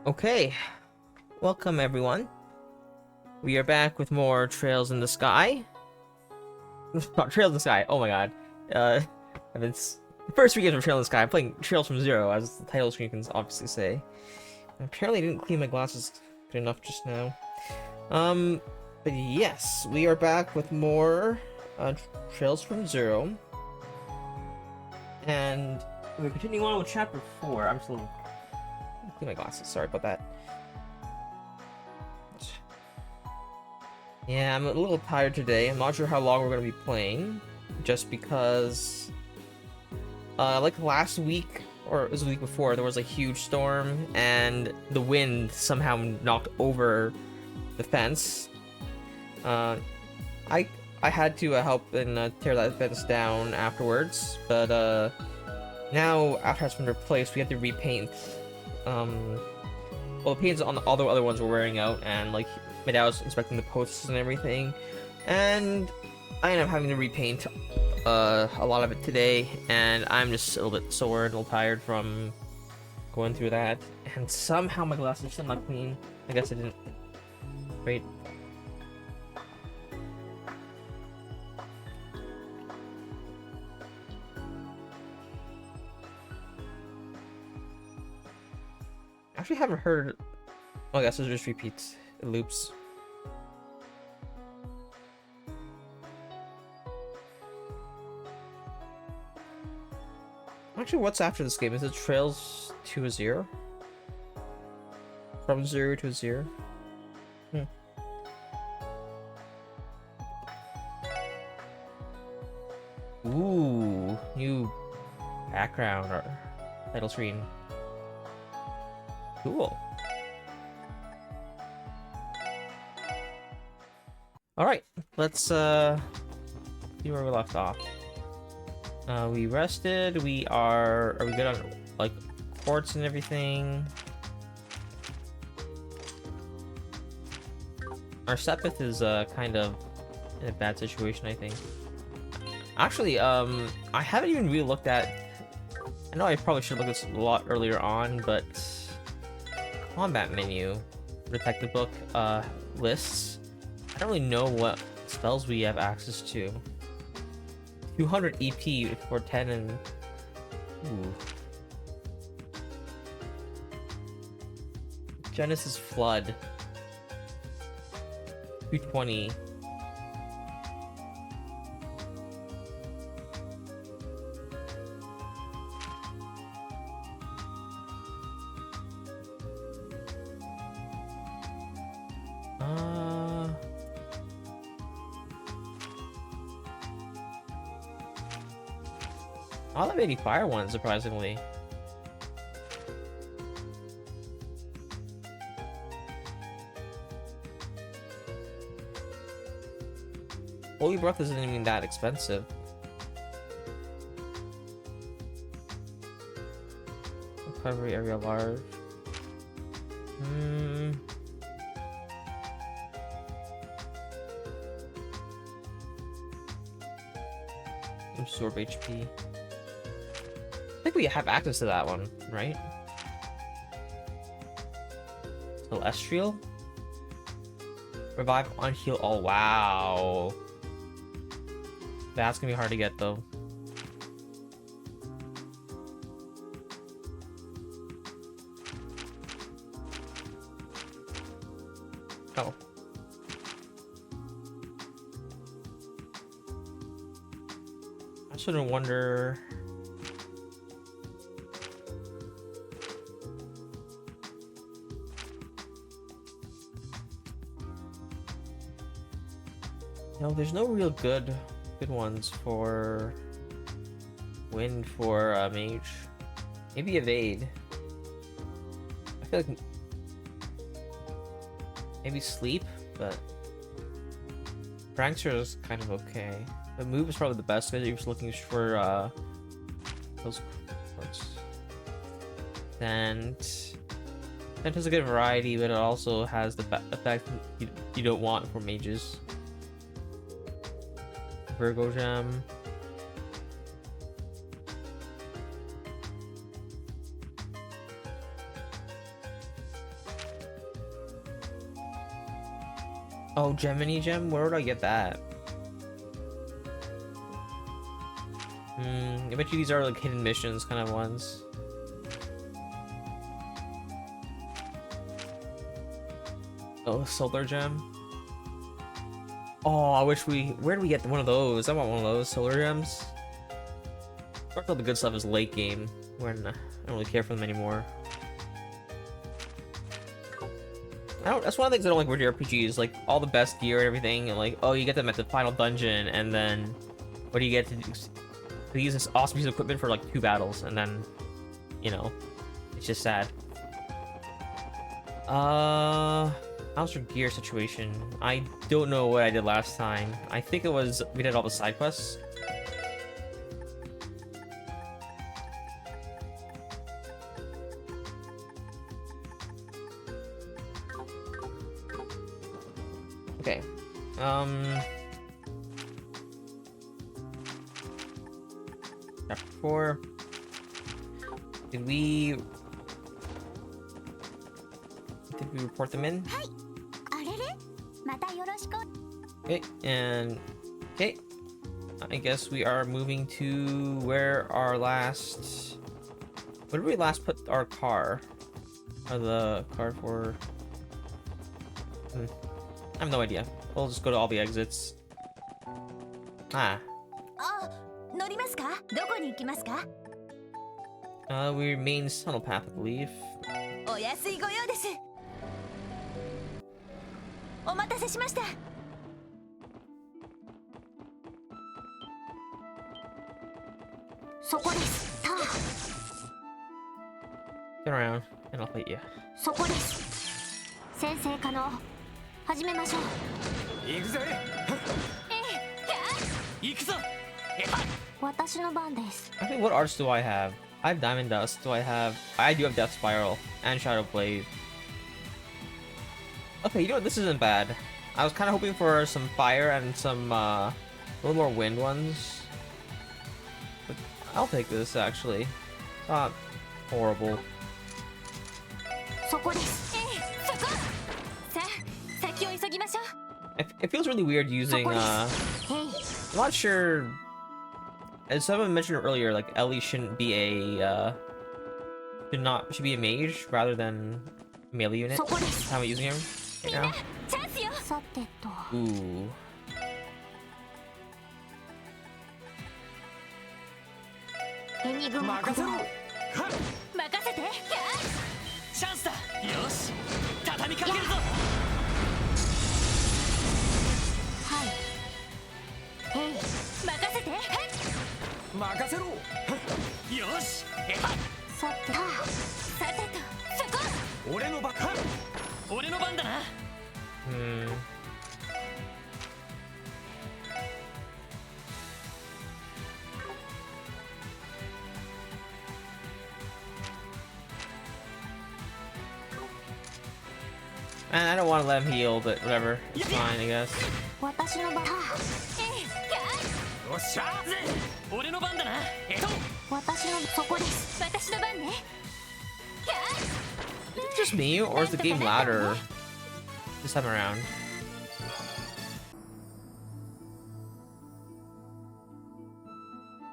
Okay, welcome everyone. We are back with more Trails in the Sky. Not Trails in the Sky. Oh my god. I've been the first 3 games of Trails in the Sky. I'm playing Trails from Zero, as the title screen can obviously say. And apparently, I didn't clean my glasses good enough just now. But yes, we are back with more Trails from Zero, and we're continuing on with Chapter 4. I'm still clean my glasses. Sorry about that. Yeah, I'm a little tired today. I'm not sure how long we're going to be playing, just because, like last week, or it was the week before, there was a huge storm, and the wind somehow knocked over the fence. I had to help and tear that fence down afterwards, but now after it's been replaced, we have to repaint. Well, the paints on all the other ones were wearing out, and like my dad was inspecting the posts and everything, and I ended up having to repaint a lot of it today, and I'm just a little bit sore and a little tired from going through that. And somehow my glasses are still not clean. I guess I didn't. Great. I actually haven't heard. Oh, I guess it just repeats. It loops. Actually, what's after this game? Is it Trails to a Zero? From 0 to 0? Ooh, new background or title screen. Cool. Alright, let's see where we left off. We rested, are we good on like quartz and everything? Our Sepith is kind of in a bad situation, I think. Actually, I haven't even really looked at, I know I probably should look at this a lot earlier on, but combat menu, detective book, lists. I don't really know what spells we have access to. 200 EP for 10 and... Ooh. Genesis Flood. 220. I'll have 80 fire ones, surprisingly. Holy Breath isn't even that expensive. Recovery area large. Absorb HP. I think we have access to that one, right? Celestial? Revive, unheal. Oh, wow. That's gonna be hard to get, though. Oh. I sort of wonder... No, there's no real good ones for wind for mage. Maybe evade. I feel like maybe sleep, but prankster is kind of okay. The move is probably the best because you're just looking for those parts. And it has a good variety, but it also has the effect you don't want for mages. Virgo Gem. Oh, Gemini gem? Where would I get that? I bet you these are like hidden missions kind of ones. Oh, solar gem. Oh, I wish we. Where do we get one of those? I want one of those solar gems. All the good stuff is late game when I don't really care for them anymore. That's one of the things I don't like with RPGs. Like all the best gear and everything, and like, oh, you get them at the final dungeon, and then what do you get to do? They use this awesome piece of equipment for like 2 battles, and then, you know, it's just sad. How's your gear situation? I don't know what I did last time. I think it was we did all the side quests. Okay. Chapter 4. Did we report them in? Okay, and okay. I guess we are moving to where our last. Where did we last put our car? Or the car for? I have no idea. We'll just go to all the exits. Ah. We remain tunnel path, I believe. Turn around, and I'll fight you. 始めましょう。行くぜ。行くぞ。私の番です。I think what arts do I have? I have Diamond Dust. Do I have? I do have Death Spiral and Shadow Blade. Okay, you know what? This isn't bad. I was kind of hoping for some fire and some a little more wind ones. But I'll take this actually. It's not horrible. そこです。そこ。It feels really weird using, I'm not sure, as someone mentioned earlier, like, Ellie shouldn't be a, should be a mage rather than a melee unit. That's how I'm using him right now. Ooh. And I don't want to let him heal, but whatever. It's fine, I guess. Is it just me, or is the game louder this time around?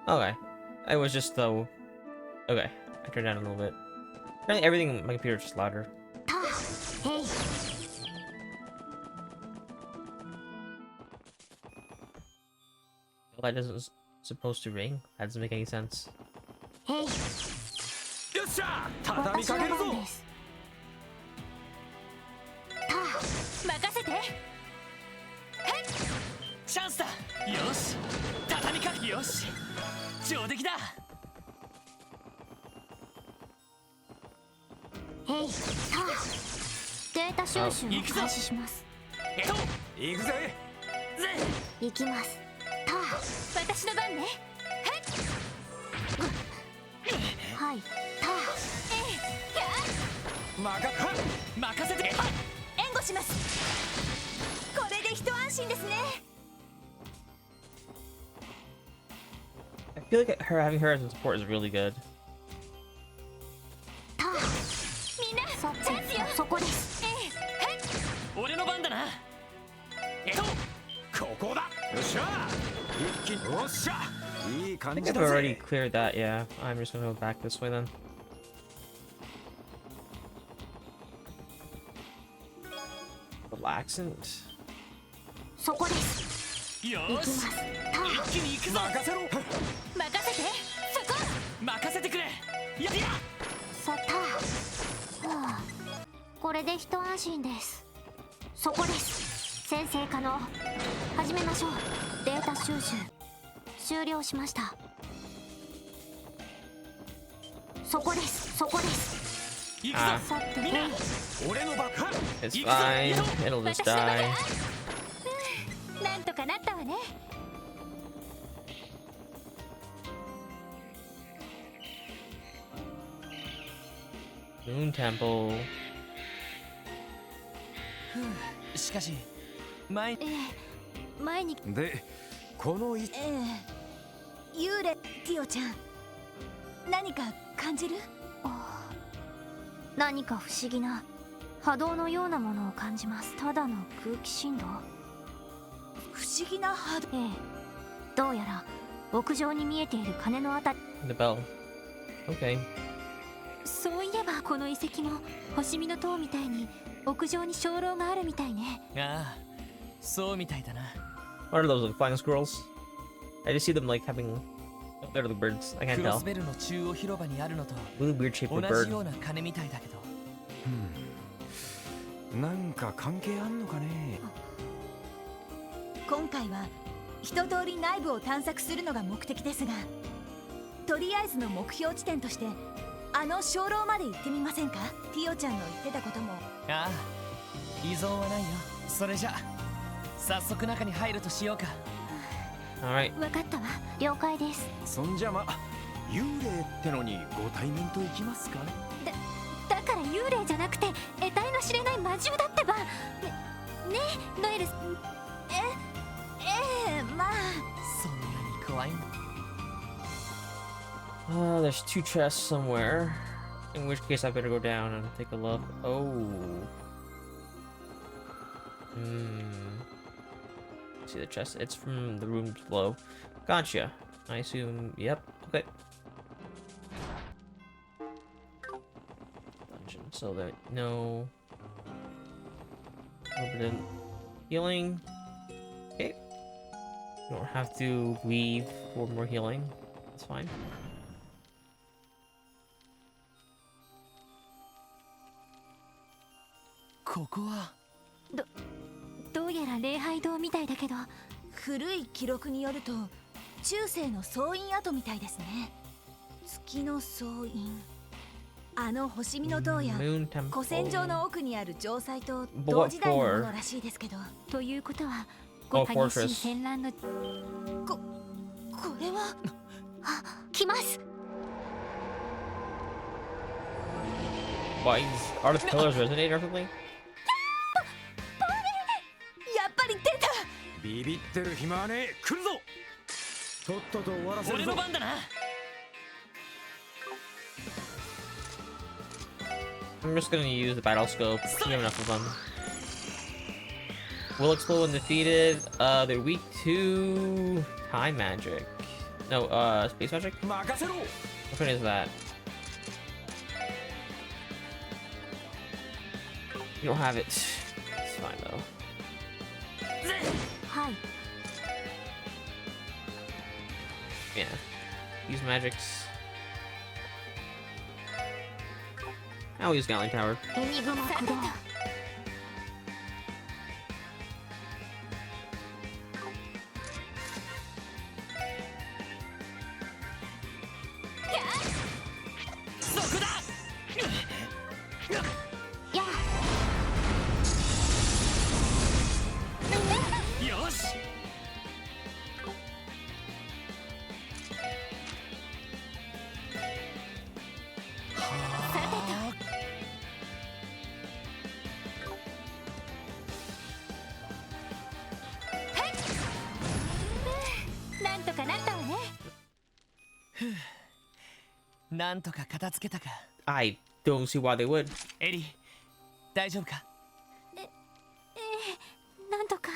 Okay. It was just the... Okay. I turned down a little bit. Apparently everything on my computer is just louder. That isn't supposed to ring? That doesn't make any sense. Hey. I feel like having her as a support is really good. よっしゃいい I 感 think じ I've だ already ぜ cleared that, yeah. I'm just gonna go back this way then. Relaxant. そこです。よ行きします。一気に行くぞ任せろ任せて。そこ。任せてくれやっやさた。はあ、これで一安心です。そこです。先生可能。始めましょう。データ収集終了しました。そこです。そこです。行くぞ Ah, さてみんな俺のバカ it's 行くぞ fine. 行くぞ It'll just 私の番 die. なんとかなったわね。Moon Temple. しかし前前にでこのい幽霊ティオちゃん何か感じる？何か不思議な波動のようなものを感じます。ただの空気振動。不思議な波動。ええ、どうやら屋上に見えている鐘のあたり。 The bell. Okay. そういえばこの遺跡も星見の塔みたいに屋上に鐘楼があるみたいね。ああそうみたいだな What are those, like flying squirrels? I just see them like having. Oh, they're the birds. I ク can't ロ tell. スベルの中央広場にあるのと Really weird shape 同 of じ bird. ような鐘みたいだけどなんか関係あんのかね今回は一通り内部を探索するのが目的ですが、とりあえずの目標地点としてあの鐘楼まで行ってみませんか？ティオちゃんの言ってたことも。ああ依存はないよそれじゃ早速中に入るとしようか Alright. わかったわ。了解です。そんじゃま幽霊ってのにご対面と行きますかだから幽霊じゃなくて得体の知れない魔獣だってば。ねえノエル。まあそんなに怖いんだ There's two chests somewhere. In which case, I better go down and take a look. Oh. See the chest? It's from the rooms below. Gotcha. I assume. Yep. Okay. Dungeon. So that no. Forbidden healing. Okay. You don't have to leave for more healing. That's fine. ここはどうやら礼拝堂みたいだけど。古い記録によると中世の総院跡みたいですね。月の総院、あの星見の塔や Moon Temple. 古戦場の奥にある城塞と But 同 what 時代のも for? のらしいですけど、ということは Oh, 激しい fortress. 戦乱の。これは来ます。 Why are the pillars resonate or something? やっぱり出た。ビビってる暇はねえ来るぞとっとと終わらせる俺ぞの番だな I'm just gonna use the battle scope. We have enough of them. Will explode when defeated. They're weak to time magic. No, space magic? 任せろ Which one is that? You don't have it. It's fine though. はい。 Yeah. Use magics. I'll use Gatling Tower. エニグマ駆動。そこだやよしはなんとかなったわね。あなんとか片付けたか I don't see why they would. エリー大丈夫かなんとか。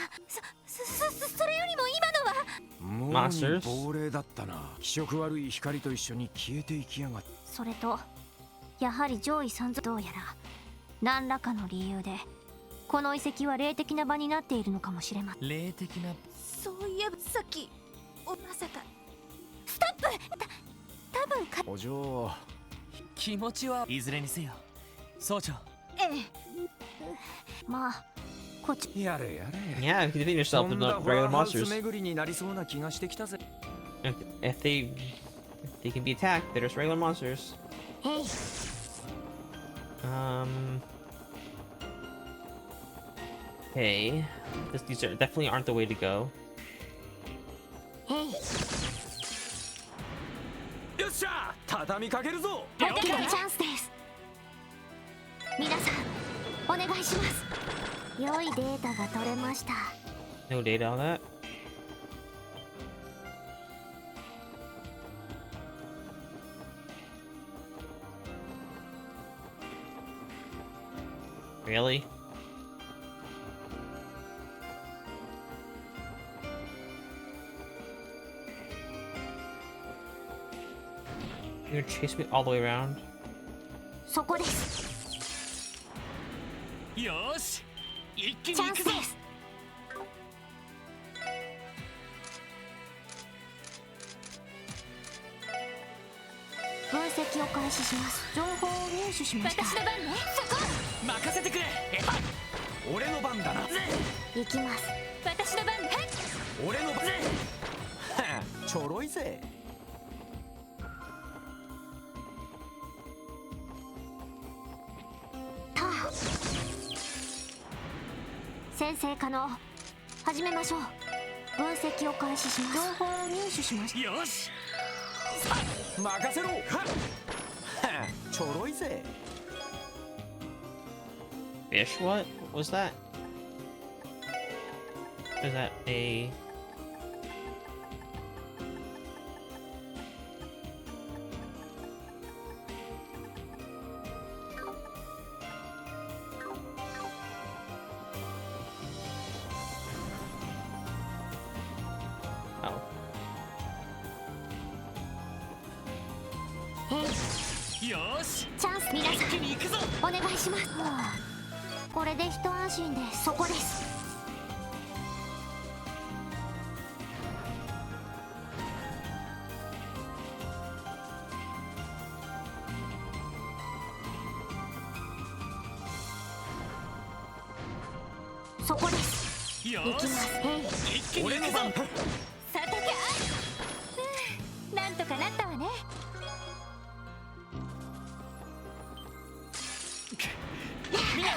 それよりも今のは。もう Monsters 亡霊だったな。気色悪い光と一緒に消えていきやがった。それとやはり上位三蔵、どうやら何らかの理由でこの遺跡は霊的な場になっているのかもしれません。霊的な。そういえばさっきまさかスタップ多分か。お嬢、気持ちはいずれにせよ総長。ええ。まあこっち。やれやれ。 Yeah, if you defeat と yourself ん with だ the ホラ regular ーハウス monsters, 巡りになりそうな気がしてきたぜ。 if they can be attacked, they're just regular monsters. へい。 Okay, these are definitely aren't the way to go. へい。よっしゃ、畳みかけるぞ。大きなチャンスです。皆さんお願いします。良いデータが取れました。 No data on that. Really? You're gonna chase me all the way around? そこです。よーし一気チに行くぞ。ャンスです。分析を開始します。情報を入手しました。私の番ね。そこ。任せてくれ。俺の番だな。行きます。私の番ね。俺の番。はあ、ちょろいぜ。ター先生可能。始めましょう。分析を開始します。情報を入手しましよし。任せろ。はあ、ちょろいぜ。 Fish? What was that? Is that a... Oh. た。へい。よーしチャンス。皆一さ気に行くぞ。んお願いします。これで一安心です。そこです。そこです。よー行きます。しへい。一気に行くぞ。さてか。なんとかなったわね。みんな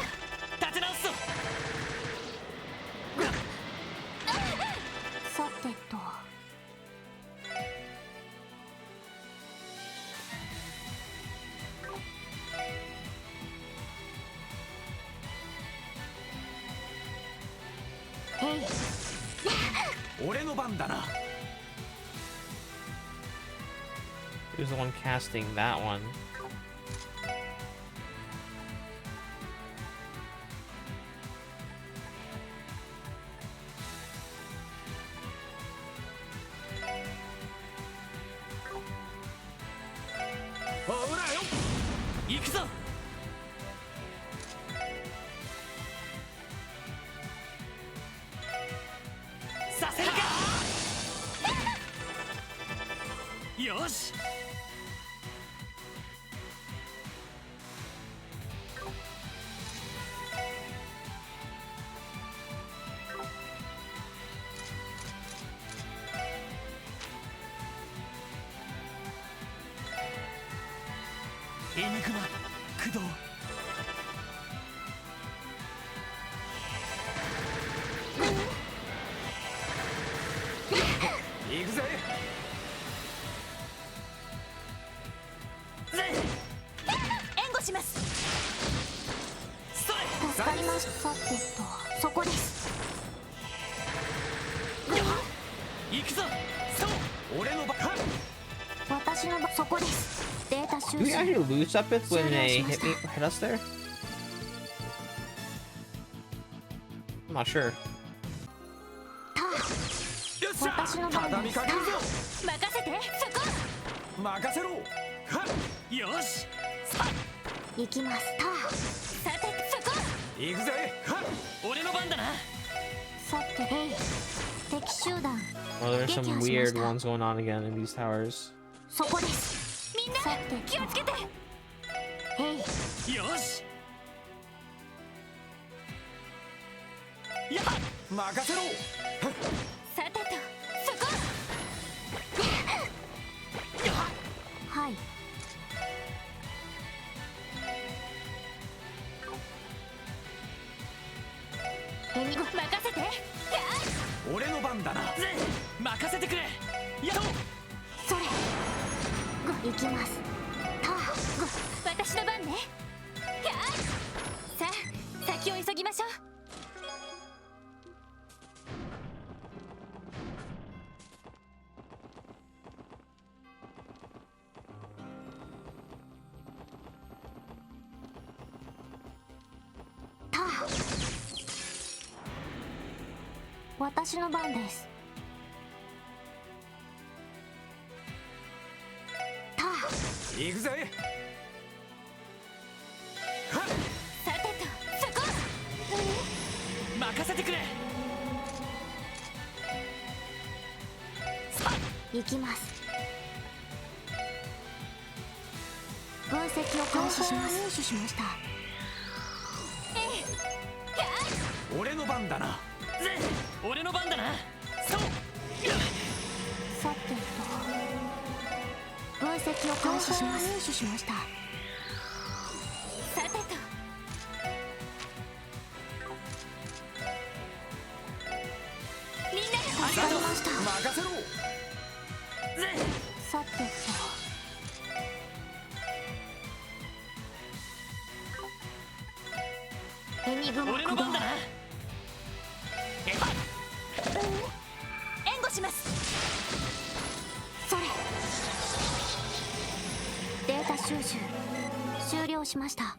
立て直すぞ。さてと。へい。俺の番だな。 Who's the one casting that one?ほらよ。行くぞ。させるか。よし。エニグマ駆動。行くぜ。援護します。それ。助かりました。さてと。そこです。行くぞ。そう俺の番。私のそこです。データ収 Do we 集。 actually lose Sepith when they hit me, hit us there? I'm not sure. 私の番畳みですかけるぞ。任せてそこ。任せろ。はっよし行きます。さてそこ。行くぜ。はっ俺の番だな。さて、敵集団 Oh, there's some Get weird Yashimasa. ones going on again in these towers. そこです。みんなさて気をつけて。よし任せろ。さてとそこ。はい。任せて。俺の番だな。任せてくれ。やっそれ行きます。私の番ね。さあ先を急ぎましょう。私の番です。行くぜ。さてとそこ。任せてくれ。行きます。分析を開始します。入手しました。俺の番だな。俺の番だな。そうさてと分析を開始します。入手しました。さてとみんなで助かりました。任せろ。さてとエニグマ駆動俺の番だな。援護します。それデータ収集終了しました。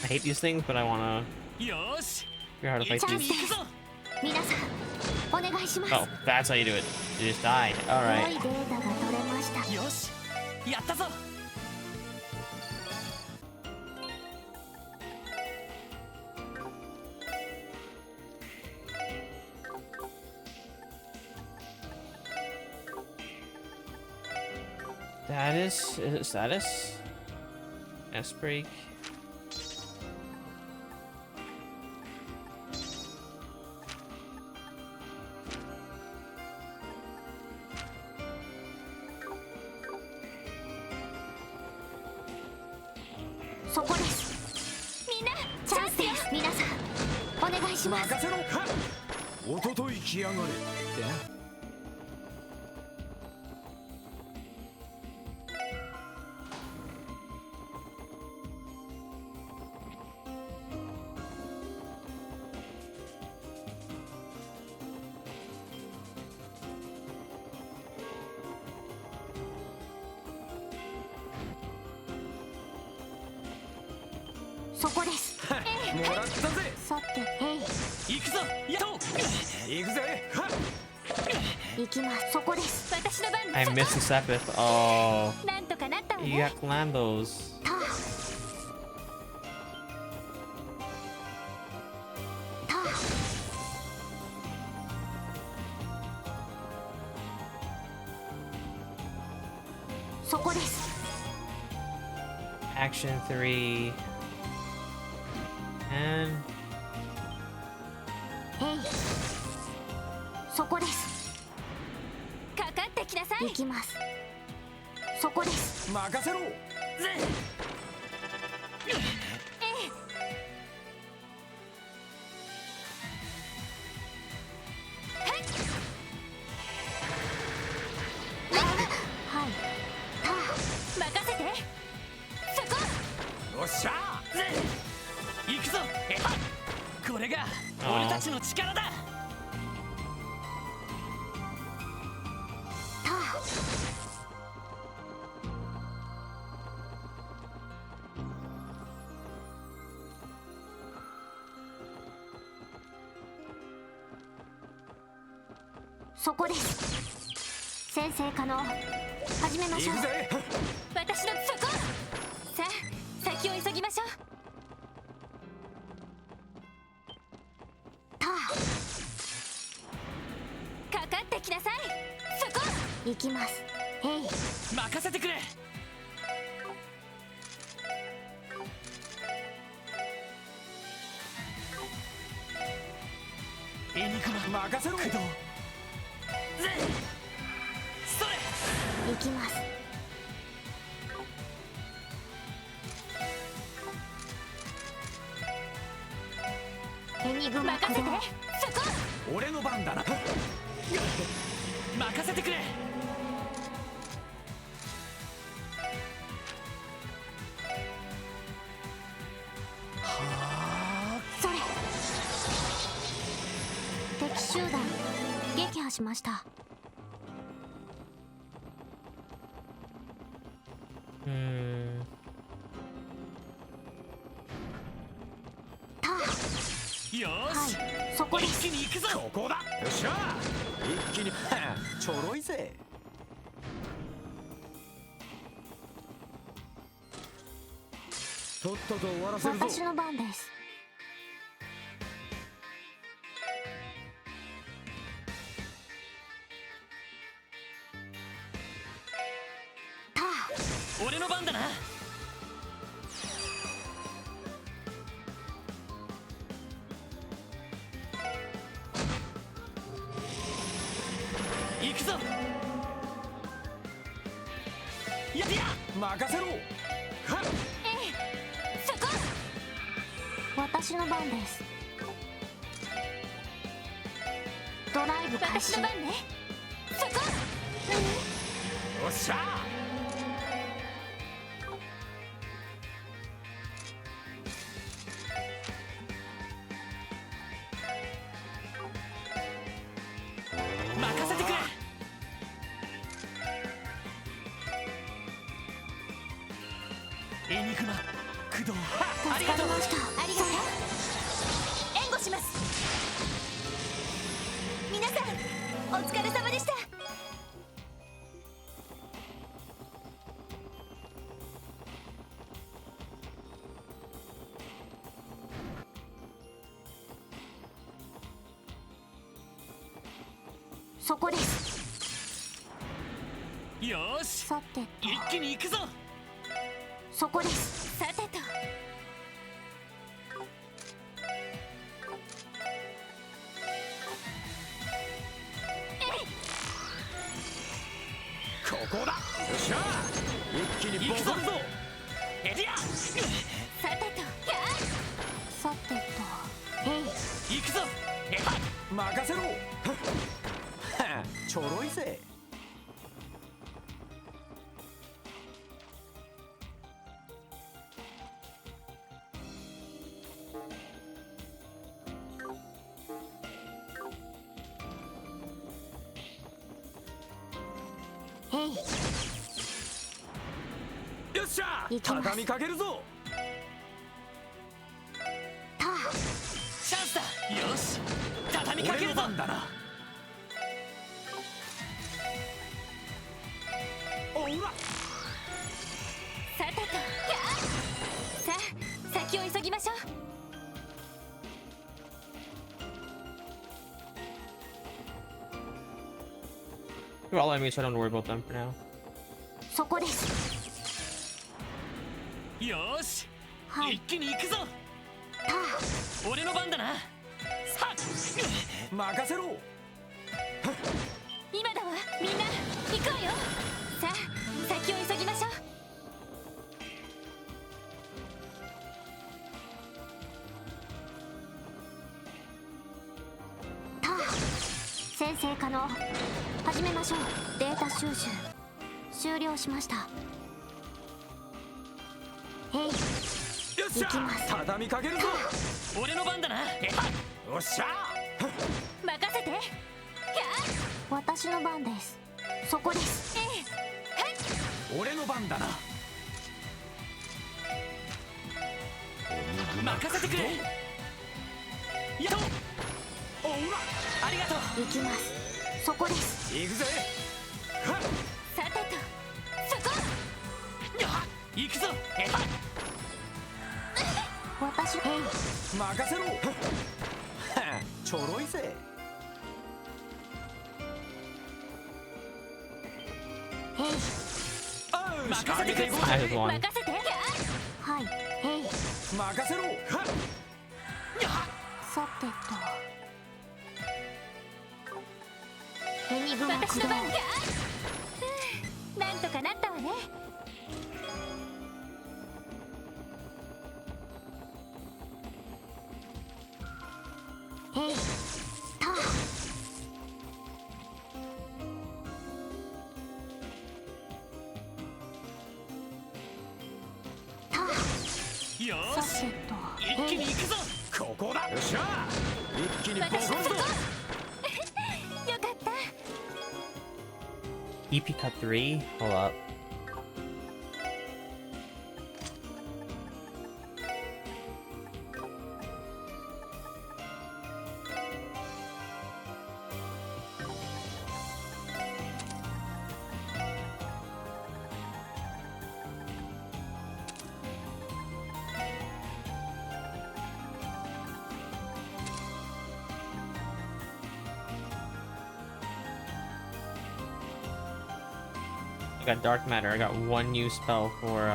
I hate these things, but I wanna よし figure out how to fight チャン these. スです。皆さんお願いします。 Oh, that's how you do it. You just die. 良 Alright. いデータが取れました。よしやったぞ。Status? Is it status? S break.そこです。みんなチャンスです。皆さんお願いします。任せろ。はっおととい来やがれってな。そこです。もらったぜ。さて行くぞやっと行くぜ。はっ行きます。そこです。私の番 I missed the Sepith. Oh. なんとかなったわ You ね。 got Clandos. Action 3. And そこです。かかっってきなさい。行きます。そこです。任せろ。はい。た任せて。そこ。よっしゃ行くぞエヴァ。これが俺たちの力だ。そこです。先生可能。始めましょう。行くぜ。私のそこ。さあ先を急ぎましょう。たかかってきなさい。そこ。行きます。へい。任せてくれ。エニグマ任せろ。駆動。それ。行きます。エニグマ任せて。駆動。そこ。俺の番だな。任せてくれ。それ。敵集団撃破しました。たよーし、はい。そこです。一気に行くぞ。ここだ。よっしゃ一気にちょろいぜ。とっとと終わらせるぞ。私の番です。た俺の番だな。行くぞ。やっや。任せろ。はっそこ。私の番です。ドライブ開始。私の番ね。そこ。よっしゃ任せてくれ。エニグマ駆動。ありがとう。助かりました。ありがとう。援護します。皆さんお疲れ様でした。そこです。よーし、さてと。一気に行くぞ。そこです。さてと。ここだ。よっしゃ一気に行くぞボコるぞ。エディア。さてと。さてと。へい。行くぞエヴァ。任せろ。はっちょろいぜ。へい。よっしゃ行きます畳みかけるぞ。たチャンスだ。よし、畳みかけ俺のるぞ。番だな。おらさてと。さあ先を急ぎましょう。They're all enemies, so I don't worry about them for now. そこです。よーし、はい一気に行くぞ。た俺の番だな。さあ、任せろ。今だわ。みんな行くわよ。さあ先を急ぎましょう。ター先生可能。始めましょう。データ収集終了しました。へい、よっしゃ行きます畳みかけるぞ。俺の番だな。よっしゃ任せて。私の番です。そこです。俺の番だな。任せてくれ。やっとおうらありがとう。行きます。そこです。行くぜ。はっさてとそこ。やっ行くぞ。私へい、任せろ。はっちょろいぜ。へい、あ任せてくれ。 I have one. 任せて。はい、へい。任せろ。はっさてとエニグマ起動。なんとかなったわね。へい、ターターよさーしてと一気に行くぞ。ここだ。よっしゃ一気にボコンぞ。私のそこ。よかった。 EP cut 3. Hold up. I got Dark Matter. I got one new spell for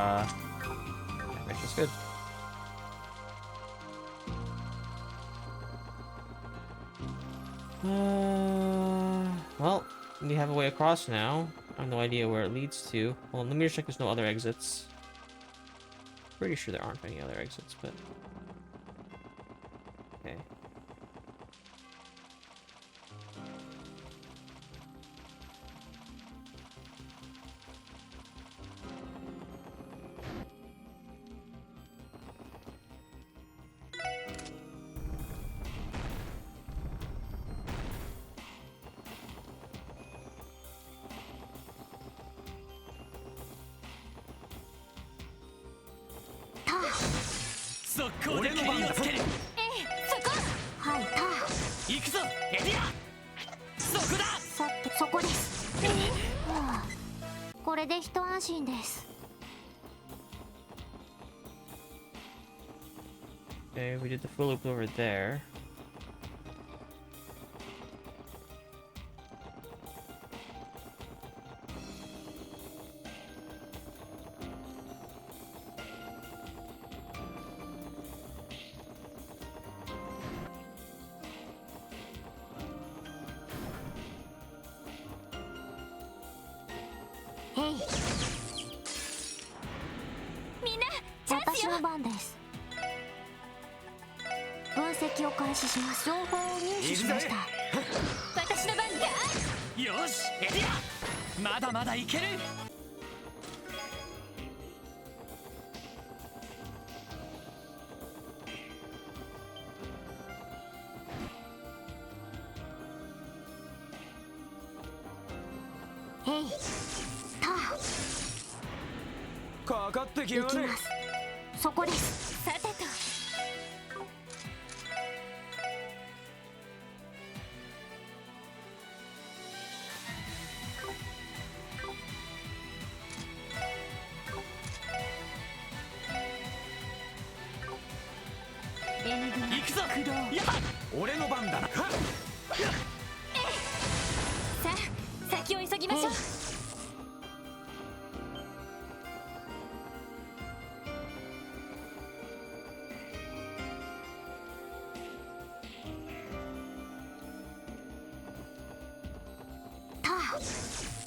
which is good. Well, we have a way across now. I have no idea where it leads to. Well, let me just check there's no other exits. Pretty sure there aren't any other exits, but okay.速攻で蹴りをつける。そこ。はい、ター行くぞエディア。そこだ。さてそこです。はあ、これで一安心です。 Okay, we did the full loop over there.私の番です。分析を開始します。情報を入手しました。私の番か。よしエディア、まだまだいける。へい、ターかかってきやがれ。行きます。そこです。さてと行くぞ駆動。やっ俺の番だな。はっさあ先を急ぎましょう。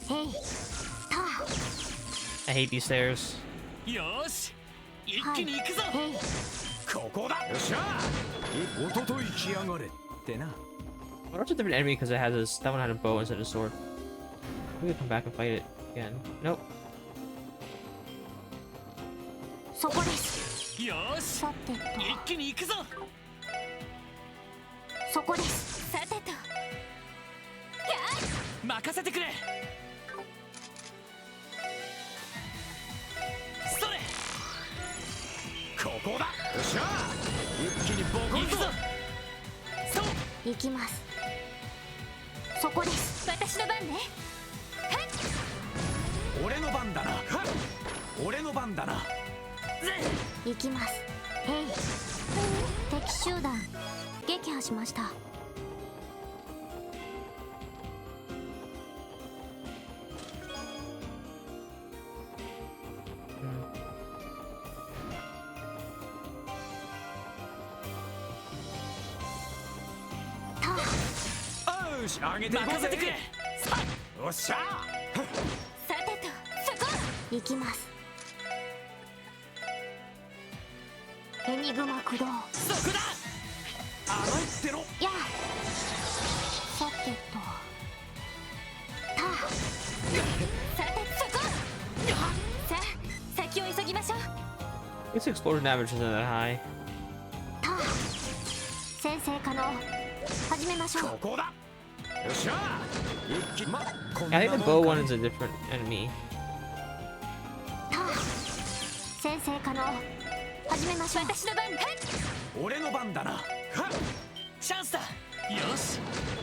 へいた I hate these stairs. よーし一気に行くぞ、へいここだ。よっしゃ。おととい来やがれってな。What else a different enemy because it has this? That one had a bow instead of a sword. We could come back and fight it again. Nope. そこです。よーしさてと一気に行くぞ、そこです。さてと任せてくれ。それここだ。よっしゃ。一気にボコンと。行くぞ。そう行きます。そこです。私の番ね。俺の番だな。俺の番だな。行きます。へい敵集団撃破しました。よし、あげていこうぜ。任せてくれ。よっしゃ。さてとそこ行きます。エニグマ駆動そこだ。甘いってろ。やあさてとたさてそこさあ先を急ぎましょう。 I guess explosion damage isn't that high. た先生可能始めましょう。ここだ。よっしゃ。一気こん Yeah, I な think the も bow んか one ね is a different enemy. た先生可能始めましょう。私の番はい俺の番だな。チャンスだ。よし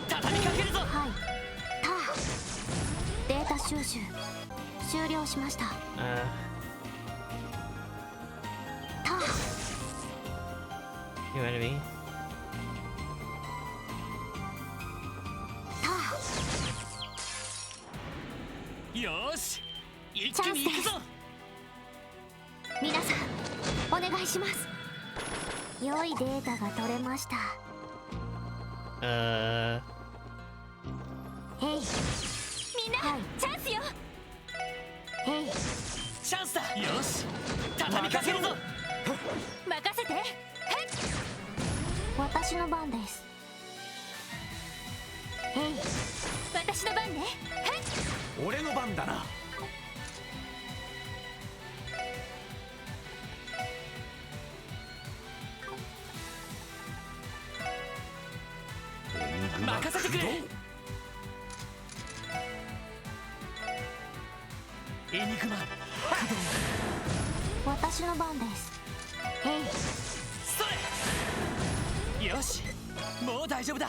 畳みかけるぞ。はいたデータ収集終了しました。 た New enemy. たよし一気に行くぞ。皆さんお願いします。良いデータが取れました。へいみんな、はいチャンスよ。へいチャンスだ。よし畳みかけるぞ。任せてはい私の番です。へい私の番ねはい俺の番だな。任せてくれ。エニグマ私の番です。へいそれ。よしもう大丈夫だ。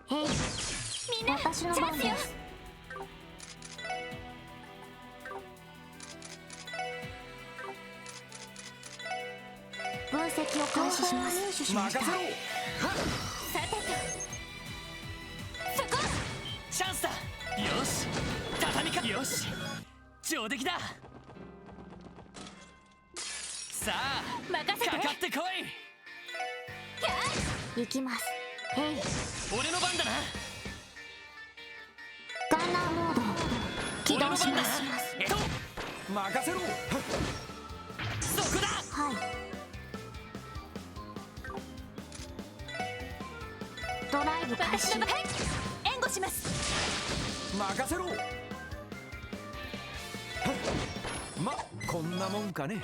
へいみんな私のチャンスよ番です。分析を開始します。入手しました。任せろ。さてとそこチャンスだ。よし畳みかけ。よし上出来だ。さあ任せてかかってこい。行きます。へい俺の番だな。ガンナーモード起動し俺の番だなます。。任せろ。そこだ。はいドライブ開始。私の番はい援護します。任せろ。こんなもんかね。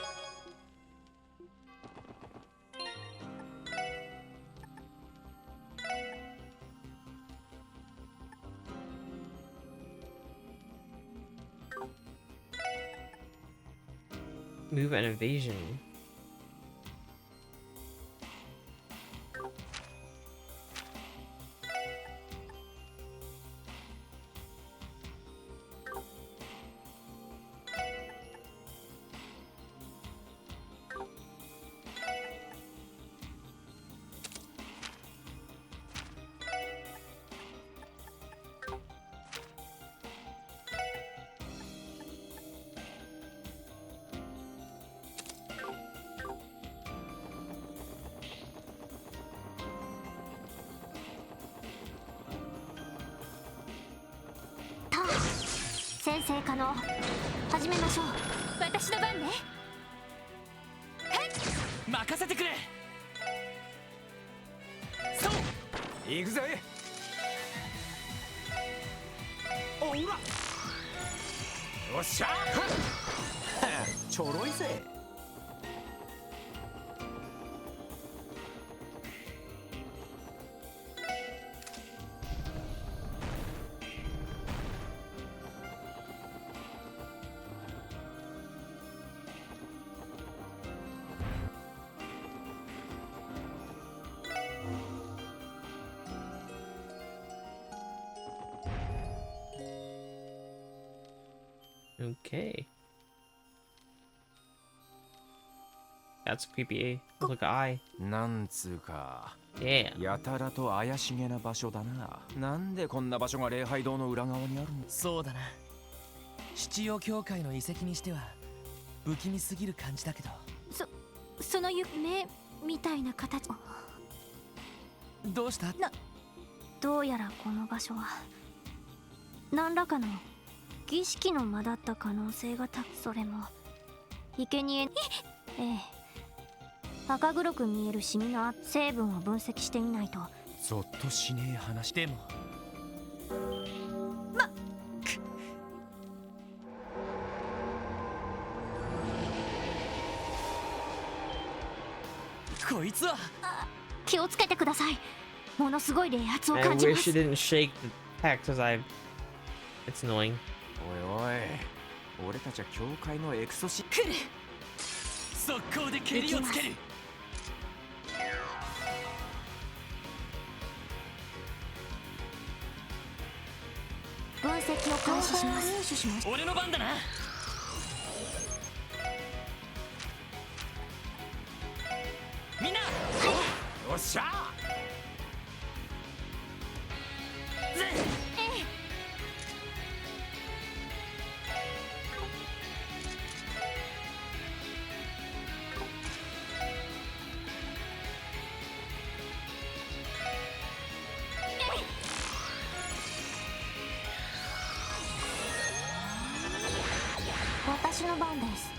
Move and evasion. 先生可能始めましょう。私の番ね。任せてくれ。そう行くぜ。おら。よっしゃ。ちょろいぜ。Okay. That's a creepy look eye. なんつうか Damn. やたらと怪しげな場所だな。なんでこんな場所が礼拝堂の裏側にあるの？そうだな。七葉教会の遺跡にしては不気味すぎる感じだけど。その夢みたいな形。どうした？どうやらこの場所は何らかの儀式の間だった可能性がそれも生贄。ええ、赤黒く見えるシミの成分を分析してみないと。ゾッとしねえ話。でもこいつは気をつけてください。ものすごい冷圧を I 感じま wish す。 it didn't shake the text as I. It's annoying. おいおい、俺たちは教会のエクソシ。来る。速攻で蹴りをつける。分析を開始します。入手しました。俺の番だな。みんな。よっしゃ。私の番です。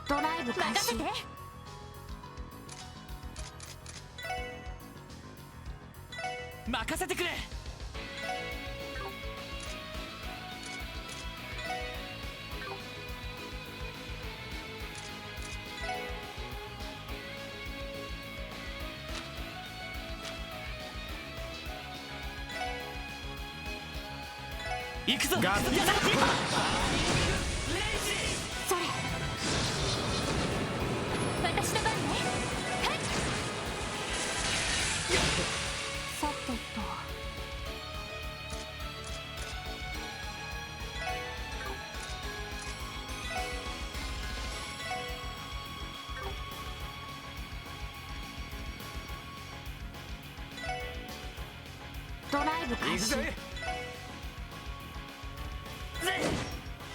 ドライブ開始。任せて。任せてくれ。行くぞ。ガスやだ。それ。私の番ね。さてと。ドライブ開始。行くぜ。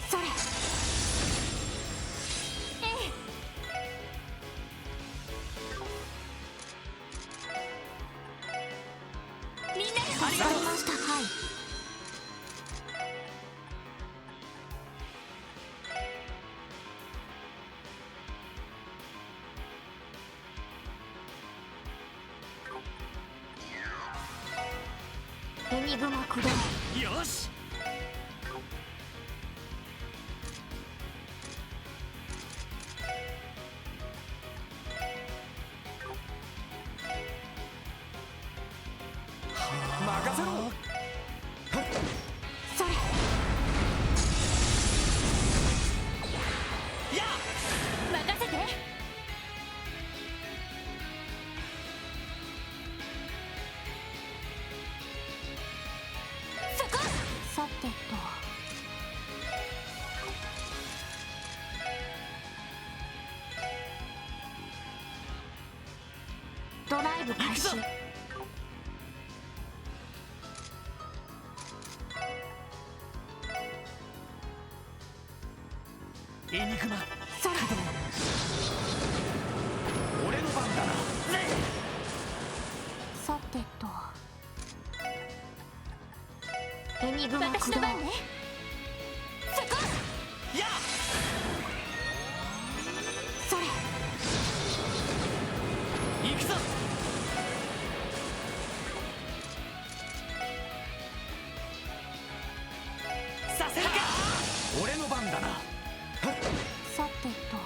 それ。みんなで。わかりました。はい。エニグマ駆動。よし。任せろ。それ。や。任せて。そこ。さてと。ドライブ開始。行くぞ。ニグマ。空どう俺の番だな。さてとエニグマ駆動。やそれ行くぞ。させるか。俺の番だな。さてと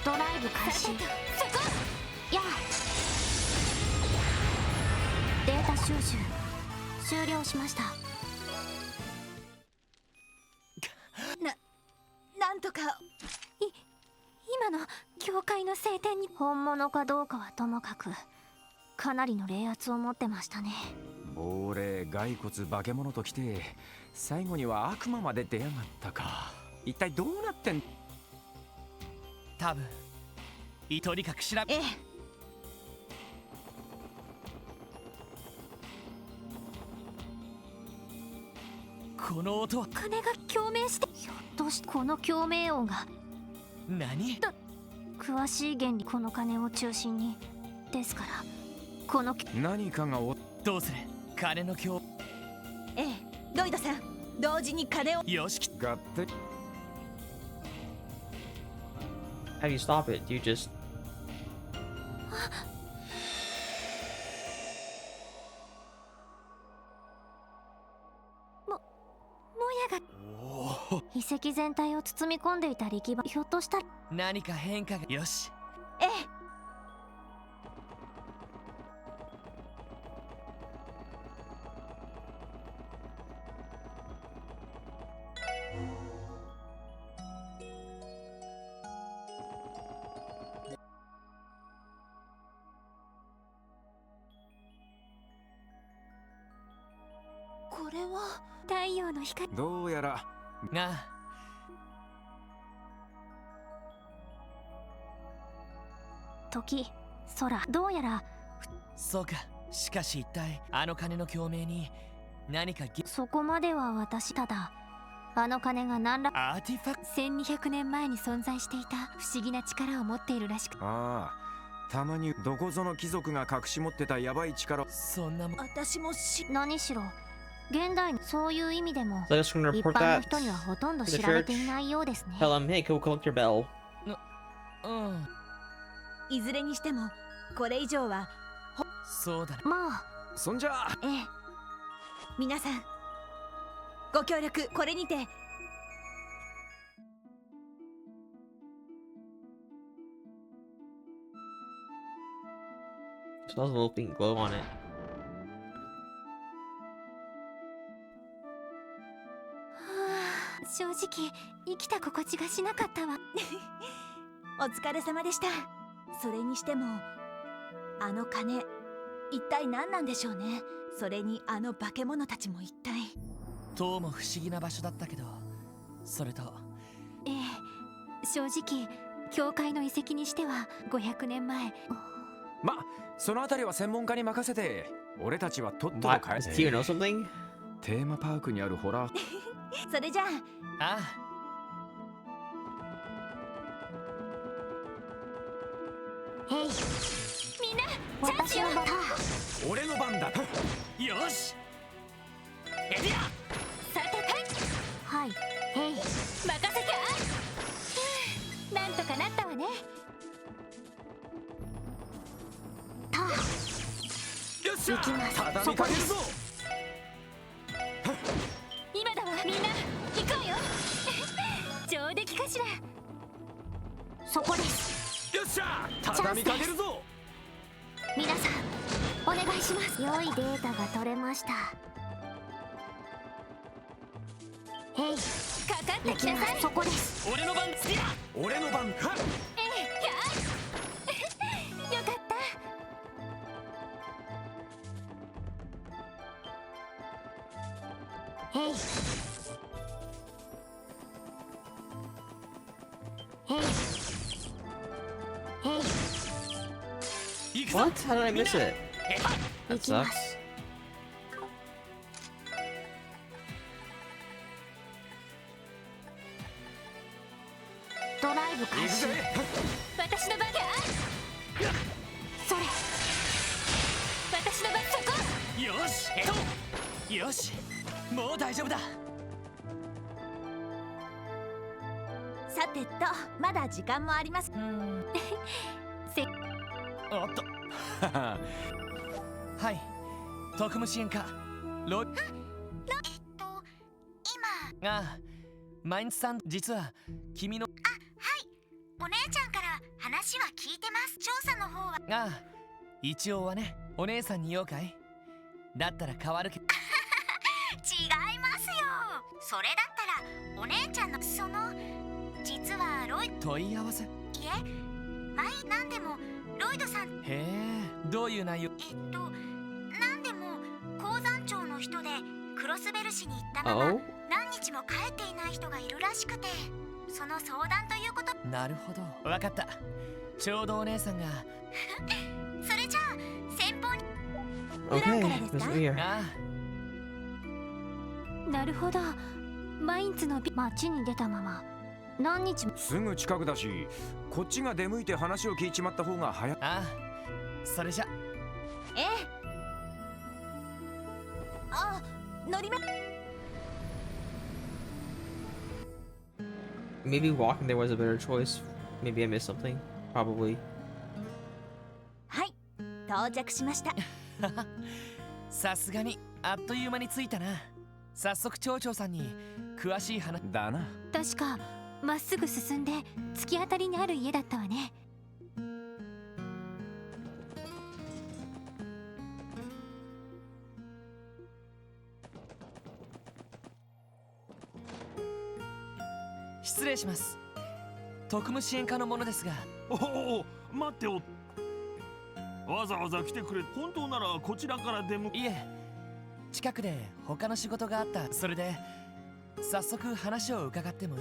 ドライブ開始。やあデータ収集終了しました。なんとか今の教会の聖典に本物かどうかはともかくかなりの冷圧を持ってましたね。亡霊骸骨化け物ときて、最後には悪魔まで出やがったか。一体どうなってん。多分とにかく調べ。ええこの音は鐘が共鳴してひょっとしてこの共鳴音が何？詳しい原理この鐘を中心にですからこの何かがどうする？鐘の共。ええロイドさん同時に鐘を。よしき。合って。 How do you stop it? Do you just... もやが遺跡全体を包み込んでいた力場、ひょっとしたら何か変化が。よし。ええこれは太陽の光。どうやらが時空どうやらそうか。しかし一体あの鐘の共鳴に何かそこまでは私ただあの鐘が何らアーティファクト。1200年前に存在していた不思議な力を持っているらしく、ああ、たまにどこぞの貴族が隠し持ってたヤバい力。そんなもん。私も何しろ現代のそういう意味でも So I'm just gonna 一 report 般の that 人にはほとんど to the 知られて church. いないようですね。 Tell them, hey, go collect your bell. うんいずれにしてもこれ以上はそうだな。まあそんじゃあええ皆さんご協力これにて。 Just has a little pink glow on it. 正直生きた心地がしなかったわお疲れ様でした。それにしてもあの鐘一体何なんでしょうね。それにあの化け物たちも一体。どうも不思議な場所だったけど、それとええ正直教会の遺跡にしては500年前。ま、そのあたりは専門家に任せて、俺たちはとっとと What? 帰 Does Tio know something? テーマパークにあるホラーそれじゃあああへいみんな私の番だ。俺の番だ。よし。エリアさてはいへい任せてなんとかなったわね。たよっしゃ行きます畳みかけるぞ。今だわみんな行こうよ上出来かしら。そこです。よっしゃ畳みかけるぞ。皆さんお願いします。良いデータが取れました。へいかかって行きます。きなさい。そこです。俺の番。俺の番。よかったへいへいへい行くぞ。 What? How did I miss it? 行 That きま sucks. す。ドライブ開始。私の番だ。それ、私の番、そこ。よしよし、もう大丈夫だ。さてと、まだ時間もあります。おっとはい、特務支援課ロイ。今ああ、マインツさん、実は君のお姉ちゃんから話は聞いてます。調査の方はああ、一応はね、お姉さんに言おうかい。だったら変わるけど。違いますよ。それだったらお姉ちゃんの実はロイ問い合わせ。へいえなんでもロイドさんえ、どういう内容？なんでも鉱山町の人でクロスベル市に行ったまま Oh? 何日も帰っていない人がいるらしくて、その相談ということ。なるほど、わかった。ちょうどお姉さんが。それじゃあ先方に Okay, Where this is weird. あなるほど。マインツの町に出たまま何日も。すぐ近くだし、こっちが出向いて話を聞いちまった方が早い。あ、それじゃ。ええ。あ、乗りま。 Maybe walking there was a better choice. Maybe I missed something. Probably. はい、到着しました。さすがにあっという間に着いたな。早速町長さんに詳しい話だな。確かまっすぐ進んで突き当たりにある家だったわね。失礼します。特務支援課の者ですが。おお、待ってお。わざわざ来てくれ。本当ならこちらから出向。いえ、近くで他の仕事があった。それで早速話を伺っても。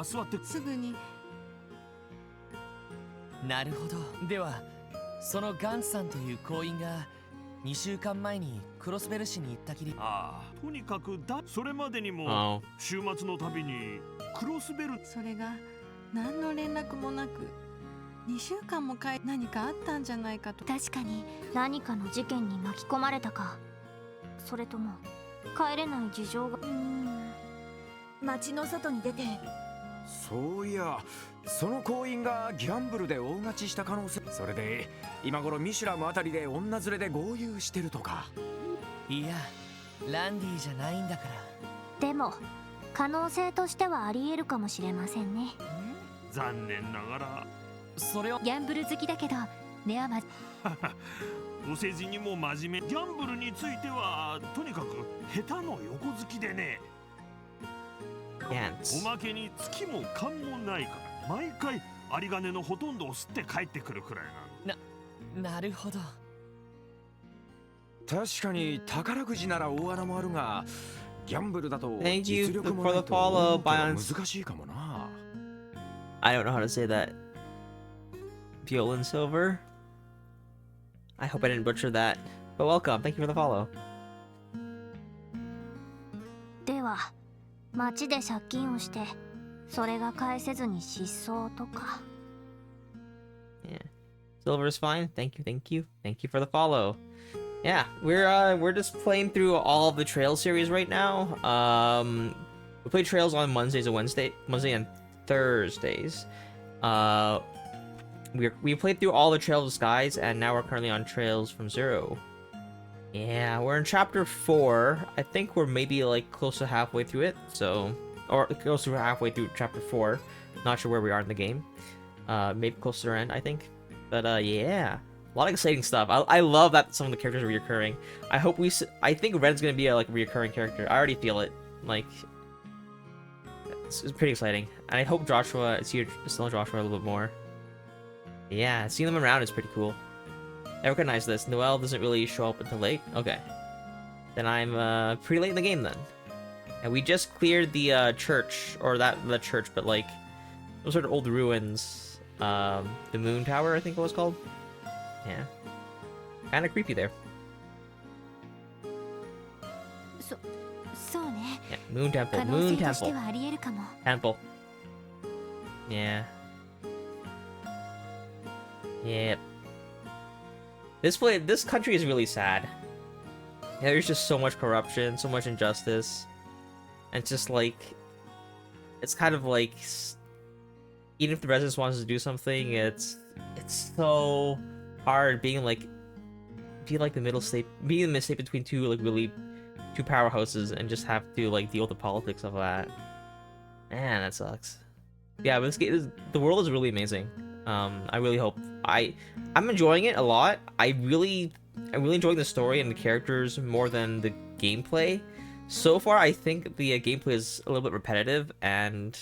座って。すぐに。なるほど。ではそのガンツさんという行員が2週間前にクロスベル市に行ったきり。とにかくそれまでにも Oh. 週末のたびにクロスベル。それが何の連絡もなく2週間も何かあったんじゃないかと。確かに何かの事件に巻き込まれたか、それとも帰れない事情が。町の外に出て。そういや、その行員がギャンブルで大勝ちした可能性。それで今頃ミシュラムあたりで女連れで豪遊してるとか。いや、ランディじゃないんだから。でも可能性としてはありえるかもしれませんね。残念ながらそれを。ギャンブル好きだけど根はお世辞にも真面目。ギャンブルについてはとにかく下手の横好きでね。お Ants. まけに月も勘もないから毎回有り金のほとんどを吸って帰ってくるくらいなるほど。確かに宝くじなら大穴もあるが、ギャンブルだと Thank you 実力も for ない the と follow, 大手は Bions. 難しいかもな。I don't know how to say that. Violin Silver. I hope I didn't butcher that. But welcome. Thank you for the follow. では町で借金をしてそれが返せずに失踪とか。 Yeah. Silver's fine. Thank you, thank you. Thank you for the follow. Yeah, we're just playing through all of the Trails series right now. We play Trails on Monday and Thursdays. We played through all the Trails of Skies, and now we're currently on Trails from Zero. Yeah, we're in chapter 4. I think we're maybe like close to halfway through it, or close to halfway through chapter 4. Not sure where we are in the game. Maybe close to the end, I think. But yeah, a lot of exciting stuff. I love that some of the characters are reoccurring. I think Red's gonna be a like reoccurring character. I already feel it. Like, it's pretty exciting, and I hope Joshua is here. Still Joshua a little bit more. Yeah, seeing them around is pretty cool. I recognize this. Noelle doesn't really show up until late. Okay, then I'm pretty late in the game then. And we just cleared the church, or the church, but like those sort of old ruins. The Moon Tower, I think it was called. Yeah, kind of creepy there. そうね。 Yeah, Moon Temple, 可能 Moon 性として Temple, はありえるかも。 Temple. Yeah. Yep. This country is really sad. Yeah, there's just so much corruption, so much injustice. And it's just like, it's kind of like, even if the residents wants to do something, it's so hard being like the middle state, being in the state between two powerhouses, and just have to like deal with the politics of that. Man, that sucks. Yeah, but this game, the world is really amazing. I really hope I'm enjoying it a lot. I'm really enjoying the story and the characters more than the gameplay. So far, I think the gameplay is a little bit repetitive, and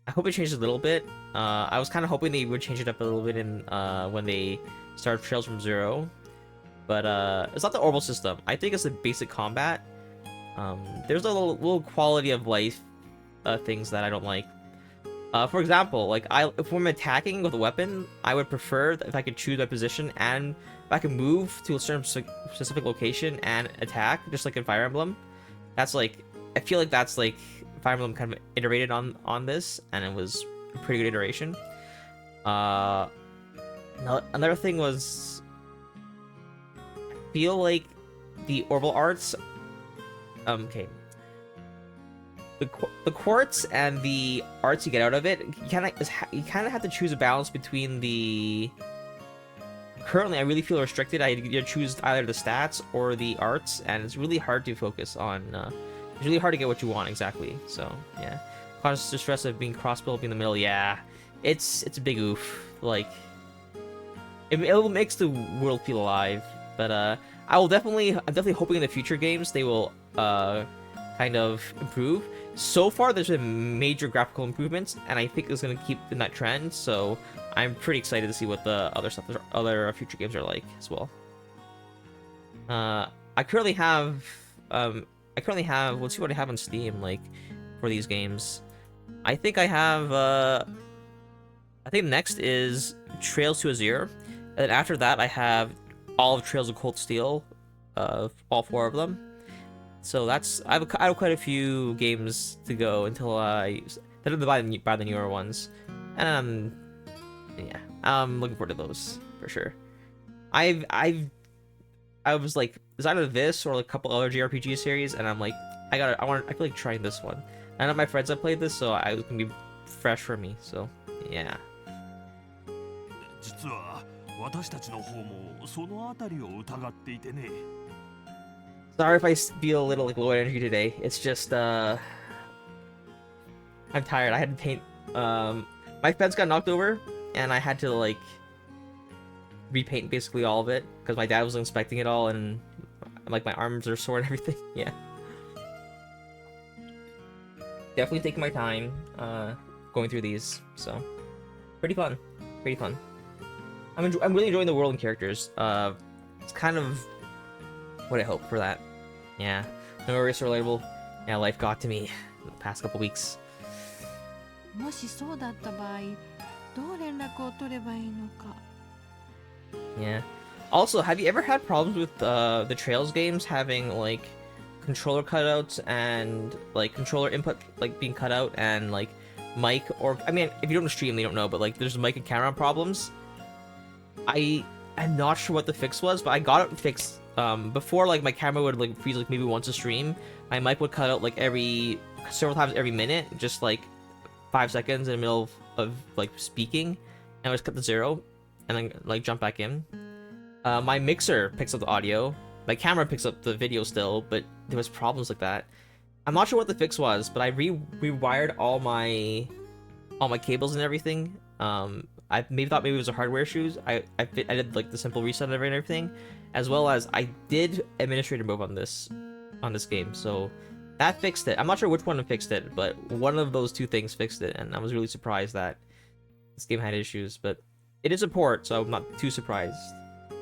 I hope it changes a little bit. I was kind of hoping they would change it up a little bit in when they start Trails from Zero, but it's not the orbital system. I think it's the basic combat. There's a little quality of life things that I don't like. For example, like if I'm attacking with a weapon, I would prefer if I could choose my position and if I could move to a certain specific location and attack, just like in Fire Emblem. That's like, I feel like that's like Fire Emblem kind of iterated on this, and it was a pretty good iteration. Another thing was, I feel like the orbital arts, okay. The quartz and the arts you get out of it, you kind of have to choose a balance between the. Currently, I really feel restricted. I either choose either the stats or the arts, and it's really hard to focus on. It's really hard to get what you want exactly. So yeah, causes the stress of being cross-built in the middle. Yeah, it's a big oof. Like it makes the world feel alive. But I'm definitely hoping in the future games they will kind of improve. So far, there's been major graphical improvements, and I think it's going to keep in that trend, so I'm pretty excited to see what the other future games are like as well. I currently have, let's see what I have on Steam, like, for these games. I think I have, I think next is Trails to Azure, and then after that, I have all of Trails of Cold Steel, all 4 of them. So that's I have quite a few games to go until I buy the newer ones, and yeah, I'm looking forward to those for sure. I was like, it's either this or like a couple other JRPG series, and I'm like, I feel like trying this one. None of my friends have played this, so it was gonna be fresh for me. So yeah. 実は私たちの方もそのあたりを疑っていてね。 Sorry if I feel a little like low energy today. It's just I'm tired. I had to paint. My fence got knocked over, and I had to like repaint basically all of it because my dad was inspecting it all, and like my arms are sore and everything. Yeah. Definitely taking my time going through these. So pretty fun. Pretty fun. I'm really enjoying the world and characters. It's kind of what I hope for that. Yeah. No worries, relatable. Yeah, life got to me the past couple weeks. もしそうだった場合、どう連絡を取ればいいのか。 Yeah. Also, have you ever had problems with the Trails games having like controller cutouts and like controller input like being cut out and like mic, or I mean, if you don't stream, they don't know, but like there's mic and camera problems. I'm not sure what the fix was, but I got it fixed. Before, like my camera would like freeze like maybe once a stream. My mic would cut out like several times every minute, just like 5 seconds in the middle of like speaking, and I would just cut to 0, and then like jump back in. My mixer picks up the audio. My camera picks up the video still, but there was problems like that. I'm not sure what the fix was, but I rewired all my cables and everything. I thought maybe it was a hardware issues. I did like the simple reset of it and everything, as well as I did administrator move on this game, so that fixed it. I'm not sure which one fixed it, but one of those two things fixed it, and I was really surprised that this game had issues. But it is a port, so I'm not too surprised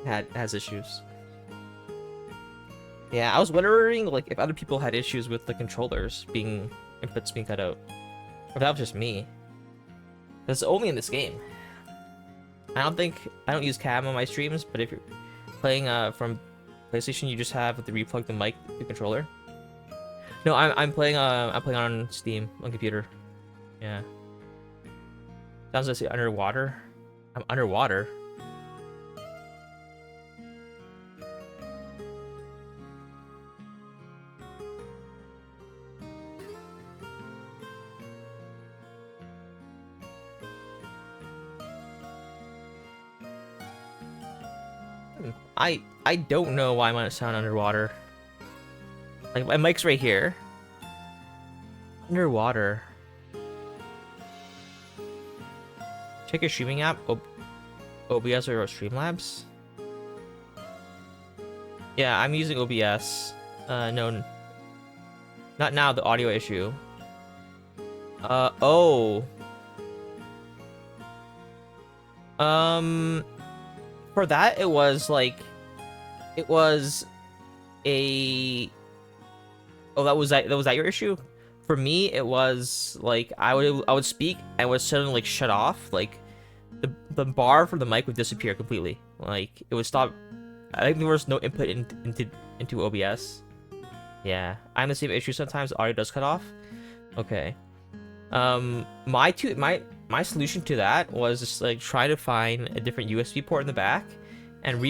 it has issues. Yeah, I was wondering like if other people had issues with the controllers inputs being cut out, or if that was just me. It's only in this game. I don't use cam on my streams, but if you're playing from PlayStation, you just have to replug the mic to the controller. No, I'm playing on Steam on computer. Yeah. Sounds like it's underwater. I'm underwater. I don't know why I'm gonna sound underwater. Like my mic's right here. Underwater. Check your streaming app. OBS or Streamlabs. Yeah, I'm using OBS. No, not now. The audio issue. Oh. For that, it was like, it was a. Oh, that was that your issue? For me, it was like I would speak and would suddenly like shut off. Like the bar for the mic would disappear completely. Like it would stop. I think there was no input into OBS. Yeah, I'm the same issue sometimes. The audio does cut off. Okay. My solution to that was just like try to find a different USB port in the back, and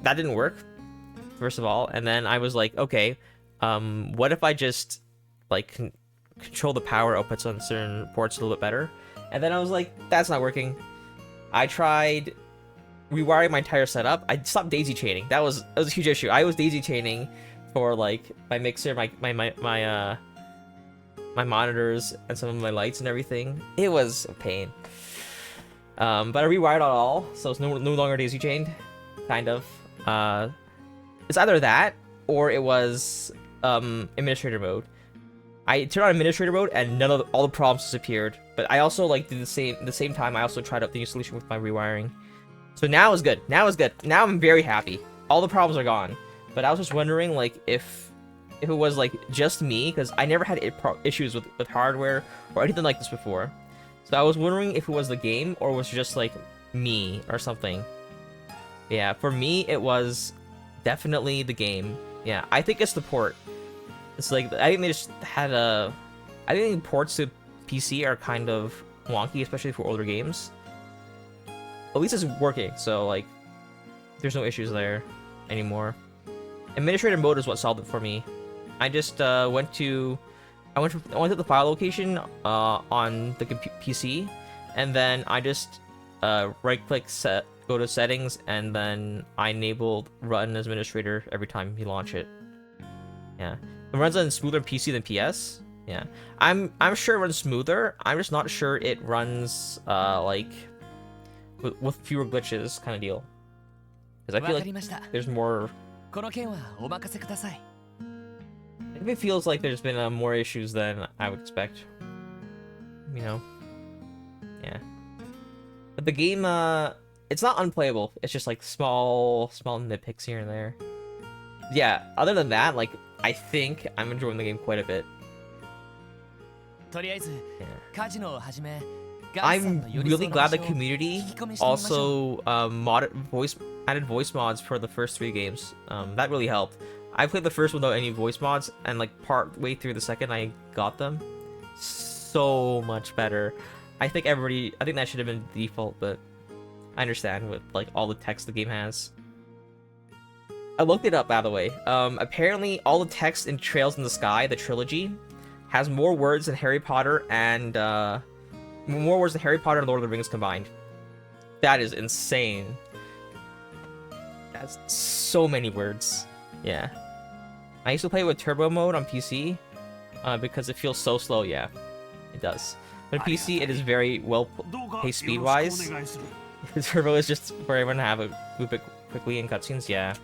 that didn't work. First of all, and then I was like, okay, what if I just like control the power outputs on certain ports a little bit better? And then I was like, that's not working. I tried rewiring my entire setup. I stopped daisy chaining. That was a huge issue. I was daisy chaining for like my mixer, my monitors, and some of my lights and everything. It was a pain. But I rewired it all, so it's no longer daisy chained. Kind of. It's either that or it was administrator mode. I turned on administrator mode and all the problems disappeared. But I also like did the same time. I also tried out the new solution with my rewiring. So now it's good. Now it's good. Now I'm very happy. All the problems are gone. But I was just wondering like if it was like just me, because I never had issues with hardware or anything like this before. So I was wondering if it was the game or was it just like me or something. Yeah, for me it was definitely the game. Yeah, I think it's the port. It's like I think they just had I think ports to PC are kind of wonky, especially for older games. At least it's working, so like there's no issues there anymore. Administrator mode is what solved it for me. I just went to the file location on the PC, and then I just right-click go to settings, and then I enabled run as administrator every time you launch it. Yeah, it runs on smoother PC than PS. Yeah, I'm sure it runs smoother. I'm just not sure it runs like with fewer glitches kind of deal. Because I feel like there's more. It feels like there's been more issues than I would expect. You know? Yeah. But the game, it's not unplayable. It's just like small nitpicks here and there. Yeah, other than that, like, I think I'm enjoying the game quite a bit. Yeah. I'm really glad the community also added voice mods for the first 3 games. That really helped. I played the first one without any voice mods, and like part way through the second I got them. So much better. I think that should have been default, but I understand with like all the text the game has. I looked it up, by the way. Apparently all the text in Trails in the Sky, the trilogy, has more words than Harry Potter and Lord of the Rings combined. That is insane. That's so many words. Yeah. I used to play with turbo mode on PC because it feels so slow. Yeah, it does. But PC, it is very well paced speed-wise. Turbo is just for everyone to have a move it quickly in cutscenes. Yeah.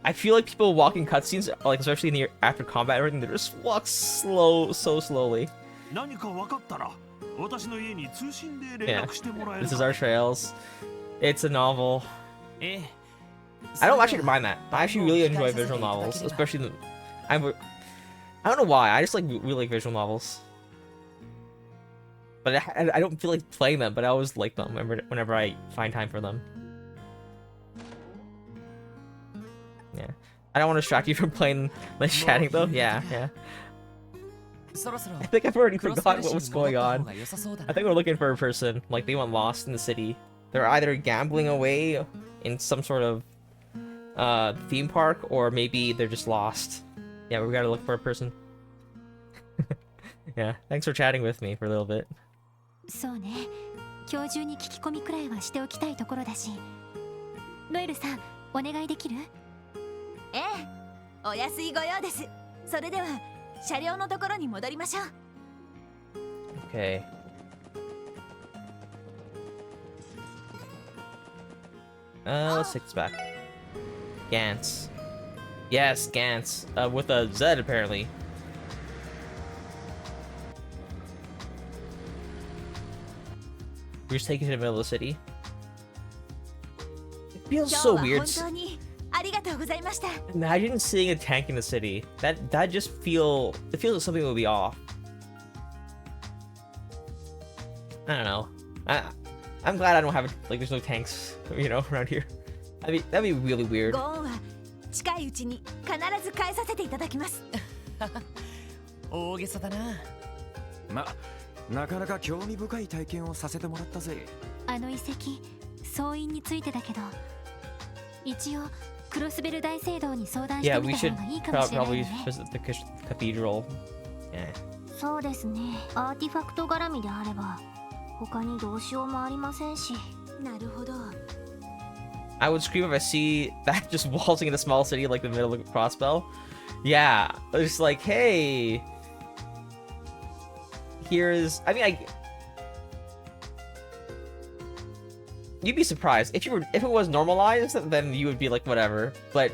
I feel like people walk in cutscenes, like especially after combat and everything, they just walk so slowly. Yeah. This is our Trails. It's a novel. I don't actually mind that. I actually really enjoy visual novels, especially I don't know why. I just like really like visual novels. But I don't feel like playing them, but I always like them whenever I find time for them. Yeah. I don't want to distract you from playing like chatting though. Yeah. そろそろ I think I've already クロス forgotten ペル what シ was に戻っ going た方 on. が良さそうだ I な think we're looking for a person, like they went lost in the city. They're either gambling away in some sort of theme park, or maybe they're just lost. Yeah, we gotta look for a person. Yeah, thanks for chatting with me for a little bit. そうね、今日中に聞き込みくらいはしておきたいところだし、ノエルさんお願いできる？ええ、お安いご用です。それでは車両のところに戻りましょう。 Okay. Let's take this back. Gantz. Yes, Gantz. With a Z apparently. We're just taking to the middle of the city. It feels 今日 so は weird. 本当にありがとうございました。 Imagine seeing a tank in the city. That just it feels like something will be off. I don't know. I'm glad I don't have like there's no tanks, you know, around here. That'd be really weird. ご恩は近いうちに必ず返させていただきます。大げさだな。ま、なかなか興味深い体験をさせてもらったぜ。あの遺跡、総員についてだけど、一応クロスベル大聖堂に相談し Yeah, て we みた should 方がいいかもしれない probably よね。 visit the cathedral. Yeah. そうですね。アーティファクト絡みであれば、他にどうしようもありませんし。なるほど。 I would scream if I see that just waltzing in a small city like the middle of Crossbell. Yeah, it's like, hey, here's. I mean, you'd be surprised if it was normalized, then you would be like whatever. But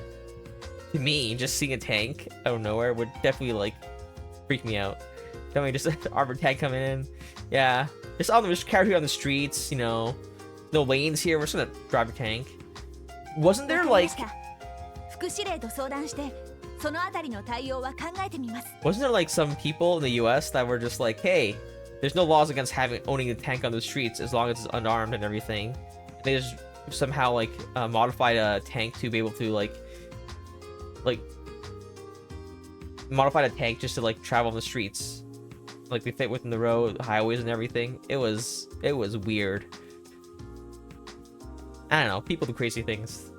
to me, just seeing a tank out of nowhere would definitely like freak me out. Definitely just armored tank coming in. Yeah, just carry on the streets. You know, no lanes here. We're just gonna drive a tank. Wasn't there わかり like ました。副司令と相談してそのあたりの対応は考えてみます。 wasn't there like some people in the US that were just like, hey, there's no laws against owning a tank on the streets as long as it's unarmed and everything. They just somehow like modified a tank to be able to like modified a tank just to like travel on the streets, like they fit within the road, highways and everything. It was weird. I don't know, people do crazy things.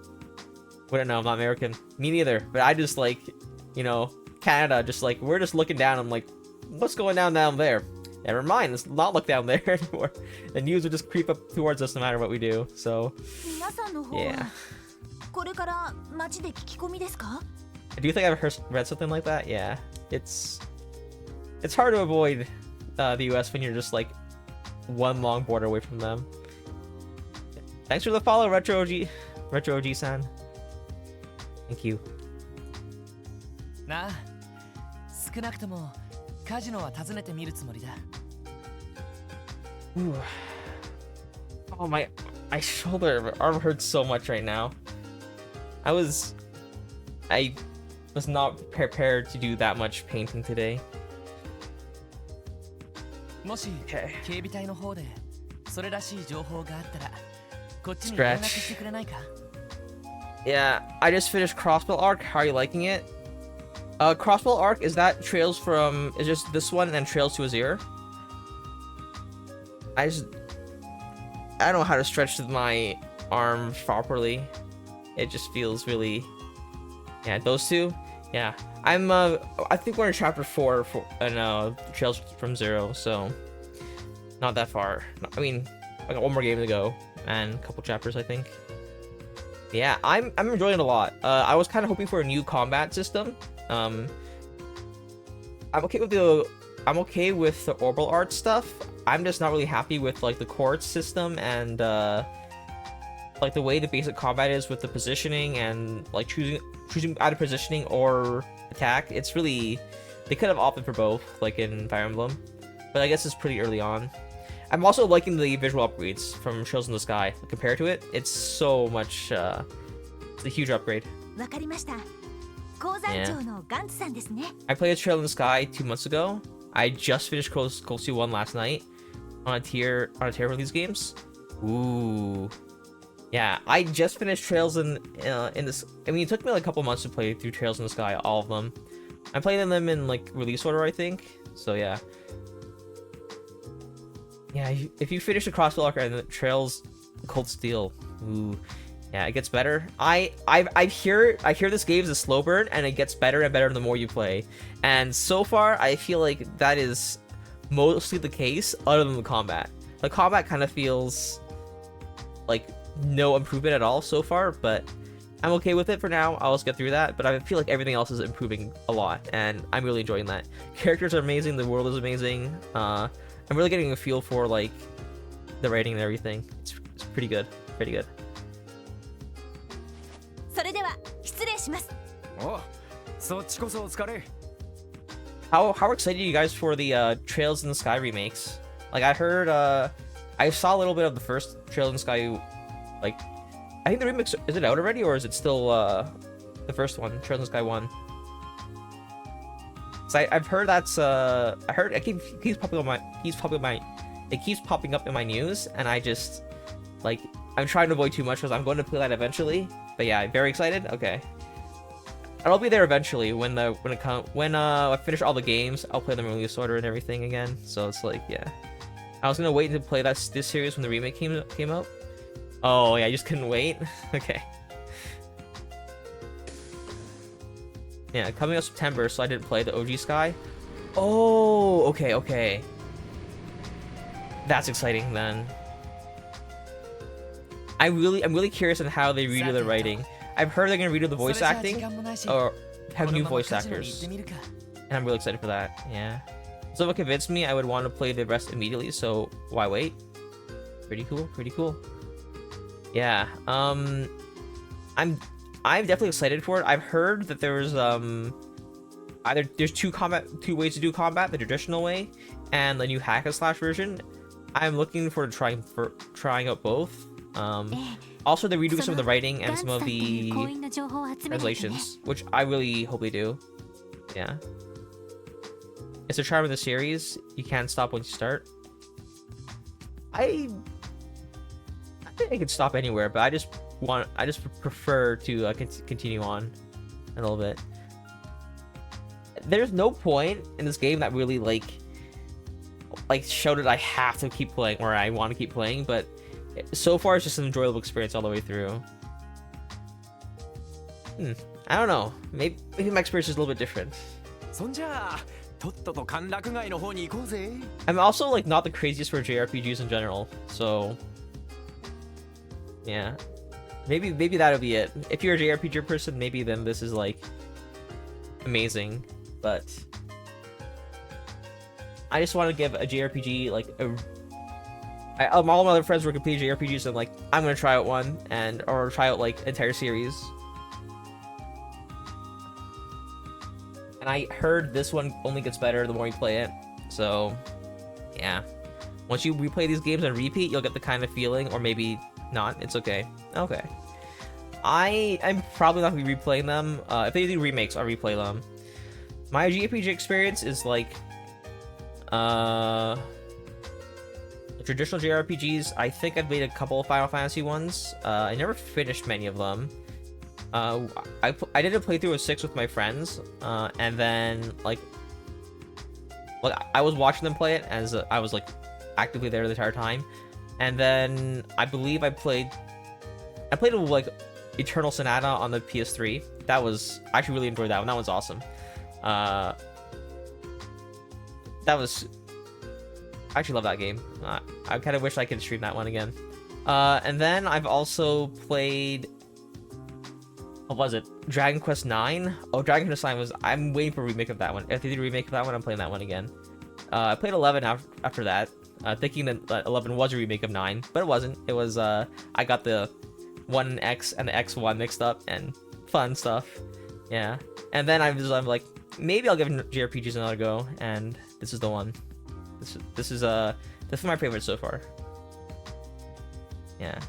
Wouldn't know, I'm not American. Me neither, but I just like, you know, Canada, just like, we're just looking down, I'm like, what's going down there? Never mind, let's not look down there anymore. The news would just creep up towards us no matter what we do, so, 皆さんの方は yeah. これから街で聞き込みですか？ Do you think I've read something like that? Yeah. It's hard to avoid the US when you're just like one long border away from them. Thanks for the follow, Retro OG-san. Thank you. なあ、少なくともカジノは訪ねてみるつもりだ。 Ooh. Oh my arm hurts so much right now. I was not prepared to do that much painting today. もし Okay. 警備隊の方でそれらしい情報があったらこっちに連絡してくれないか？ Yeah, I just finished Crossbell Arc. How are you liking it? Crossbell Arc, is that Trails from... Is just this one and then Trails to Azure? I don't know how to stretch my arm properly. It just feels really... Yeah, those two? Yeah. I think we're in chapter 4 and Trails from Zero, so... Not that far. I mean, I got one more game to go. And a couple chapters, I think. Yeah, I'm enjoying it a lot. I was kind of hoping for a new combat system. I'm okay with the orbital art stuff. I'm just not really happy with like the quartz system and like the way the basic combat is with the positioning and like choosing either positioning or attack. It's really, they could have opted for both, like in Fire Emblem, but I guess it's pretty early on. I'm also liking the visual upgrades from Trails in the Sky. Compared to it, it's so much, it's a huge upgrade. わかりました。鉱山長のガンツさんですね。I played Trail in the Sky 2 months ago. I just finished Close 2 1 last night on a tier for these games. Ooh. Yeah, I just finished Trails in this. I mean, it took me like a couple months to play through Trails in the Sky, all of them. I'm playing them in like release order, I think. So yeah. Yeah, if you finish the Crossbow Arc and the Trails Cold Steel, ooh, yeah, it gets better. I hear this game is a slow burn, and it gets better and better the more you play. And so far, I feel like that is mostly the case, other than the combat. The combat kind of feels like no improvement at all so far, but I'm okay with it for now. I'll just get through that, but I feel like everything else is improving a lot, and I'm really enjoying that. Characters are amazing, the world is amazing. I'm really getting a feel for like the writing and everything. It's pretty good, pretty good. それでは失礼します。お、そっちこそお疲れ。 How excited are you guys for the Trails in the Sky remakes? Like I heard, I saw a little bit of the first Trails in the Sky. Like, I think the remix, is it out already, or is it still the first one, Trails in the Sky 1? So I've heard that's I heard it keeps popping up in my news, and I just like I'm trying to avoid too much because I'm going to play that eventually. But yeah, very excited. Okay, and I'll be there eventually when I finish all the games. I'll play them in release order and everything again. So it's like, yeah, I was gonna wait to play this series when the remake came out. Oh yeah, I just couldn't wait. Okay. Yeah, coming out September, so I didn't play the OG Sky. Oh, okay. That's exciting then. I'm really curious on how they redo the writing. I've heard they're gonna redo the voice acting or have new voice actors, and I'm really excited for that. Yeah. So if it convinced me, I would want to play the rest immediately. So why wait? Pretty cool. Yeah. I'm definitely excited for it. I've heard that there's there's two ways to do combat: the traditional way and the new hack and slash version. I'm looking forward to trying out both. Also, they're redoing some of the writing and some of the translations, which I really hope they do. Yeah, it's a charm of the series. You can't stop once you start. I think I could stop anywhere, but I just prefer to continue on a little bit. There's no point in this game that really like showed that I have to keep playing or I want to keep playing, but so far it's just an enjoyable experience all the way through. I don't know. Maybe my experience is a little bit different. I'm also like not the craziest for JRPGs in general, so yeah. Maybe that'll be it. If you're a JRPG person, maybe then this is like amazing. But I just want to give a JRPG like all my other friends were complete JRPGs, so I'm like, I'm gonna try out one or try out like entire series. And I heard this one only gets better the more you play it. So yeah, once you replay these games and repeat, you'll get the kind of feeling, or maybe not. It's okay. Okay. I'm probably not gonna be replaying them. If they do remakes, I'll replay them. My JRPG experience is like traditional JRPGs. I think I've made a couple of Final Fantasy ones. I never finished many of them. I did a playthrough of 6 with my friends, and then like I was watching them play it as I was like actively there the entire time. And then I believe I played like Eternal Sonata on the PS3. I actually really enjoyed that one. That was awesome. I actually love that game. I kind of wish I could stream that one again. And then I've also played, what was it? Dragon Quest 9? Oh, Dragon Quest 9 I'm waiting for a remake of that one. If they do a remake of that one, I'm playing that one again. I played 11 after that. Thinking that 11 was a remake of 9, but it wasn't. It was, I got the 1X and the X1 mixed up, and fun stuff. Yeah. And then I'm like, maybe I'll give JRPGs another go, and this is the one. This is my favorite so far. Yeah.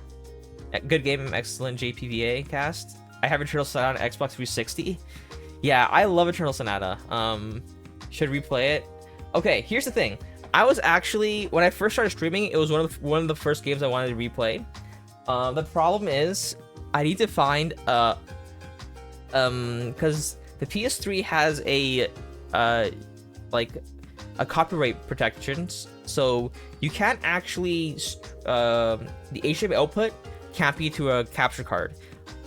Good game, excellent JPVA cast. I have Eternal Sonata on Xbox 360. Yeah, I love Eternal Sonata. Should replay it. Okay, here's the thing. I was actually, when I first started streaming, it was one of the first games I wanted to replay. The problem is I need to find because the PS3 has a like a copyright protections, so you can't actually the HDMI output can't be to a capture card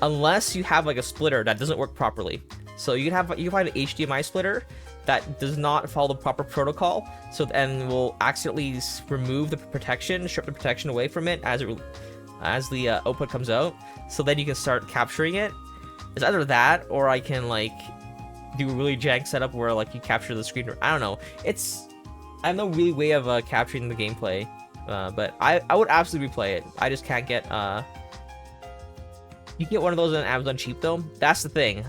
unless you have like a splitter that doesn't work properly. So you can find an HDMI splitter that does not follow the proper protocol, so then will accidentally remove the protection, strip the protection away from it as the output comes out. So then you can start capturing it. It's either that, or I can like do a really jank setup where like you capture the screen. I don't know. I have no really way of capturing the gameplay, but I would absolutely replay it. I just can't get you can get one of those on Amazon cheap though. That's the thing.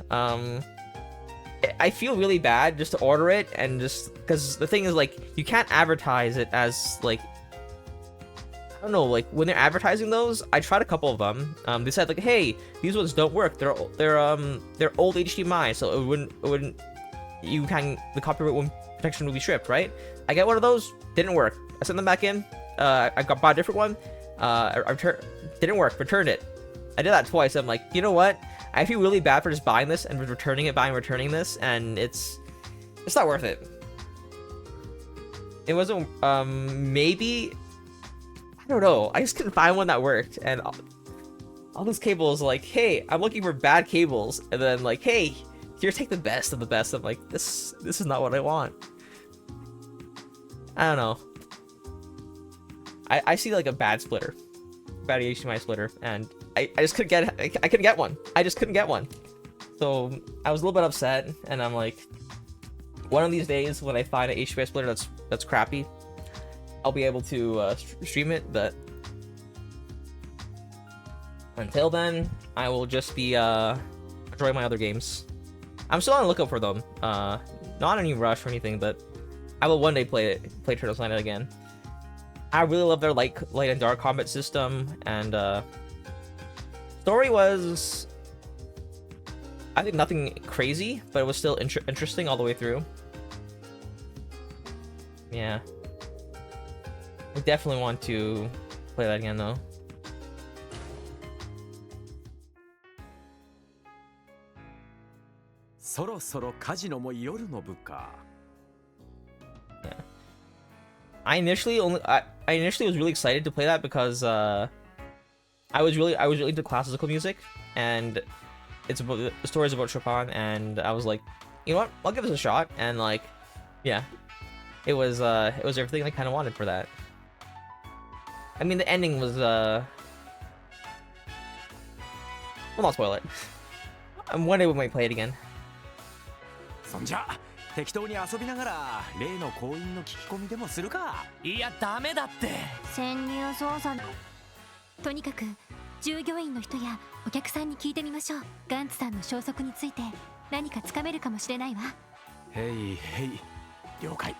I feel really bad just to order it, and just because the thing is like you can't advertise it as like, I don't know, like when they're advertising those, I tried a couple of them. They said like, hey, these ones don't work. They're old HDMI, so the copyright protection will be stripped, right? I get one of those, didn't work. I sent them back in. I bought a different one. Didn't work. Returned it. I did that twice. I'm like, you know what? I feel really bad for just buying this and returning this, and it's not worth it. It wasn't. Maybe. I don't know. I just couldn't find one that worked, and all those cables like, hey, I'm looking for bad cables, and then like, hey, here, take the best of the best. I'm like, this is not what I want. I don't know. I see like a bad HDMI splitter, and I just couldn't get. I couldn't get one. I just couldn't get one. So I was a little bit upset, and I'm like, one of these days when I find an HDMI splitter that's crappy, I'll be able to stream it. But until then, I will just be enjoying my other games. I'm still on the lookout for them. Not any rush or anything, but I will one day play Turtles Night again. I really love their light and dark combat system, and story was, I think, nothing crazy, but it was still interesting all the way through. Yeah. I definitely want to play that again, though. Yeah. I initially was really excited to play that because I was really into classical music, and the story's about Chopin, and I was like, you know what, I'll give this a shot, and like, yeah, it was everything I kind of wanted for that. I mean, the ending was we'll not spoil it. One day we might play it again. そんじゃ適当に遊びながら例の行員の聞き込みでもするか。いやダメだって。潜入捜査。とにかく従業員の人やお客さんに聞いてみましょう。ガンツさんの消息について何かつかめるかもしれないわ。へいへい、了解。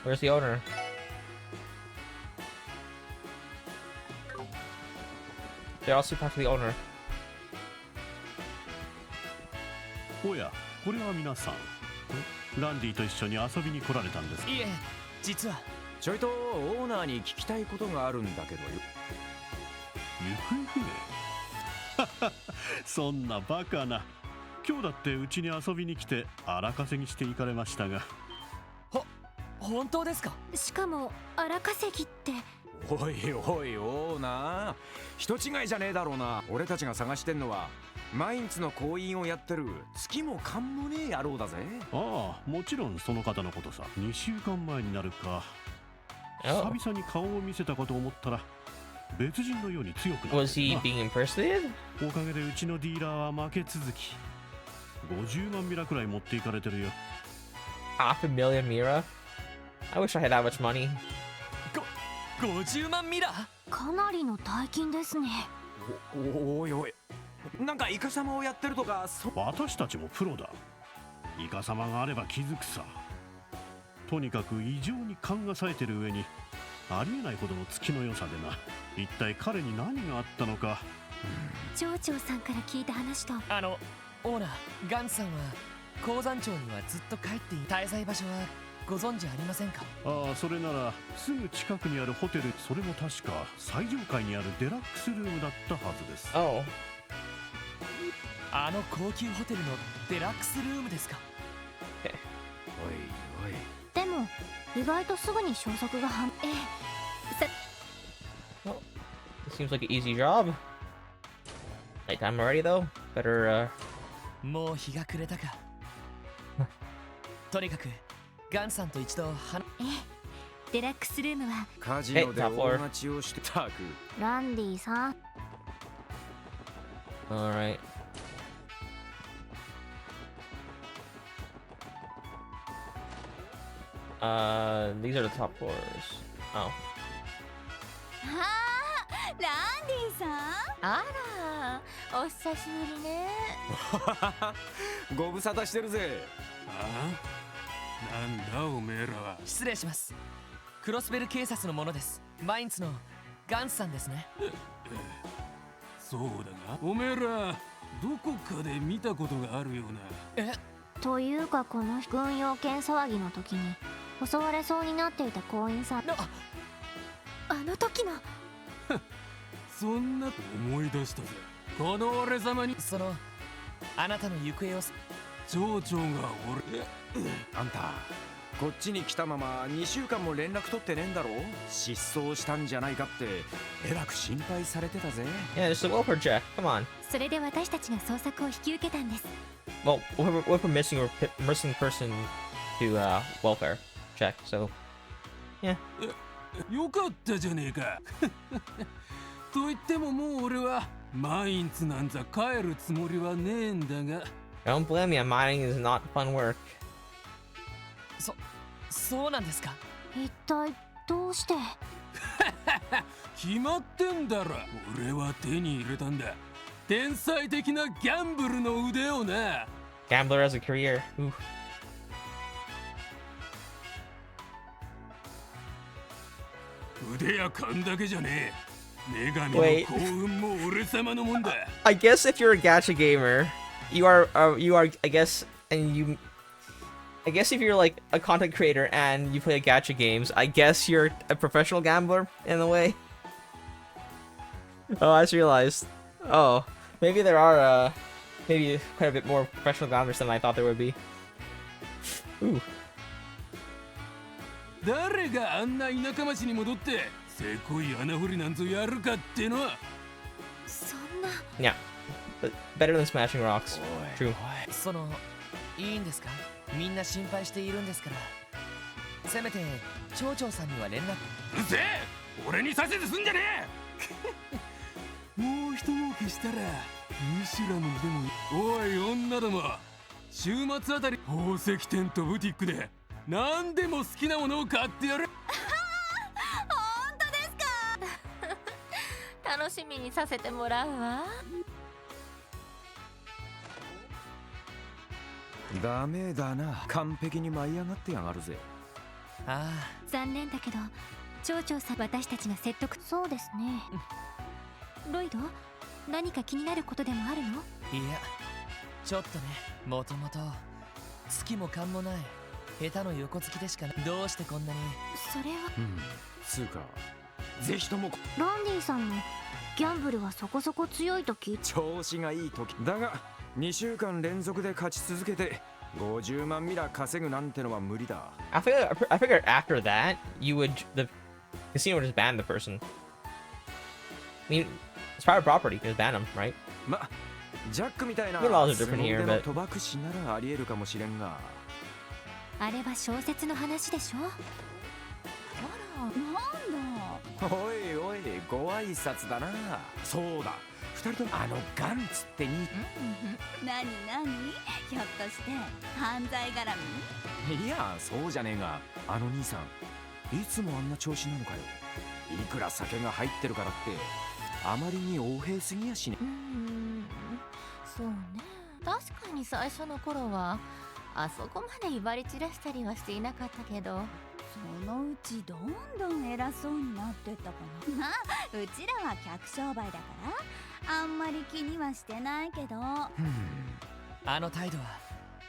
Where's the owner? They also talk to the owner. おや、これは皆さん、ランディと一緒に遊びに来られたんですか？いえ、実はちょいとオーナーに聞きたいことがあるんだけどよ。行方不明？そんなバカな。今日だってうちに遊びに来て荒稼ぎして行かれましたが。本当ですか？しかも荒稼ぎって。おいおいオーナー、人違いじゃねえだろうな。俺たちが探してんのは毎日の行員をやってる月も勘もねえ野郎だぜ。ああ、もちろんその方のことさ。2週間前になるか。久々に顔を見せたかと思ったら別人のように強くなってるな。Was he being impersonated? おかげでうちのディーラーは負け続き、50万ミラくらい持っていかれてるよ。500,000 mira? I wish I had that much money. 50万ミラ？かなりの大金ですね。おいおい、なんかイカサマをやってるとか。私たちもプロだ。イカサマがあれば気づくさ。とにかく異常に勘が冴えてる上にありえないほどの月の良さでな。一体彼に何があったのか。町長さんから聞いた話と。オーナー、ガンツさんは鉱山町にはずっと帰っていい。滞在場所はご存知ありませんか？ああ、それならすぐ近くにあるホテル、それも確か最上階にあるデラックスルームだったはずです。 Oh. あの高級ホテルのデラックスルームですか？おいおい、でも意外とすぐに消息が判明。 Well, it seems like an easy job. Nighttime already though. Better もう日が暮れたか。とにかくガンさんと一度デラックスルームはカジノで大勝ちをしてたく。ランディさん、 Alright. These are the top floors. Oh. ランディさん。あらお久しぶりね。ご無沙汰してるぜ。なんだおめえらは。失礼します。クロスベル警察の者です。マインツのガンさんですね。そうだが、おめえらどこかで見たことがあるような。というかこの軍用犬騒ぎの時に襲われそうになっていた行員さん。あの時のそんな思い出したぜ。この俺様にそのあなたの行方を町長が俺。あんたこっちに来たまま2週間も連絡取ってねえんだろ。失踪したんじゃないかってえらく心配されてたぜ。 Yeah, just a welfare check. Come on. それで私たちが捜索を引き受けたんです。 Well, we're missing person to welfare check. So, yeah. よかったじゃねえか。と言ってももう俺はマインツなんざ帰るつもりはねえんだが。 Don't blame me. Mining is not fun work. そうなんですか？一体どうして？決まってんだろ。俺は手に入れたんだ。天才的なギャンブルの腕をな。 Gambler as a career. Oof. 腕や勘だけじゃねえ。女神の Wait. 幸運も俺様のもんだ。 I guess if you're a gacha gamer, you are, I guess, I guess if you're like a content creator and you play gacha games, I guess you're a professional gambler in a way. Oh, I just realized. Oh, maybe there are, maybe quite a bit more professional gamblers than I thought there would be. Ooh. 誰があんな田舎町に戻ってせこい穴掘りなんぞやるかっての。そんな Yeah, but better than smashing rocks. True. そのいいんですか？みんな心配しているんですから。せめて町長さんには連絡。うるせえ、俺にさせてすんじゃねえ。もう一儲けしたらミシュラムでも。おい女ども、週末あたり宝石店とブティックで何でも好きなものを買ってやる。本当ですか？楽しみにさせてもらうわ。ダメだな、完璧に舞い上がってやがるぜ。あ残念だけど町長さん、私たちが説得。そうですね。ロイド、何か気になることでもあるの？あ、いや、ちょっとね。もともと月も勘もない下手の横付きでしかない。どうしてこんなに。それはつうかぜひともランディさんもギャンブルはそこそこ強いと聞いて。調子がいい時だが2週間連続で勝ち続けて50万ミラ稼ぐなんてのは無理だ。I figured after that, the casino would just ban the person. I mean, it's private property. Just ban them, right? ま、ジャックみたいな The laws are 凄 different 腕 here, の but 賭博師ならありえるかもしれんが。あれは小説の話でしょ？あら、なんだ。おいおい、ご挨拶だな。そうだ、2人ともあのガンツってに。何ひょっとして犯罪絡み？いや、そうじゃねえが、あの兄さんいつもあんな調子なのかよ。いくら酒が入ってるからってあまりに横柄すぎやしね。そうね。確かに最初の頃はあそこまで威張り散らしたりはしていなかったけど、そのうちどんどん偉そうになってったかな。まあうちらは客商売だからあんまり気にはしてないけど。あの態度は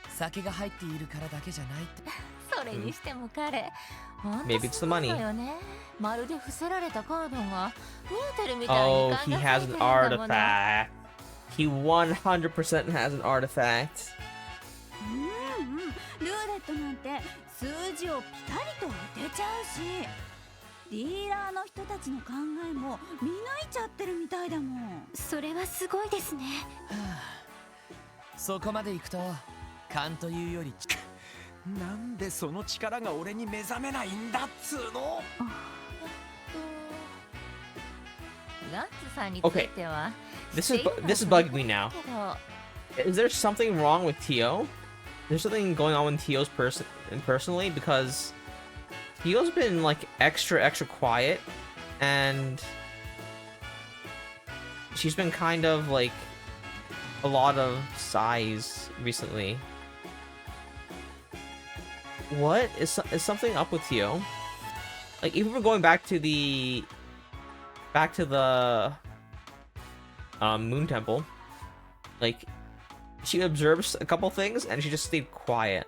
酒が入っているからだけじゃないって。そそれにしても彼、ほんと Maybe it's the すごい money. のよね。まるで伏せられたカードが見えてるみたい Oh, に he 考え has てる an んだもの。 artifact. He 100% has an artifact. ルーレットなんて数字をピタリと当てちゃうし、ディーラーの人たちの考えも見抜いちゃってるみたいだもん。それはすごいですね。そこまで行くと勘というよりなんでその力が俺に目覚めないんだっつうの。ガッツさんについては、 This is bugging me now. Is there something wrong with Tio? There's something going on with Tio's personally, because Tio's been like extra quiet, and she's been kind of like a lot of sighs recently. What is something up with Tio? Like, even we're going back to the Moon Temple, like, she observes a couple things and she just stayed quiet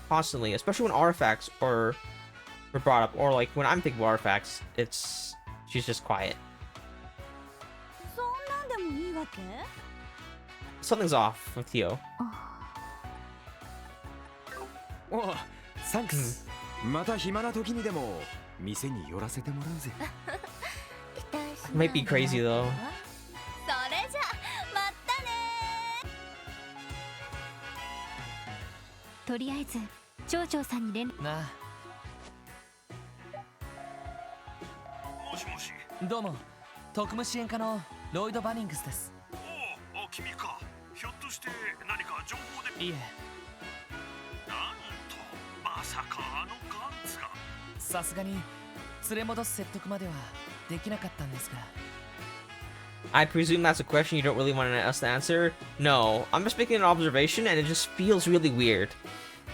constantly, especially when artifacts were brought up, or like when I'm thinking of artifacts, she's just quiet. そんなんでもいいわけ？ Something's off with Tio. お、サンクス。また暇な時にでも店に寄らせてもらうぜ。期待し Might be crazy though. それじゃまたね。とりあえず町長さんに連絡。な。もしもし。どうも、特務支援課のロイド・バニングスです。おお、君か。ひょっとして何か情報で。いえ、なんと、まさかあのガンツが。さすがに連れ戻す説得まではできなかったんですが。I presume that's a question you don't really want us to answer. No, I'm just making an observation, and it just feels really weird.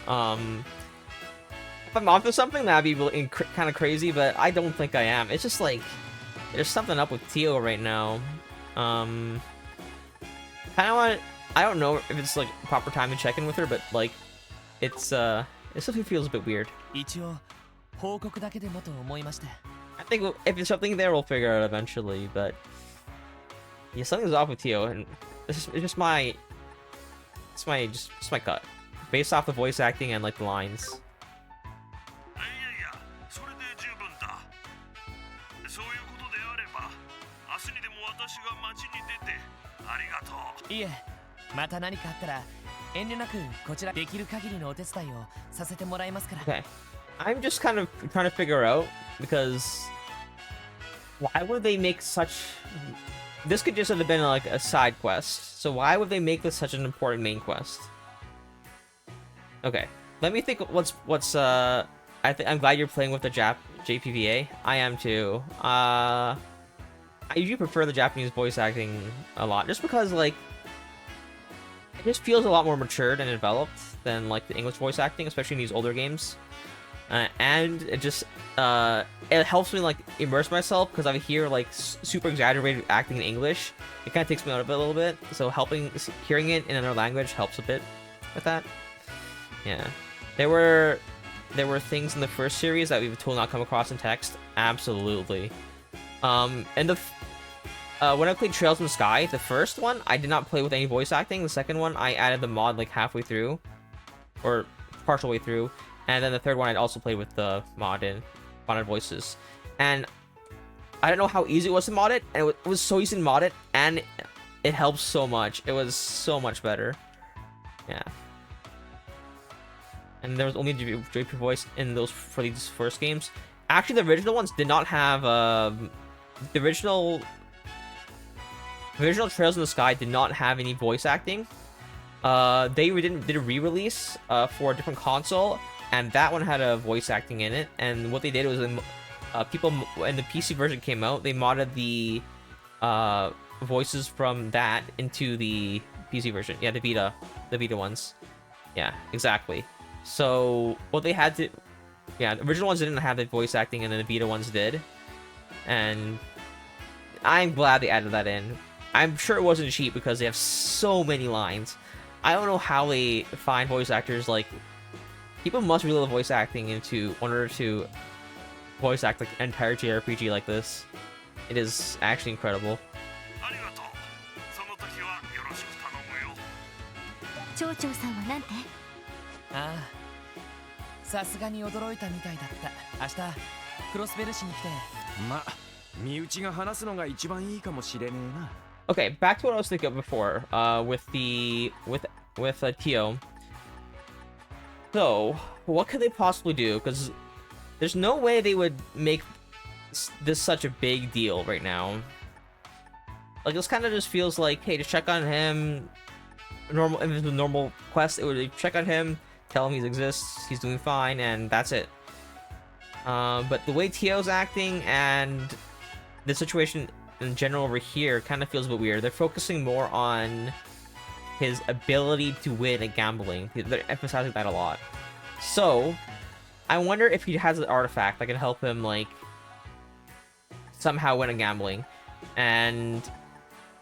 If I'm onto something, that'd be really kind of crazy, but I don't think I am. It's just like there's something up with Tio right now. Kind of want. I don't know if it's like proper time to check in with her, but like, it something feels a bit weird. 一応報告だけでもと思いまして。I think if there's something there, we'll figure it out eventually, but yeah, something's off with Tio, and it's just my gut, based off the voice acting and like the lines. いやいや、それで十分だ。そういうことであれば、明日にでも私が街に出て、ありがとう。いえ、また何かあったら遠慮なくこちらできる限りのお手伝いをさせてもらいますから。Okay, I'm just kind of trying to figure out, because why would they make such? This could just have been like a side quest. So why would they make this such an important main quest? Okay, let me think. What's I'm glad you're playing with the JPVA. I am too. I usually prefer the Japanese voice acting a lot, just because like it just feels a lot more matured and developed than like the English voice acting, especially in these older games. And it just it helps me like immerse myself, because I hear like super exaggerated acting in English. It kind of takes me out of it a little bit, so hearing it in another language helps a bit with that. Yeah, there were things in the first series that we've totally not come across in text. Absolutely. And when I played Trails in the Sky, the first one I did not play with any voice acting. The second one I added the mod like halfway through, or partial way through. And then the third one I'd also played with the modded voices. And I don't know how easy it was to mod it, and it was so easy to mod it, and it helps so much. It was so much better. Yeah. And there was only JP voice in those for these first games. Actually, the original ones did not have the original Trails in the Sky did not have any voice acting. They did a re-release for a different console, and that one had a voice acting in it. And what they did was, people when the PC version came out, they modded the voices from that into the PC version. Yeah, the Vita ones. Yeah, exactly. So what they had to, yeah, the original ones didn't have the voice acting, and then the Vita ones did. And I'm glad they added that in. I'm sure it wasn't cheap, because they have so many lines. I don't know how they find voice actors like People must really love voice acting in order to voice act like an entire JRPG like this. It is actually incredible. ありがとう。その時はよろしく頼むよ。町長さんはなんて？ああ、さすがに驚いたみたいだった。明日クロスベル市に来て。ま、身内が話すのが一番いいかもしれねえな。Okay, back to what I was thinking of before, with Tio. So, what could they possibly do? Because there's no way they would make this such a big deal right now. Like, this kind of just feels like, hey, just check on him. Normal, if it's a normal quest, it would check on him, tell him he exists, he's doing fine, and that's it. But the way Tio's acting and the situation in general over here kind of feels a bit weird. They're focusing more on his ability to win at gambling. They're emphasizing that a lot. So, I wonder if he has an artifact that can help him, like, somehow win at gambling. And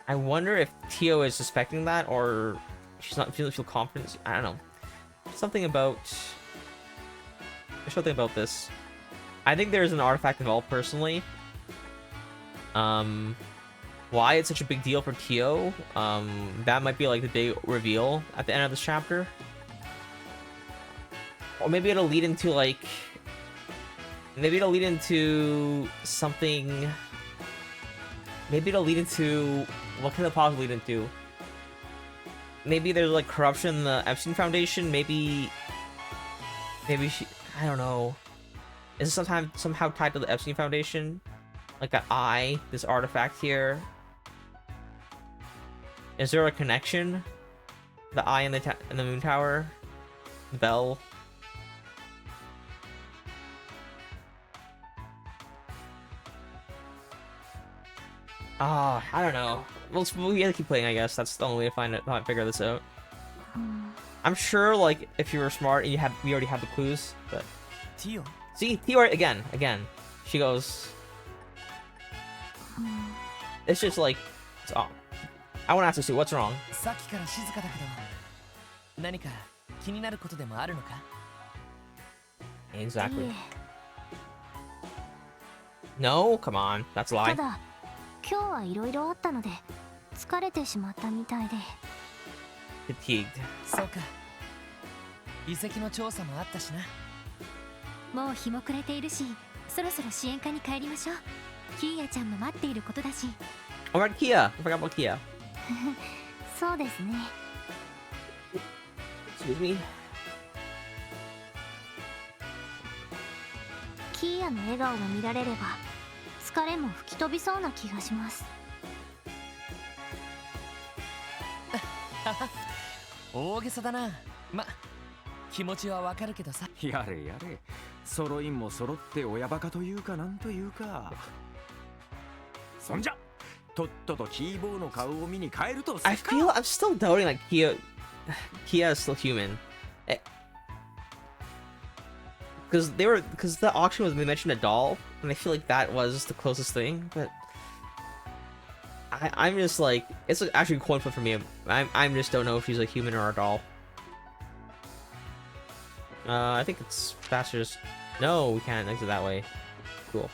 I wonder if Tio is suspecting that, or she's not feeling confident. I don't know. There's something about this. I think there's an artifact involved personally. Why it's such a big deal for Tio, that might be like the big reveal at the end of this chapter. Or maybe it'll lead into like... Maybe it'll lead into something... Maybe it'll lead into... What can it possibly lead into? Maybe there's like corruption in the Epstein Foundation, maybe she... I don't know. Is it somehow tied to the Epstein Foundation? Like that eye, this artifact here. Is there a connection? The eye in the moon tower, the bell. I don't know. We gotta keep playing, I guess. That's the only way to figure this out. I'm sure, like, if you were smart and we already have the clues, but Tio. See, Tio again. She goes. It's just like, I want to ask you, what's wrong? さっきから静かだけど、何か気になることでもあるのか? Exactly. No, come on, that's a lie. ただ今日はいろいろあったので疲れてしまったみたいで。Fatigued. そうか。遺跡の調査もあったしな。もう日も暮れているし、そろそろ支援課に帰りましょう。キーヤちゃんも待っていることだし。Oh, right, Kia. I forgot about Kia. そうですね。Excuse me. キーヤの笑顔が見られれば疲れも吹き飛びそうな気がします。大げさだな。ま、気持ちはわかるけどさ。やれやれ、揃いも揃って親バカというかなんというか。そんじゃ、とっととキーボーの顔を見に帰ると。I feel I'm still doubting like Kia is still human. Because the auction was, they mentioned a doll, and I feel like that was the closest thing, but I'm just like, it's actually a coin flip for me. I just don't know if she's a human or a doll. I think it's faster just... No, we can't exit that way. Cool.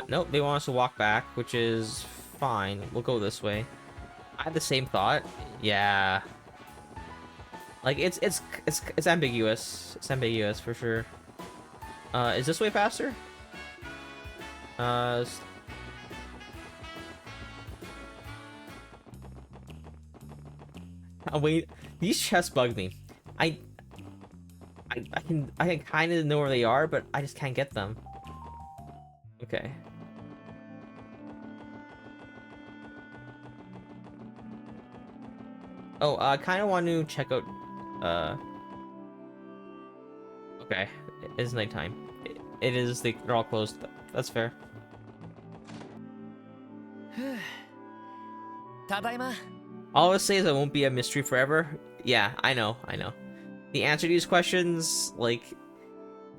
Nope, they want us to walk back, which is fine. We'll go this way. I had the same thought. Yeah. Like, it's ambiguous. It's ambiguous for sure. Is this way faster? Oh, wait, these chests bug me. I can kind of know where they are, but I just can't get them. Okay. Oh, I kind of want to check out. Okay, it is nighttime. It is. They're all closed. That's fair. ただいま。 All I say is it won't be a mystery forever. Yeah, I know. The answer to these questions, like,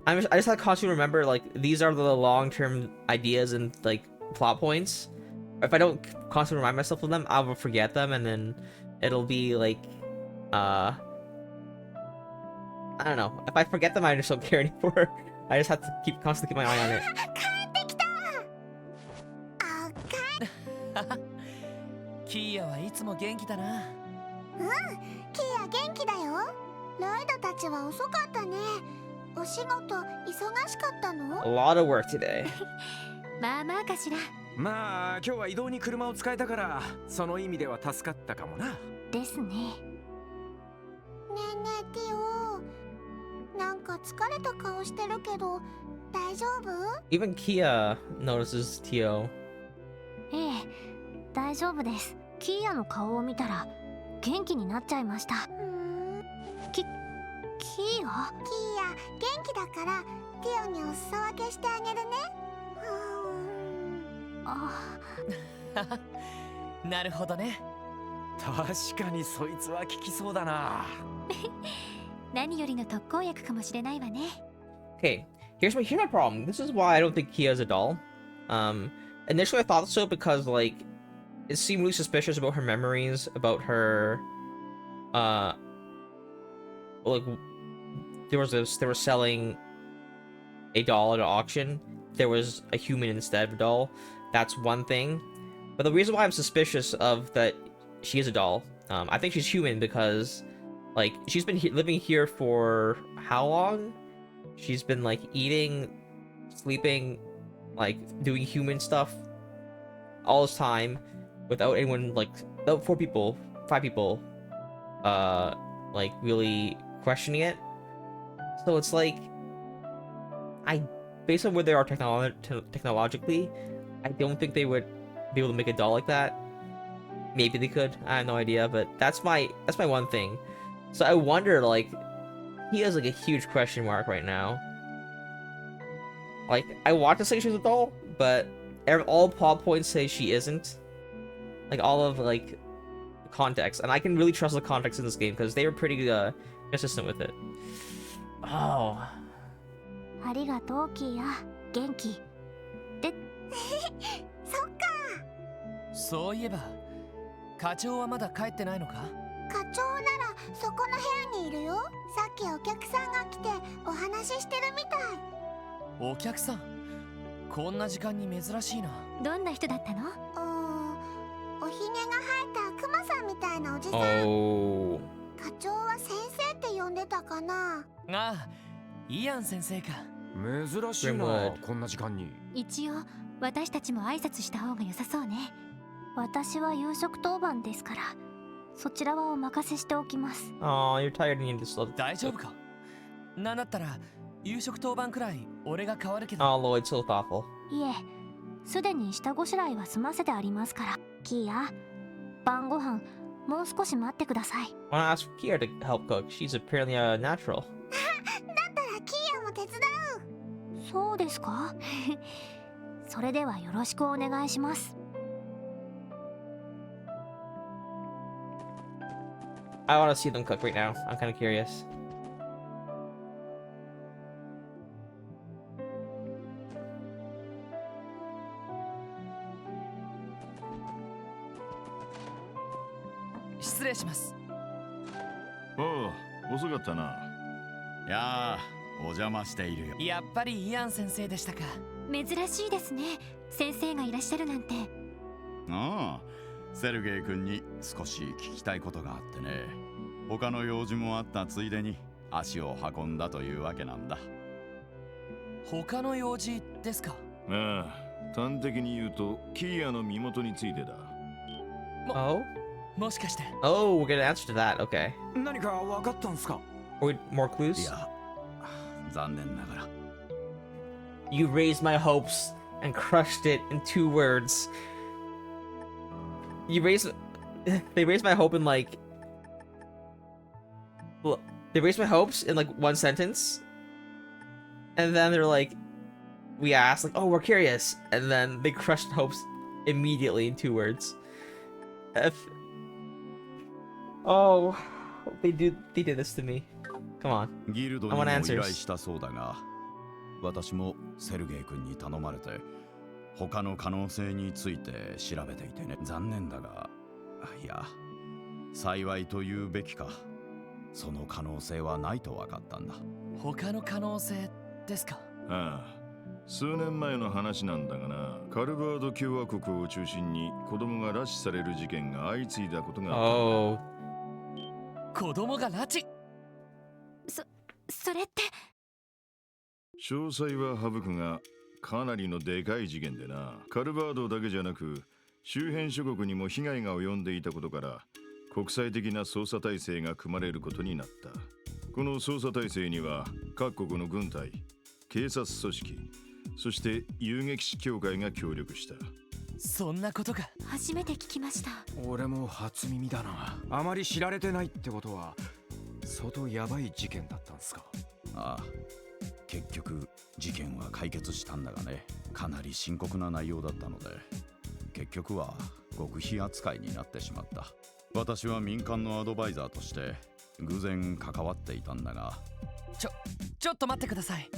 I just have to constantly remember, like, these are the long-term ideas and, like, plot points. If I don't constantly remind myself of them, I will forget them, and then it'll be like, I don't know. If I forget them, I just don't care anymore. I just have to constantly keep my eye on it. 帰ってきた。赤い。キーヤはいつも元気だな。キーヤ元気だよ。ライドたちは遅かったね。お仕事忙しかったの？ A lot of work today. まあまあかしら。まあ今日は移動に車を使えたからその意味では助かったかもな。ですね。ねえねえティオ、なんか疲れた顔してるけど大丈夫？ Even Kia notices Tio. ええ、大丈夫です。キーヤの顔を見たら元気になっちゃいました。キーヤ？キーヤ元気だからティオにお裾分けしてあげるね。なるほどね。確かにそいつは効きそうだな。何よりの特効薬かもしれないわね。 Okay, here's my problem. This is why I don't think Kia is a doll. Initially I thought so because like it seemed really suspicious about her memories, about her like they were selling a doll at an auction. There was a human instead of a doll. That's one thing. But the reason why I'm suspicious of that she is a doll, I think she's human because like she's been living here for how long? She's been like eating, sleeping, like doing human stuff all this time without anyone, like without 5 people like really questioning it. So it's like based on where they are technologically, I don't think they would be able to make a doll like that. Maybe they could, I have no idea, but that's my one thing. So I wonder, like, he has like a huge question mark right now. Like, I want to say she's a doll, but all plot points say she isn't. Like, all of, like, context. And I can really trust the context in this game, because they were pretty, consistent with it. Oh. ありがとうキーヤ。元気でそっか。そういえば課長はまだ帰ってないのか？課長ならそこの部屋にいるよ。さっきお客さんが来てお話ししてるみたい。お客さん？こんな時間に珍しいな。どんな人だったの？おひげが生えたクマさんみたいなおじさん。Oh. 課長は先生って呼んでたかな？ああ、イアン先生か。珍しいな、こんな時間に。一応私たちも挨拶した方が良さそうね。私は夕食当番ですからそちらはお任せしておきます。Oh, you're tired and you need to slow. 大丈夫か？なんだったら夕食当番くらい俺が代わるけど。Oh, Lloyd's so thoughtful. いえ、すでに下ごしらえは済ませてありますから。キーヤ、晩ご飯もう少し待ってください。I wanna ask Kia to help cook. She's apparently a natural. だったらキーヤも手伝う。そうですか？それではよろしくお願いします。I want to see them cook right now. I'm kind of curious. Oh, 遅かったな。いやー、お邪魔しているよ。やっぱりイアン先生でしたか。珍しいですね。先生がいらっしゃるなんて。ああ、セルゲイ君に少し聞きたいことがあってね。他の用事もあったついでに足を運んだというわけなんだ。他の用事ですか？ああ、端的に言うとキーヤの身元についてだ。Oh? もしかして。Oh, we're gonna answer to that. Okay. 何か分かったんすか？ Or more clues? いや、残念ながら。You raised my hopes and crushed it in 2 words. They raised my hope in like... They raised my hopes in like 1 sentence. And then they're like... We asked like, oh, we're curious. And then they crushed hopes immediately in 2 words. Oh, they did this to me. Come on. ギルドにも依頼したそうだが、私もセルゲイ君に頼まれて他の可能性について調べていてね。残念だが、いや、幸いと言うべきか。その可能性はないと分かったんだ。他の可能性ですか？ああ、数年前の話なんだがな、カルバード共和国を中心に子供が拉致される事件が相次いだことがあった。 Oh. 子供が拉致。それって詳細は省くが、かなりのでかい事件でな。カルバードだけじゃなく周辺諸国にも被害が及んでいたことから国際的な捜査体制が組まれることになった。この捜査体制には各国の軍隊、警察組織、そして遊撃士協会が協力した。そんなことが。初めて聞きました。俺も初耳だな。あまり知られてないってことは相当ヤバい事件だったんすか？ああ、結局事件は解決したんだがね、かなり深刻な内容だったので結局は極秘扱いになってしまった。私は民間のアドバイザーとして偶然関わっていたんだが。ちょっと待ってください。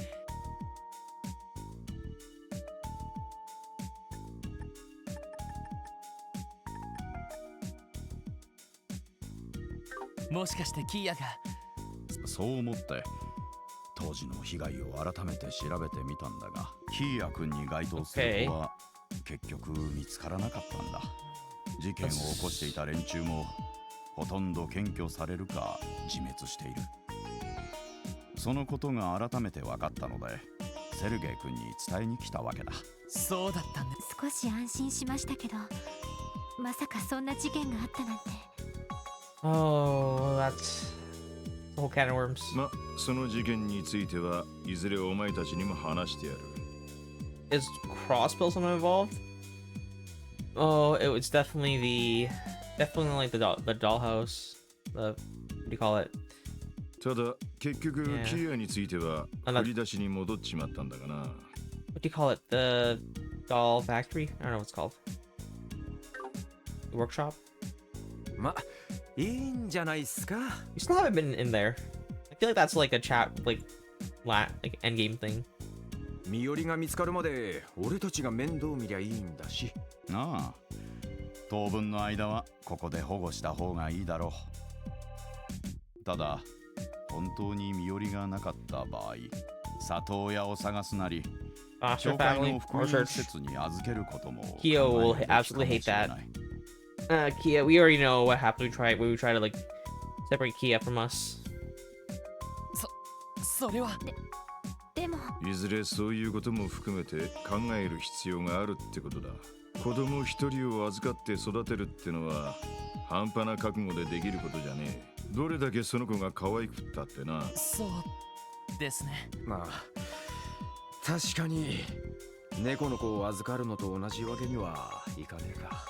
もしかしてキーヤが。そう思って当時の被害を改めて調べてみたんだが、キーヤ君に該当する子は結局見つからなかったんだ。事件を起こしていた連中もほとんど検挙されるか自滅している。そのことが改めて分かったのでセルゲイ君に伝えに来たわけだ。そうだったんで。少し安心しましたけど、まさかそんな事件があったなんて。Oh, that's the whole can of worms. ま、その事件についてはいずれお前たちにも話してやる。 Is Crosspill someone involved? Oh, it's definitely like the dollhouse. What do you call it? ただ結局 Yeah. キアについては振り出しに戻っちまったんだがな。 What do you call it? The doll factory? I don't know what it's called. The workshop? ま、いいんじゃないっすか。 You still haven't been in there. I feel like that's like a chat, like end game thing. 身寄りが見つかるまで俺たちが面倒見りゃいいんだし。なあ、当分の間はここで保護した方がいいだろう。ただ本当に身寄りがなかった場合、里親を探すなり Foster 教会 family の福 or 音 church. 施設に預けることも Kyo will 考えるべき absolutely かも hate しれ that. ない。Kia, we already know what happened. We try to like separate Kia from us. それは。でもいずれそういうことも含めて考える必要があるってことだ。子供一人を預かって育てるってのは半端な覚悟でできることじゃねえ。どれだけその子が可愛くったってな。そうですね。まあ確かに猫の子を預かるのと同じわけにはいかねえか。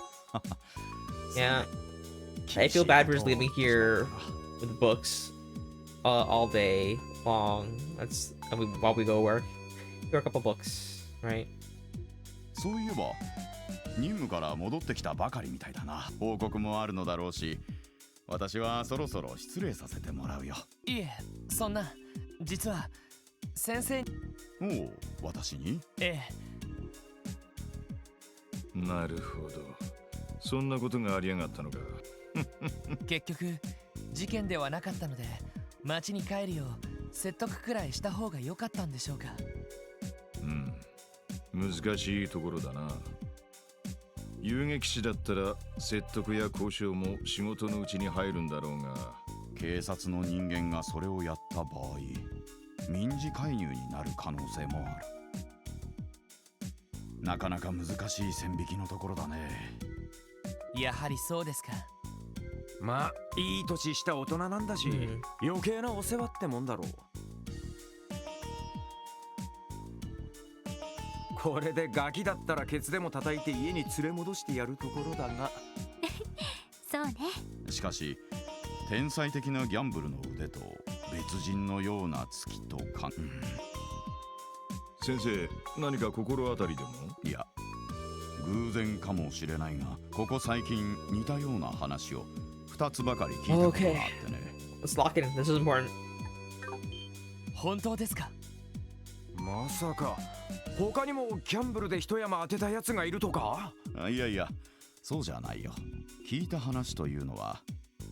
Yeah, I feel bad for just living here with books all day long. While we go work. Work a couple books, right? そういえば任務から戻ってきたばかりみたいだな。報告もあるのだろうし、私はそろそろ失礼させてもらうよ。いえ、そんな。実は先生。おお、私に？ええ。なるほど。そんなことがありやがったのか。結局事件ではなかったので町に帰るよう説得くらいした方が良かったんでしょうか。うん、難しいところだな。遊撃士だったら説得や交渉も仕事のうちに入るんだろうが、警察の人間がそれをやった場合、民事介入になる可能性もある。なかなか難しい線引きのところだね。やはりそうですか。まあいい年した大人なんだし、余計なお世話ってもんだろう。これでガキだったらケツでも叩いて家に連れ戻してやるところだが。そうね。しかし天才的なギャンブルの腕と別人のような月とか、先生、何か心当たりでも？いや、偶然かもしれないが、ここ最近似たような話を2つばかり聞いたことがあってね。Let's lock it in. This is important. 本当ですか？まさか他にもギャンブルで一山当てたやつがいるとか？いやいや、そうじゃないよ。聞いた話というのは、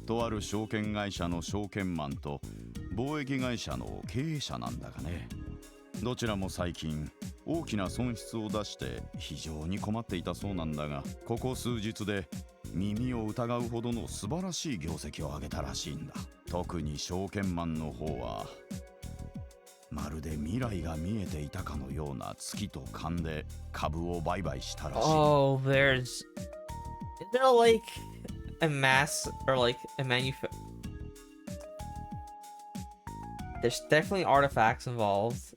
とある証券会社の証券マンと貿易会社の経営者なんだがね。どちらも最近大きな損失を出して非常に困っていたそうなんだが、ここ数日で耳を疑うほどの素晴らしい業績を上げたらしいんだ。特に証券マンの方はまるで未来が見えていたかのような月と勘で株を売買したらしい。Oh, is there like a mass or like a There's definitely artifacts involved.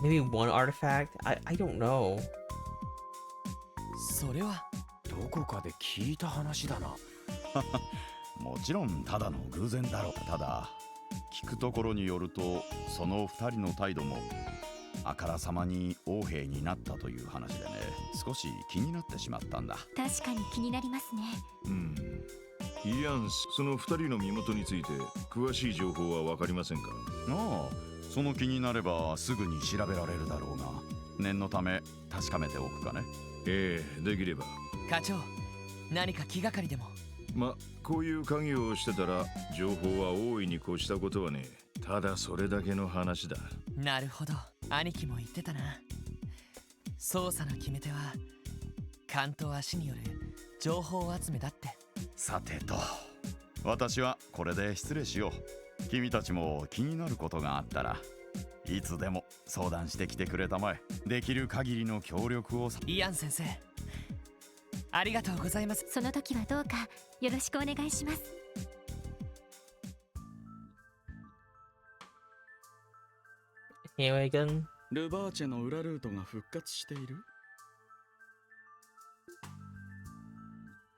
Maybe one artifact? I don't know. それはどこかで聞いた話だな。もちろんただの偶然だろう。ただ聞くところによると、その2人の態度もあからさまに横兵になったという話でね、少し気になってしまったんだ。確かに気になりますね。イアンス、その2人の身元について詳しい情報は分かりませんか？ああ、その気になればすぐに調べられるだろうが、念のため確かめておくかね。ええ、できれば。課長、何か気がかりでも。こういう家業をしてたら情報は大いに越したことはね。ただそれだけの話だ。なるほど、兄貴も言ってたな。捜査の決め手は勘と足による情報集めだって。さてと、私はこれで失礼しよう。君たちも気になることがあったらいつでも相談してきてくれたまえ。できる限りの協力を。イアン先生、ありがとうございます。その時はどうかよろしくお願いします。Anyway, again. ルバーチェの裏ルートが復活している？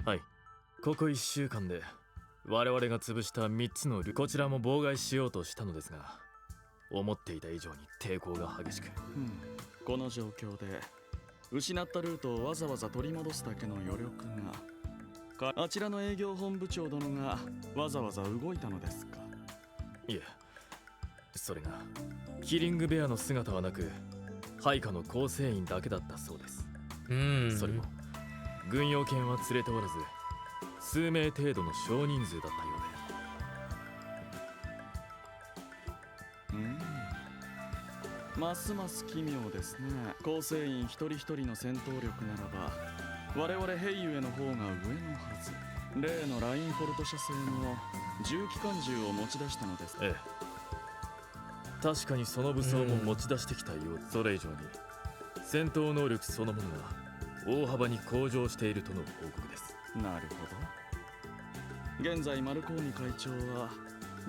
はい、ここ1週間で我々が潰した3つのこちらも妨害しようとしたのですが、思っていた以上に抵抗が激しく、この状況で失ったルートをわざわざ取り戻すだけの余力が、あちらの営業本部長殿がわざわざ動いたのですか？いえ、それがキリングベアの姿はなく配下の構成員だけだったそうです。それも軍用犬は連れておらず、数名程度の少人数だったようで。ますます奇妙ですね。構成員一人一人の戦闘力ならば我々兵ゆえの方が上のはず。例のラインフォルト社製の重機関銃を持ち出したのです。ええ、確かにその武装も持ち出してきたようで、それ以上に戦闘能力そのものが大幅に向上しているとの報告です。なるほど。現在マルコーニ会長は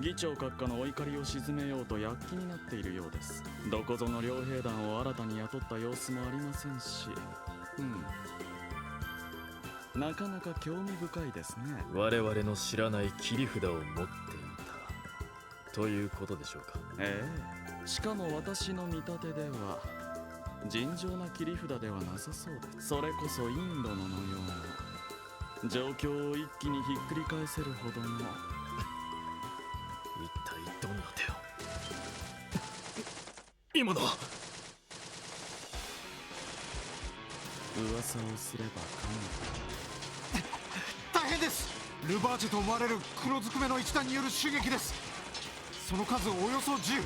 議長閣下のお怒りを鎮めようと躍起になっているようです。どこぞの傭兵団を新たに雇った様子もありませんし、なかなか興味深いですね。我々の知らない切り札を持っていたということでしょうか。しかも私の見立てでは尋常な切り札ではなさそうです。それこそインドのような状況を一気にひっくり返せるほどの。一体どんな手を。今だ。噂をすれば大変です。ルバーチェと思われる黒ずくめの一団による襲撃です。その数およそ10。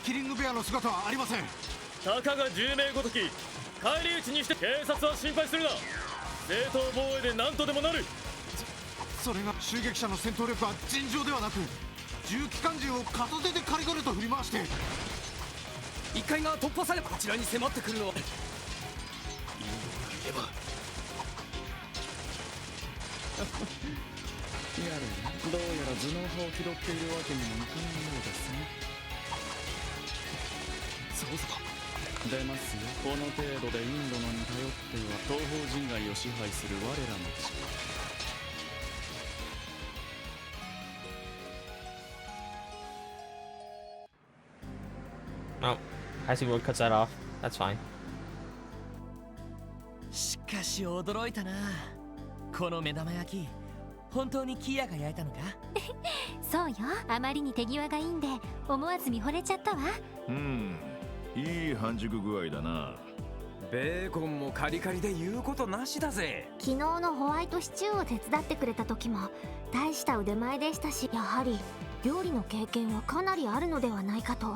キリングベアの姿はありません。たかが10名ごとき返り討ちにして。警察は心配するな。正当防衛で何とでもなる。それが襲撃者の戦闘力は尋常ではなく、重機関銃を片手でカリカリと振り回して。1階が突破されこちらに迫ってくるのは。やれ、どうやら頭脳派を気取っているわけにもいかないようですね。そうそう出ますよ。この程度でインドのに頼っては東方人外を支配する我らの力。Oh, I see word cuts that off. That's fine. しかし驚いたな。この目玉焼き、本当にキアが焼いたのか？そうよ。あまりに手際がいいんで思わず見惚れちゃったわ。いい半熟具合だな。ベーコンもカリカリで言うことなしだぜ。昨日のホワイトシチューを手伝ってくれた時も大した腕前でしたし、やはり料理の経験はかなりあるのではないかと。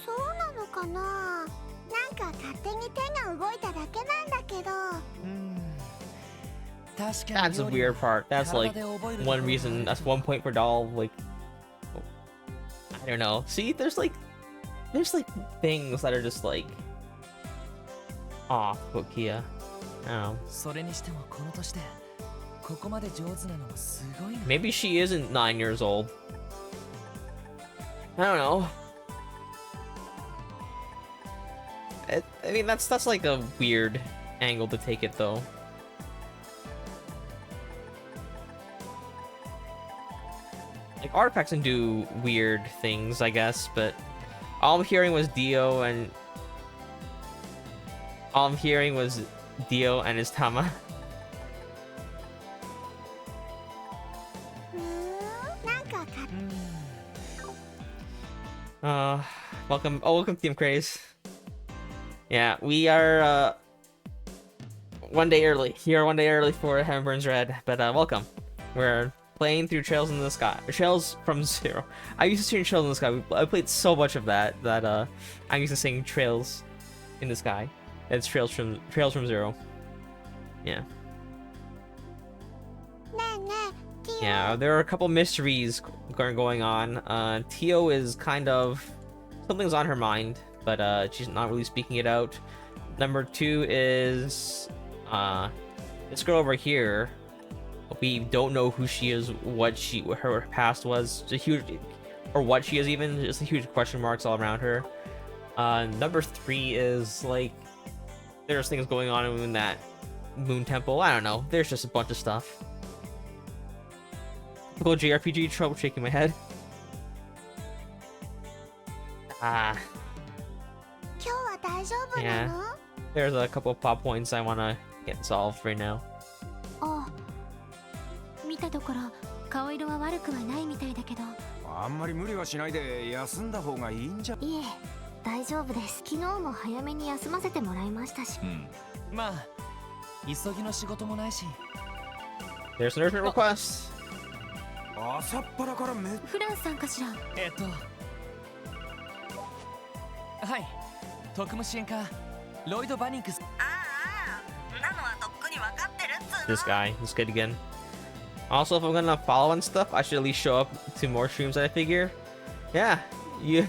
そうなのかな。なんか勝手に手が動いただけなんだけど。That's a weird part. That's like one reason. That's 1 point for doll. Like, I don't know. See, there's like things that are just like off with Kia. I don't know. Maybe she isn't 9 years old. I don't know. I mean, that's like a weird angle to take it though. Like, artifacts can do weird things, I guess, but all I'm hearing was Dio and his Tama. Welcome Team Craze. Yeah, we are 1 day early. Here 1 day early for Heaven Burns Red, but welcome. We're playing through Trails in the Sky. Trails from Zero. I used to sing Trails in the Sky. I played so much of that I'm used to singing Trails in the Sky. It's Trails from Zero. Yeah. Yeah, there are a couple mysteries going on. Tio is kind of... something's on her mind, but she's not really speaking it out. Number 2 is this girl over here. We don't know who she is, what her past was. It's a huge, or what she is even. Just a huge question marks all around her. Number 3 is like there's things going on in that moon temple. I don't know. There's just a bunch of stuff. Typical JRPG trouble, shaking my head. Yeah. There's a couple of plot points I want to get solved right now. 見たところ顔色は悪くはないみたいだけど。あんまり無理はしないで休んだ方がいいんじゃ。いえ、大丈夫です。昨日も早めに休ませてもらいましたし。まあ、急ぎの仕事もないし。There's an urgent request. 朝っぱらからフランスさんかしら。はい、特務支援課ロイド・バニンクス。なのはとっくに分かってるっつうの。 This guy, this kid again. Also, if I'm gonna follow and stuff, I should at least show up to more streams. I figure. Yeah, you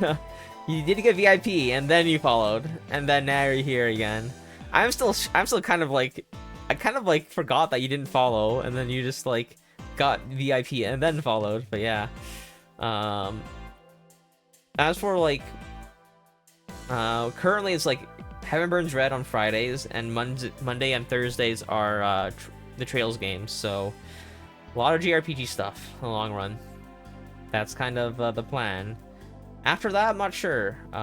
did get VIP, and then you followed, and then now you're here again. I'm still kind of like, I kind of like forgot that you didn't follow, and then you just like got VIP and then followed. But yeah. As for like, currently it's like Heaven Burns Red on Fridays, and Monday and Thursdays are the Trails games. So. A lot of JRPG stuff in the long run. That's kind of the plan. After that, I'm not sure. There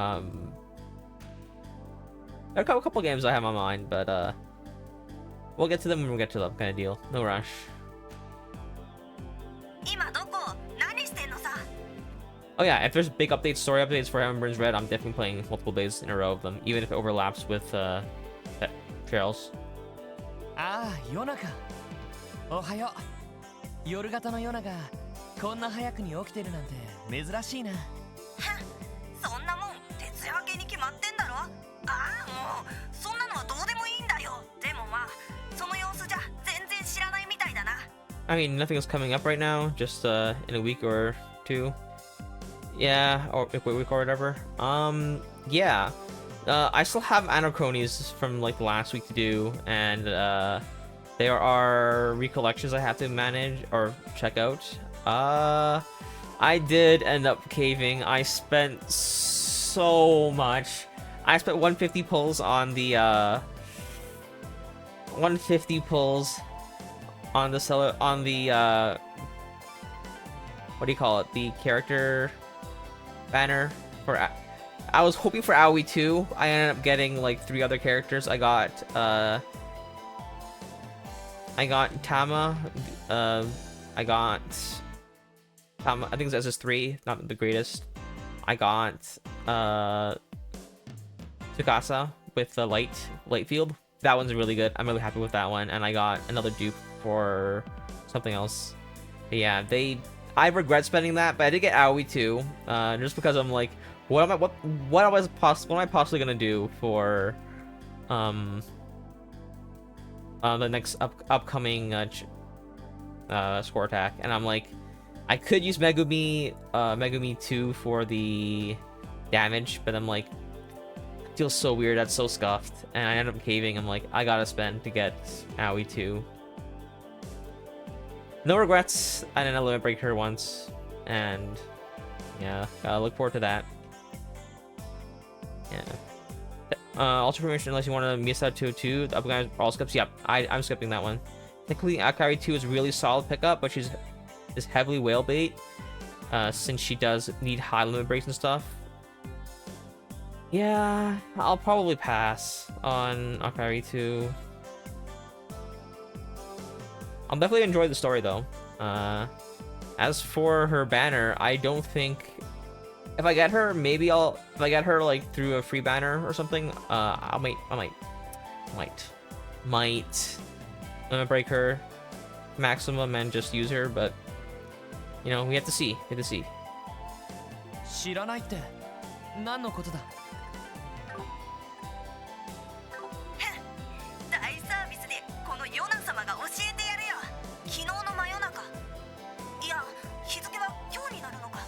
are a couple games I have on my mind, but we'll get to them when we get to them, kind of deal. No rush. Oh yeah, if there's big updates, story updates for Heaven Burns Red, I'm definitely playing multiple days in a row of them, even if it overlaps with Trails. Yonaka. おはよう。夜型のヨナがこんな早くに起きてるなんて珍しいな。そんなもん徹夜明けに決まってんだろ。もうそんなのはどうでもいいんだよ。でもまあその様子じゃ全然知らないみたいだな。I mean, nothing is coming up right now. Just in a week or two. Yeah, or a week or whatever. Yeah. I still have Anachronies from like last week to do, and there are recollections I have to manage or check out. I did end up caving. I spent so much. I spent 150 pulls on the 150 pulls on the seller on the what do you call it? The character banner for. I was hoping for Aoi 2. I ended up getting like 3 other characters. I got Tama. I got Tama. I think it's SS3, not the greatest. I got Tsukasa, with the light field. That one's really good. I'm really happy with that one, and I got another dupe for something else. But yeah, I regret spending that, but I did get AoE too, just because I'm like, what am I possibly gonna do for the next upcoming score attack? And I'm like, I could use Megumi 2 for the damage, but I'm like, it feels so weird, that's so scuffed, and I end up caving. I'm like, I gotta spend to get AoE 2. No regrets. I didn't limit break her once, and yeah, gotta look forward to that. Yeah. Also permission unless you want to miss out 202. The other guys are all skips. Yep, I'm skipping that one. Technically, Akari 2 is a really solid pickup, but she's heavily whale bait, since she does need high limit breaks and stuff. Yeah, I'll probably pass on Akari 2. I'll definitely enjoy the story though. As for her banner, I don't think if I get her, maybe if I get her like through a free banner or something, I might limit break her maximum and just use her, but you know, we have to see. We have to see. 知らないって何のことだ。大サービスでこのヨナ様が教えてやるよ。昨日の真夜中、いや日付は今日になるのか。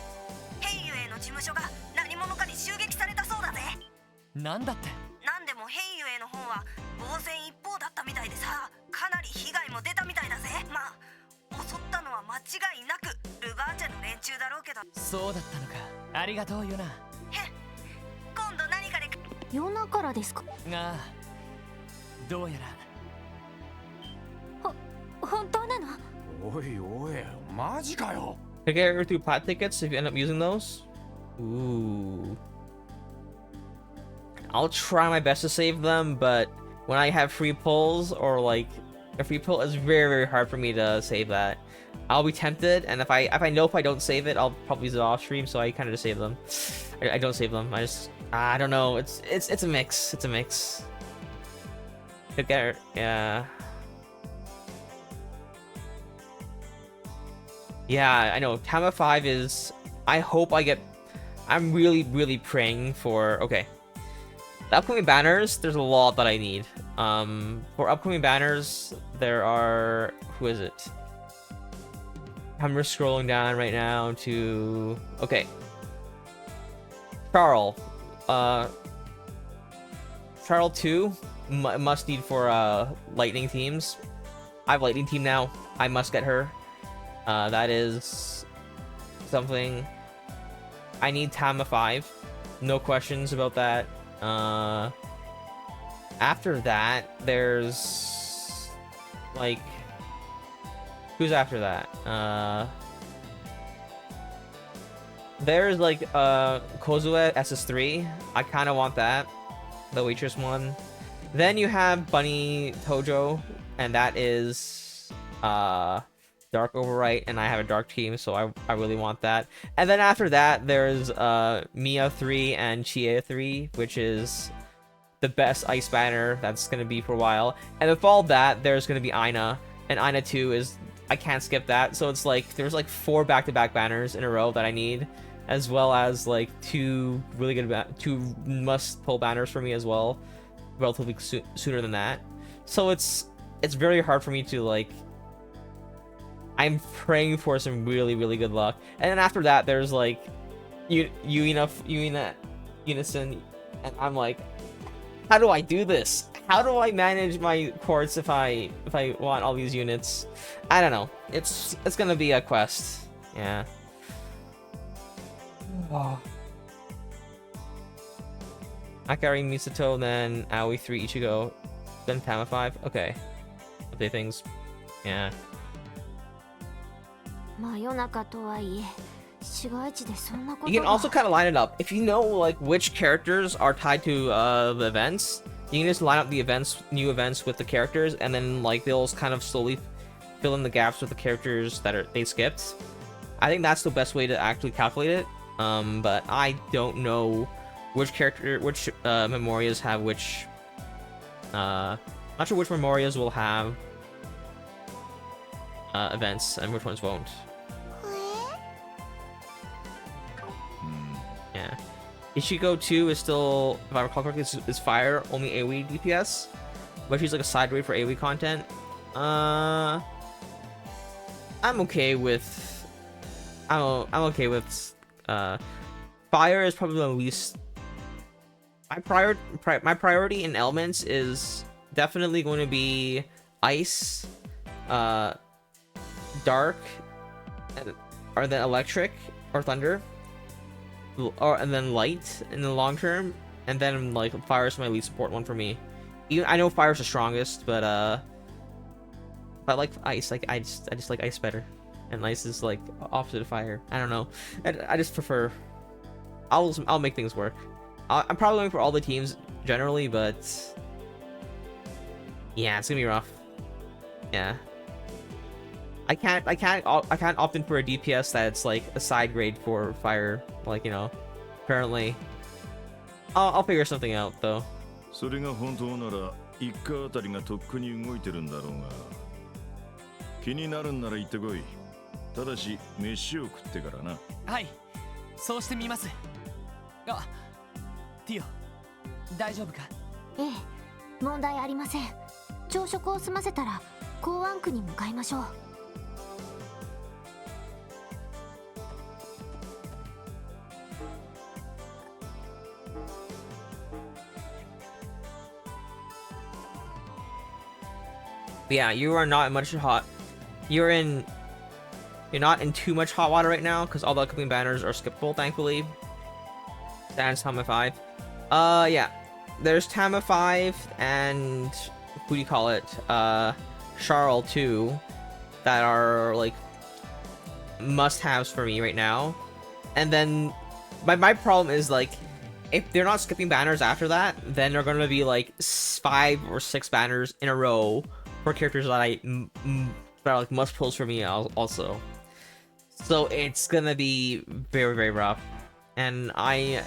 ヘイユへの事務所が何者かに襲撃されたそうだぜ。なんだって。なんでもヘイユへの方は防戦一方だったみたいでさ、かなり被害も出たみたいだぜ。まあ襲ったのは間違いなくルバーチェの連中だろうけど。そうだったのか。ありがとうヨナ。今度何かで。ヨナからですか。ああ、どうやら。本当なの？おいおい、マジかよ。To get her through plat tickets if you end up using those. Ooh. I'll try my best to save them, but when I have free pulls or like a free pull, it's very, very hard for me to save that. I'll be tempted, and if I know if I don't save it, I'll probably use it off stream, so I kind of just save them. I don't save them. I don't know. It's a mix. It's a mix. Could get her, yeah. Yeah, I know. Tama 5 is. I hope I get. I'm really, really praying for. Okay. The upcoming banners, there's a lot that I need. For upcoming banners, there are. Who is it? I'm just scrolling down right now to. Okay. Charl. Charl 2 must need for lightning teams. I have lightning team now. I must get her. That is something. I need Tama 5. No questions about that. After that, there's like who's after that? There's like Kozue SS3. I kind of want that, the waitress one. Then you have Bunny Tojo, and that is Dark Overwrite, and I have a dark team, so I really want that. And then after that, there's Mia 3 and Chie 3, which is the best ice banner that's gonna be for a while. And with all that, there's gonna be Aina, and Aina 2 is I can't skip that. So it's like there's like 4 back-to-back banners in a row that I need, as well as like 2 really good 2 must-pull banners for me as well, relatively sooner than that. So it's very hard for me to like. I'm praying for some really, really good luck. And then after that, there's like Unison, and I'm like, how do I do this? How do I manage my courts if I want all these units? I don't know. It's gonna be a quest. Yeah. Oh. Akari Misato, then Aoi 3 Ichigo, then Tama 5. Okay. Update things. Yeah. You can also kind of line it up. If you know like which characters are tied to the events, you can just line up the events, new events with the characters, and then like they'll kind of slowly fill in the gaps with the characters that they skipped. I think that's the best way to actually calculate it. But I don't know which character, which memorias have which Not sure which memorials will have events and which ones won't. Yeah. Ichigo 2 is still, if I recall correctly, is fire, only AoE DPS, but she's like a side raid for AoE content. I'm okay with fire is probably the least. My priority in elements is definitely going to be ice, dark, or then electric or thunder, and then light in the long term, and then like fire is my least important one for me. Even I know fire is the strongest, but I like ice. Like I just like ice better, and ice is like opposite of fire. I don't know. I just prefer. I'll make things work. I'm probably going for all the teams generally, but yeah, it's gonna be rough. Yeah. I can't opt in for a DPS that's like a side grade for fire, like, you know, apparently. I'll figure something out though. それが本当なら一家あたりがとっくに動いてるんだろうが、気になるんなら行ってこい。ただし飯を食ってからな。はい、そうしてみます。あ、ティオ、大丈夫か？ええ、問題ありません。朝食を済ませたら港湾区に向かいましょう。Yeah, you are not much hot. You're not in too much hot water right now because all the upcoming banners are skippable, thankfully. That's Tama 5. Yeah. There's Tama 5 and who do you call it? Charles 2 that are like must-haves for me right now. And then my problem is like if they're not skipping banners after that, then they're gonna be like 5 or 6 banners in a row for characters that that are like must pulls for me also. So it's gonna be very, very rough. And I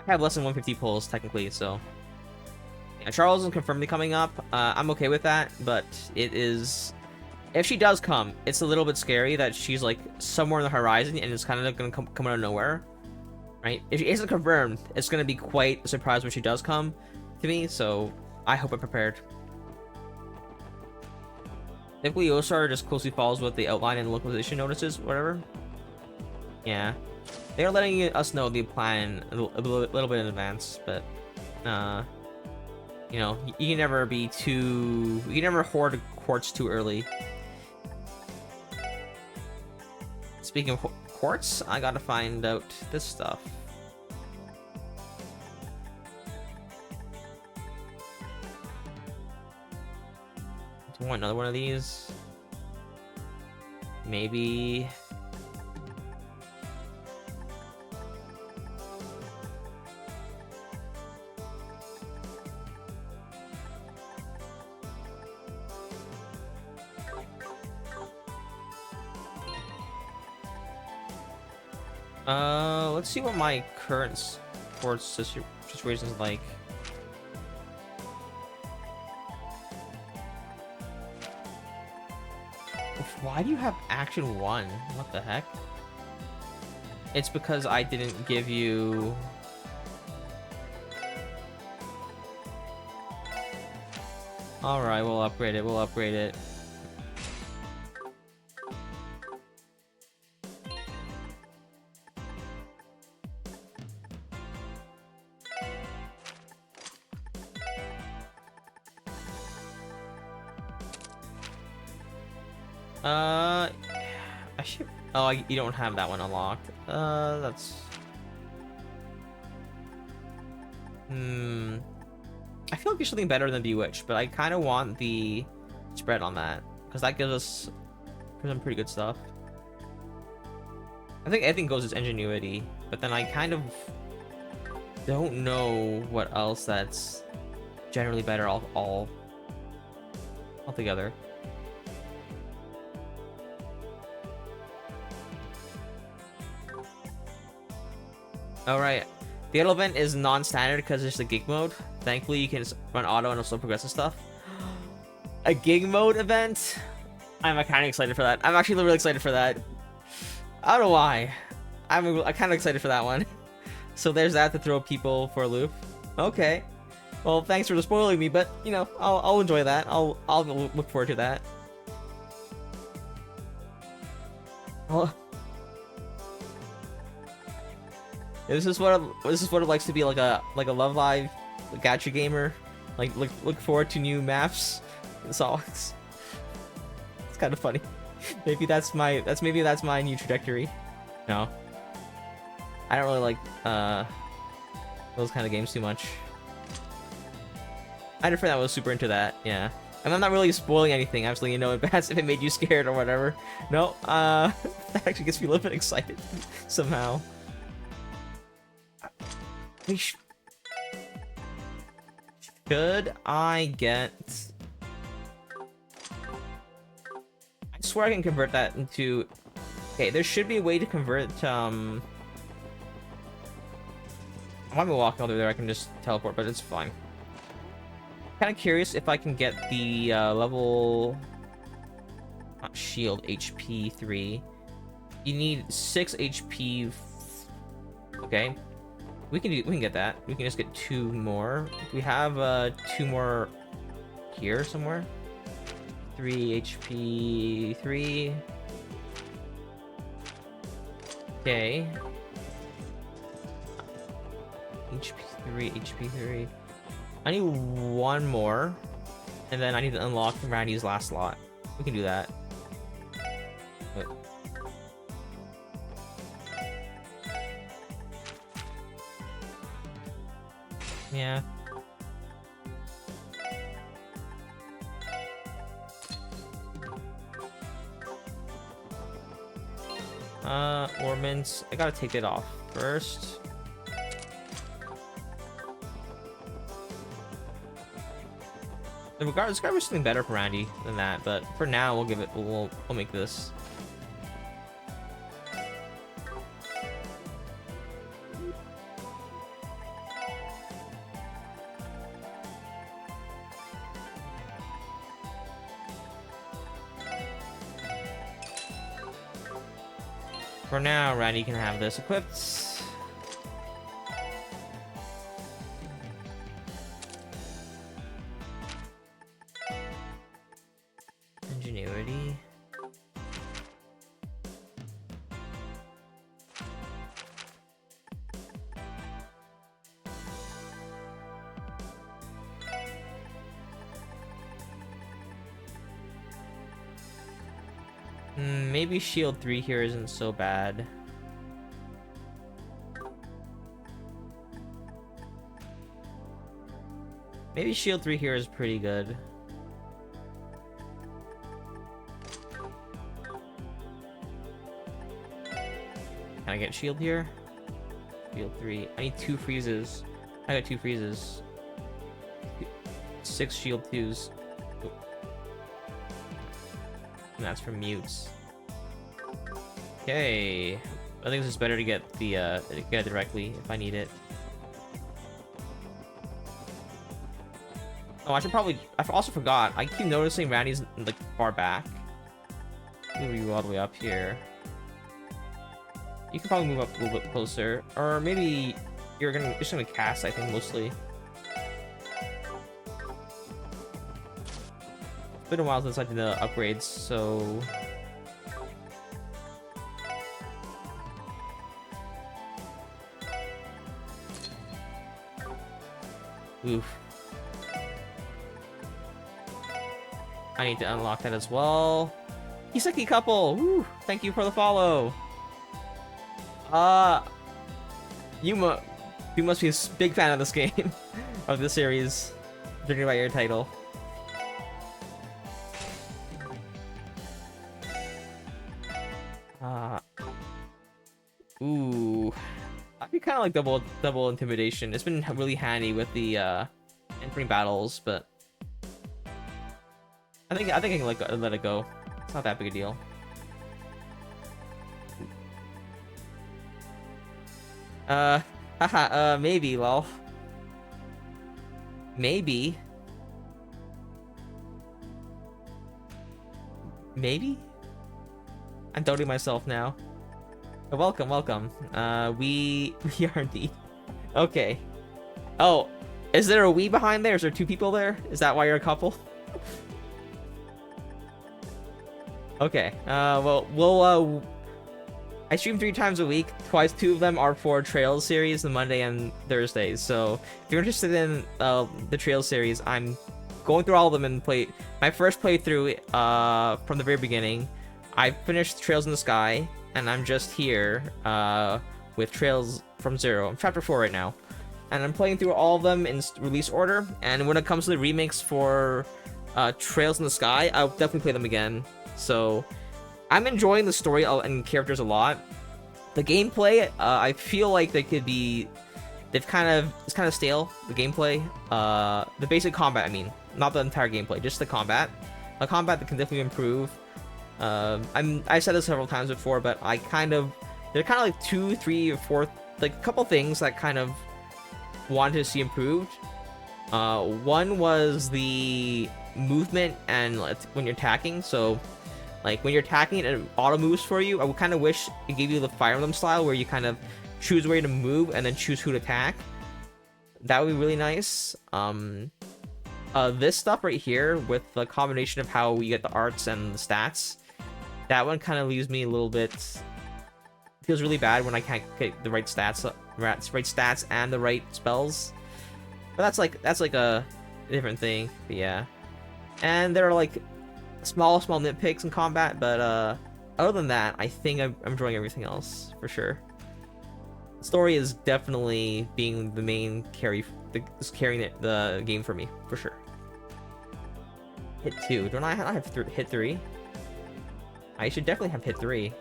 have less than 150 pulls technically, so yeah, Charles is confirmed coming up. I'm okay with that, but it is, if she does come, it's a little bit scary that she's like somewhere on the horizon and it's kind of gonna come out of nowhere, right? If she isn't confirmed, it's gonna be quite a surprise when she does come to me, so I hope I'm prepared. Typically, OSAR just closely follows what the outline and localization notices, whatever. Yeah, they're letting us know the plan a little bit in advance, but you know, you can never be too. You can never hoard quartz too early. Speaking of quartz, I gotta find out this stuff. Do I want another one of these? Maybe. Let's see what my current sports situation is like. Why do you have action 1? What the heck? It's because I didn't give you... Alright, we'll upgrade it, we'll upgrade it. I should... Oh, you don't have that one unlocked. That's... I feel like there's something better than Bewitched, but I kind of want the spread on that, because that gives us some pretty good stuff. I think everything goes as Ingenuity, but then I kind of don't know what else that's generally better all together. All right, The auto event is non-standard because it's the gig mode. Thankfully, you can just run auto and also progressive stuff. A gig mode event? I'm kind of excited for that. I'm actually really excited for that. I don't know why. I'm kind of excited for that one. So there's that to throw people for a loop. Okay. Well, thanks for spoiling me, but you know, I'll enjoy that. I'll look forward to that. Oh. This is what it likes to be like a Love Live gacha gamer. Like look forward to new maps and songs. It's kind of funny. Maybe that's my new trajectory. No. I don't really like those kind of games too much. I had a friend that was super into that, yeah. And I'm not really spoiling anything, I'm just letting you know in advance if it made you scared or whatever. No, that actually gets me a little bit excited somehow. Should I get... I swear I can convert that into... Okay, there should be a way to convert, I might be walking over there, I can just teleport, but it's fine. Kind of curious if I can get the level... Not shield, HP 3. You need 6 HP... Okay. We can get that. We can just get 2 more. We have 2 more here somewhere. 3 HP 3. Okay. HP 3, HP 3. I need 1 more, and then I need to unlock Randy's last slot. We can do that. Wait. Yeah. Ornaments. I gotta take it off first. Regardless, there's something better for Randy than that, but for now we'll give it. We'll make this. For now, Randy can have this equipped. Ingenuity. Maybe shield 3 here isn't so bad. Maybe shield 3 here is pretty good. Can I get shield here? Shield 3. I need 2 freezes. I got 2 freezes. 6 shield 2s. And that's for mutes. Okay. I think this is better to get the get it directly if I need it. Oh, I also forgot. I keep noticing Randy's like far back. Move you all the way up here. You can probably move up a little bit closer, or maybe you're just gonna cast. I think mostly. It's been a while since I did the upgrades, so. Oof. I need to unlock that as well. Hiseki couple! Woo! Thank you for the follow! You must be a big fan of this game. Of this series. Judging by your title. Ooh. I'd be kind of like double intimidation. It's been really handy with the entering battles, but I think I can let it go. It's not that big a deal. Haha, maybe, lol. Maybe. Maybe? I'm doubting myself now. Welcome, welcome. We are indeed. Okay. Oh, is there a we behind there? Is there 2 people there? Is that why you're a couple? Okay. Well, I stream 3 times a week. Twice, 2 of them are for Trails series, the Monday and Thursdays. So if you're interested in the Trails series, I'm going through all of them and play my first playthrough from the very beginning. I finished Trails in the Sky, and I'm just here with Trails from Zero. I'm chapter 4 right now, and I'm playing through all of them in release order. And when it comes to the remakes for Trails in the Sky, I'll definitely play them again. So I'm enjoying the story and characters a lot. The gameplay, I feel like it's kind of stale. The gameplay, the basic combat. I mean, not the entire gameplay, just the combat. The combat that can definitely improve. I said this several times before, but there are kind of like 2, 3, or 4, like a couple things that kind of wanted to see improved. One was the movement and when you're attacking. So like when you're attacking, it auto moves for you. I would kind of wish it gave you the Fire Emblem style where you kind of choose where to move and then choose who to attack. That would be really nice. This stuff right here with the combination of how we get the arts and the stats, that one kind of leaves me a little bit, feels really bad when I can't get the right stats and the right spells. But that's like a different thing. But yeah, and there are like small nitpicks in combat, but other than that, I think I'm enjoying everything else for sure. The story is definitely being the main carrying the game for me for sure. Hit 2. Don't I have hit 3? I should definitely have hit 3.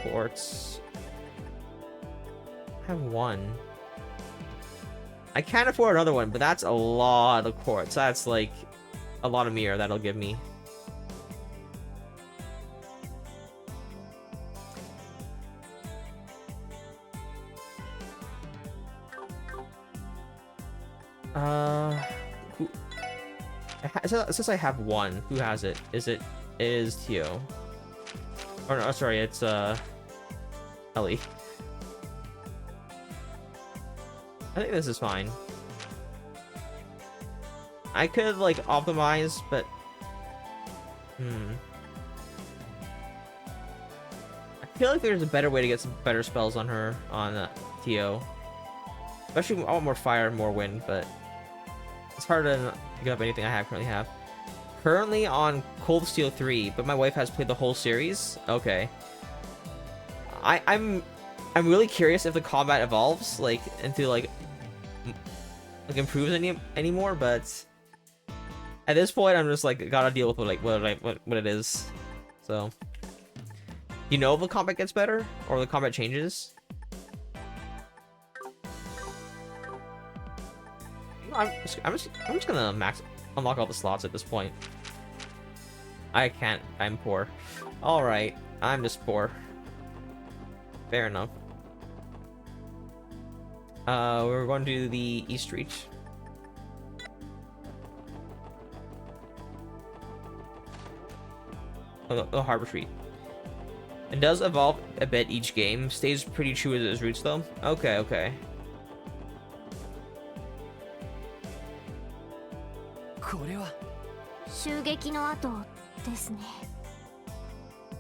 Quartz. I have 1. I can't afford another one, but that's a lot of quartz. That's like a lot of mirror that'll give me. It says I have 1. Who has it? It is Tio. Or no, sorry, it's Ellie. I think this is fine. I could like optimize, but I feel like there's a better way to get some better spells on her on Tio. Especially I want more fire, more wind, but it's hard to give up anything I currently have. Currently on Cold Steel 3, but my wife has played the whole series. Okay. I'm really curious if the combat evolves like into like improves anymore, but at this point I'm just like gotta deal with what it is. So you know if the combat gets better or the combat changes. I'm just gonna unlock all the slots at this point. I can't. I'm poor. All right, I'm just poor. Fair enough. We're going to do the East Reach. Oh, the Harbor Street. It does evolve a bit each game. Stays pretty true to its roots though. Okay, okay.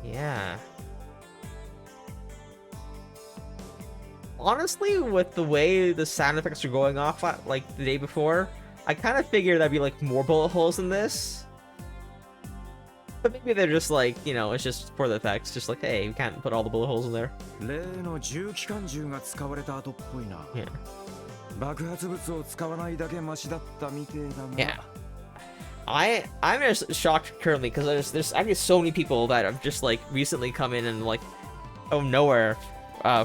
Yeah. Honestly, with the way the sound effects are going off like the day before, I kind of figured there'd be like more bullet holes in this. But maybe they're just like, you know, it's just for the effects. Just like, hey, we can't put all the bullet holes in there. Yeah. Yeah. I'm just shocked currently because there's actually so many people that have just like recently come in and like out of nowhere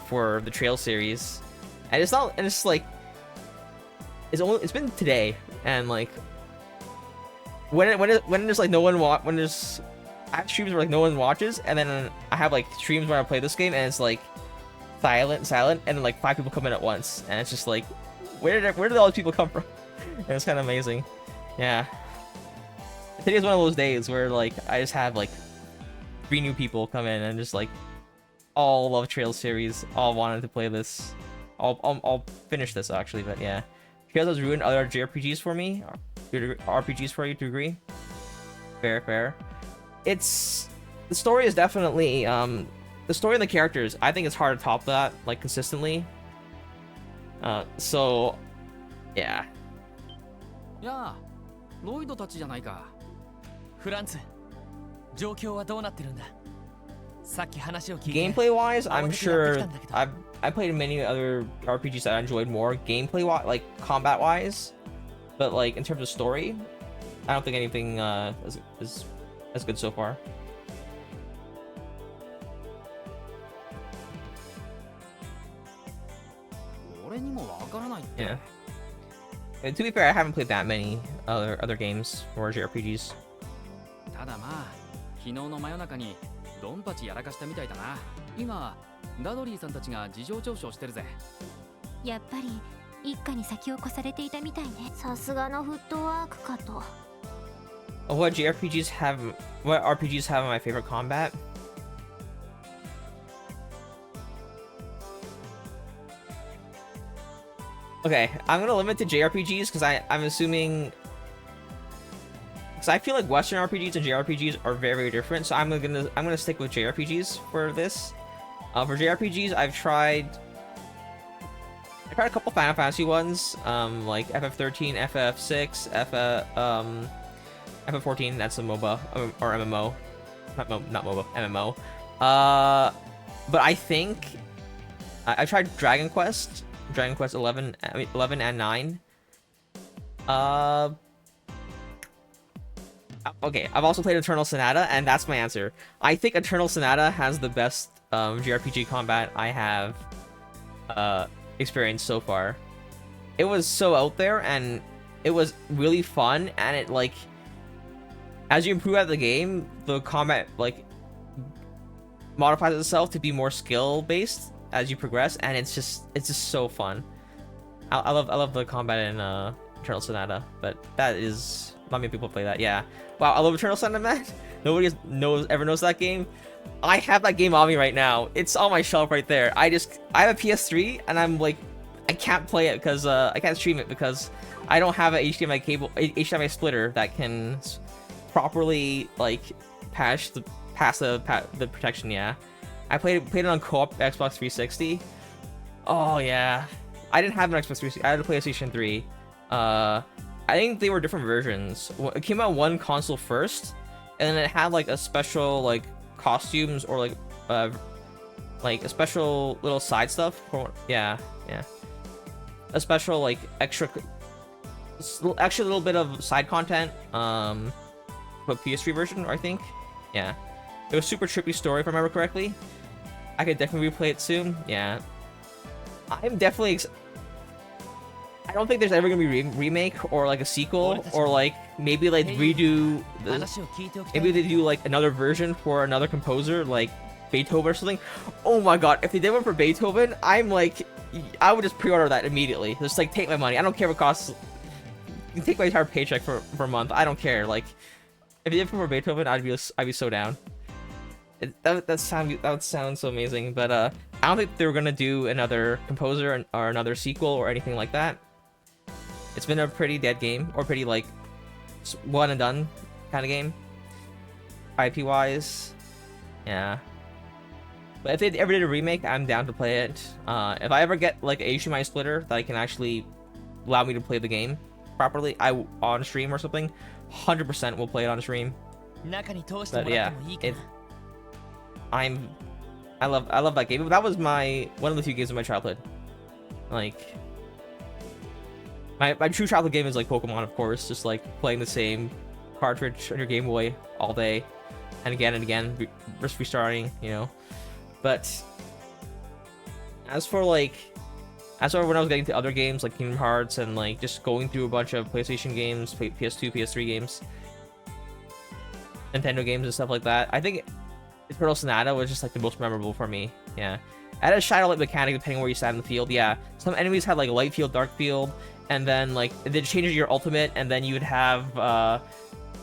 for the Trail series, and it's like it's been today, and like when there's like no one when there's I have streams where like no one watches, and then I have like streams where I play this game and it's like silent, and then like 5 people come in at once, and it's just like, where did all these people come from? And it's kind of amazing. Yeah. Today is one of those days where like I just have like 3 new people come in and just like all love Trails series, all wanted to play this. I'll finish this actually, but yeah. Trails has ruined other JRPGs for me. RPGs for you to agree? Fair. It's the story is definitely the story and the characters. I think it's hard to top that like consistently. So yeah. やあ、ロイドたちじゃないか。フランツ、状況はどうなってるんだ。さっき話を聞いて。 Gameplay wise, I'm sure I played many other RPGs that I enjoyed more gameplay wise, like combat wise, but like in terms of story, I don't think anything is as good so far. Yeah. And to be fair, I haven't played that many other games or JRPGs. ただまあ、昨日の真夜中にドンパチやらかしたみたいだな。今、ダドリーさんたちが事情聴取をしてるぜ。やっぱり一家に先を越されていたみたいね。さすがのフットワークかと。What RPGs have my favorite combat? Okay, I'm gonna limit to JRPGs because I'm assuming, because I feel like Western RPGs and JRPGs are very different. So I'm gonna stick with JRPGs for this. For JRPGs, I tried a couple Final Fantasy ones, like FF13, FF6, FF14. That's a MOBA or MMO, not MOBA, MMO. But I think I tried Dragon Quest 11 and 9. Okay, I've also played Eternal Sonata, and that's my answer. I think Eternal Sonata has the best JRPG combat I have experienced so far. It was so out there, and it was really fun, and it like, as you improve at the game, the combat like modifies itself to be more skill based as you progress, and it's just so fun. I love the combat in Eternal Sonata, but that is not many people play that. Yeah, wow, I love Eternal Sonata, man. Nobody ever knows that game. I have that game on me right now. It's on my shelf right there. I have a PS3, and I'm like, I can't play it because I can't stream it because I don't have an HDMI splitter that can properly like pass the protection. Yeah, I played it on co-op Xbox 360. Oh yeah, I didn't have an Xbox 360. I had a PlayStation 3. I think they were different versions. It came out one console first, and then it had like a special like costumes or like a special little side stuff. Yeah, a special like extra little bit of side content. But PS3 version, I think. Yeah, it was super trippy story if I remember correctly. I could definitely replay it soon. Yeah, I'm definitely. I don't think there's ever gonna be a remake or like a sequel or like maybe like redo. Maybe they do like another version for another composer like Beethoven or something. Oh my god, if they did one for Beethoven, I'm like, I would just pre-order that immediately. Just like take my money. I don't care what it costs. You can take my entire paycheck for a month. I don't care. Like, if they did for Beethoven, I'd be so down. That would sound so amazing. But I don't think they were gonna do another composer or another sequel or anything like that. It's been a pretty dead game, or pretty like one and done kind of game. IP wise, yeah. But if they ever did a remake, I'm down to play it. If I ever get like a HDMI splitter that I can actually allow me to play the game properly, on stream or something, 100% will play it on stream. But yeah, I love that game. That was one of the few games of my childhood. Like, my true childhood game is like Pokemon, of course, just like playing the same cartridge on your Game Boy all day, and again, just restarting, you know. But as for when I was getting to other games like Kingdom Hearts and like just going through a bunch of PlayStation games, PS2, PS3 games, Nintendo games and stuff like that, I think Eternal Sonata was just like the most memorable for me. Yeah, I had a shadow light mechanic depending on where you sat in the field. Yeah, some enemies had like light field, dark field, and then like it changes your ultimate, and then you would have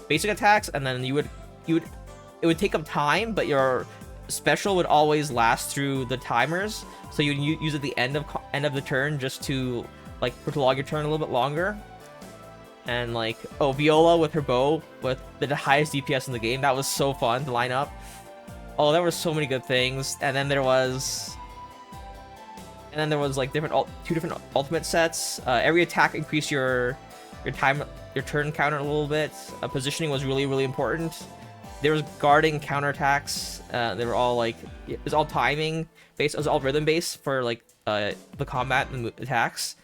basic attacks, and then it would take up time, but your special would always last through the timers, so you use at the end of the turn just to like prolong your turn a little bit longer. And like, oh, Viola with her bow with the highest DPS in the game, that was so fun to line up. Oh, there were so many good things. And then there was like two different ultimate sets. Every attack increased your turn counter a little bit. Positioning was really important. There was guarding counterattacks. They were all like, it was all timing based. It was all rhythm based for like the combat and attacks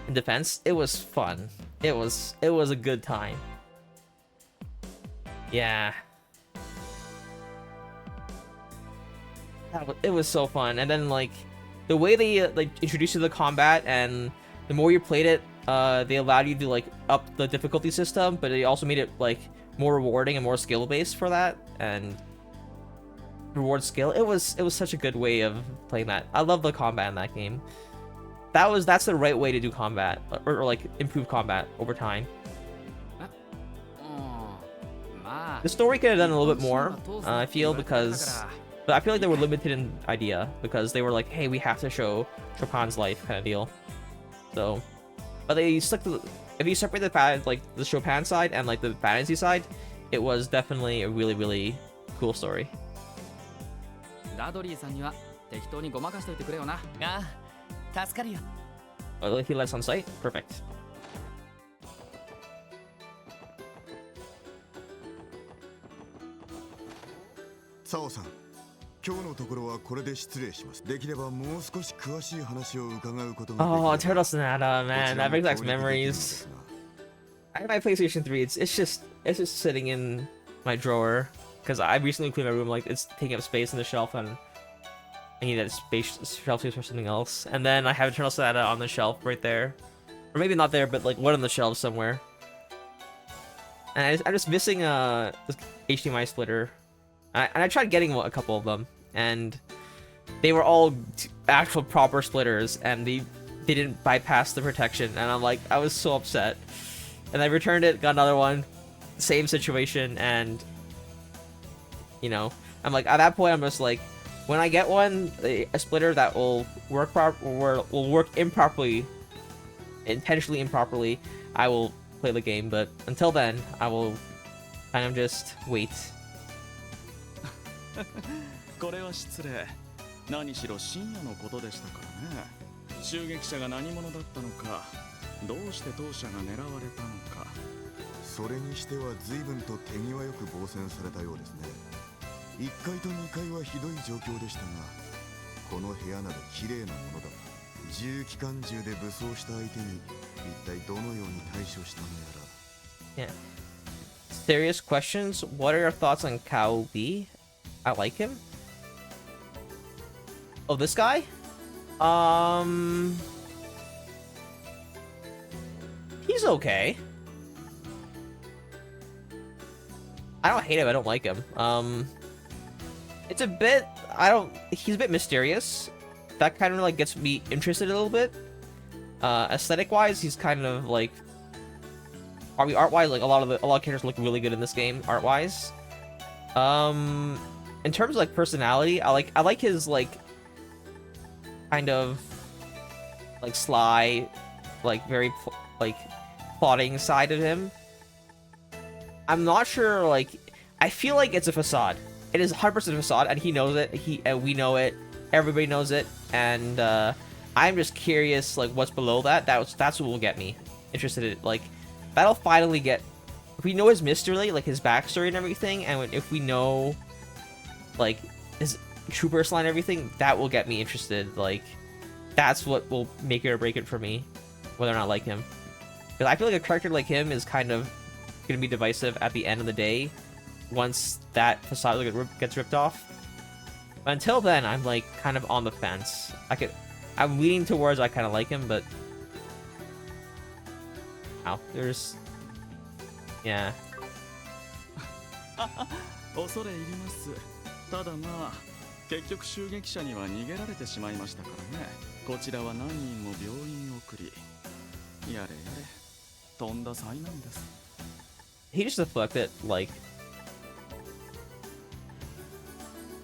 and defense. It was fun. It was a good time. Yeah. It was so fun. And then like the way they like introduced you to the combat, and the more you played it, they allowed you to like up the difficulty system, but they also made it like more rewarding and more skill based for that, and reward skill. It was such a good way of playing that. I love the combat in that game. That's the right way to do combat, or like improve combat over time. The story could have done a little bit more, I feel, because but I feel like they were limited in idea, because they were like, hey, we have to show Chopin's life kind of deal. So, but they stuck to if you separate the Chopin side and like the fantasy side, it was definitely a really cool story. ダドリーさんには適当にごまかしといてくれよな。ああ、助かるよ。Oh, he lets on site? Perfect. サオさん、今日のところはこれで失礼します。できればもう少し詳しい話を伺うことができれば。 Oh, Turtle Sonata, man, that brings back memories. I have my PlayStation 3. It's just sitting in my drawer because I recently cleaned my room. Like, it's taking up space in the shelf, and I need that shelf space for something else. And then I have Turtle Sonata on the shelf right there, or maybe not there, but like one on the shelf somewhere. And I'm just missing this HDMI splitter. And I tried getting a couple of them, and they were all actual proper splitters, and they didn't bypass the protection, and I'm like, I was so upset. And I returned it, got another one, same situation, and you know, I'm like, at that point, I'm just like, when I get one, a splitter that will work will work improperly, intentionally improperly, I will play the game. But until then, I will kind of just wait. これは失礼。何しろ深夜のことでしたからね。襲撃者が何者だったのか、どうして当社が狙われたのか。それにしては随分と手際よく防戦されたようですね。1階と2階はひどい状況でしたが、この部屋など綺麗なものだ。重機関銃で武装した相手に一体どのように対処したのやら。 Yeah. Serious questions. What are your thoughts on Cao Li? I like him. Oh, this guy? He's okay. I don't hate him, I don't like him. It's a bit, he's a bit mysterious. That kind of like gets me interested a little bit. Aesthetic wise, he's kind of like, probably art wise, like a lot of characters look really good in this game, art wise. In terms of like personality, I like his like kind of like sly, like very like plotting side of him. I'm not sure, like, I feel like it's a facade. It is 100% a facade, and he knows it. And we know it. Everybody knows it. And I'm just curious, like, what's below that. That's what will get me interested in. Like, that'll finally get. If we know his mystery, like his backstory and everything, and if we know, like, his true personality and everything, that will get me interested. Like, that's what will make it or break it for me, whether or not I like him. Because I feel like a character like him is kind of gonna be divisive at the end of the day once that facade gets ripped off. But until then, I'm like kind of on the fence. I'm leaning towards I kind of like him, but there's yeah. 恐れ入ります。ただまあ結局襲撃者には逃げられてしまいましたからね。こちらは何人も病院送り、やれやれとんだ災難です。 He just deflected like,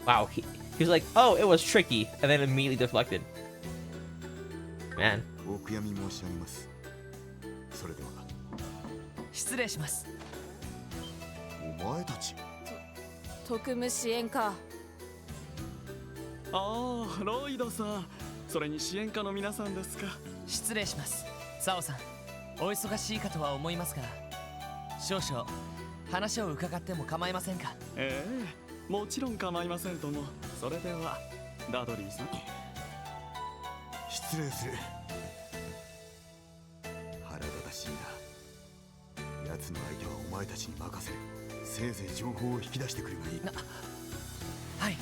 wow, he was like, oh, it was tricky, and then immediately deflected. Man. お悔やみ申し上げます。それでは。失礼します。お前たち。特務支援課。ああ、ロイドさん。それに支援課の皆さんですか。失礼します。サオさん、お忙しいかとは思いますが、少々話を伺っても構いませんか。ええ、もちろん構いませんとも。それではダドリーさん。失礼する。腹立たしいな。奴の相手はお前たちに任せる。せいぜい情報を引き出してくればいい。はい。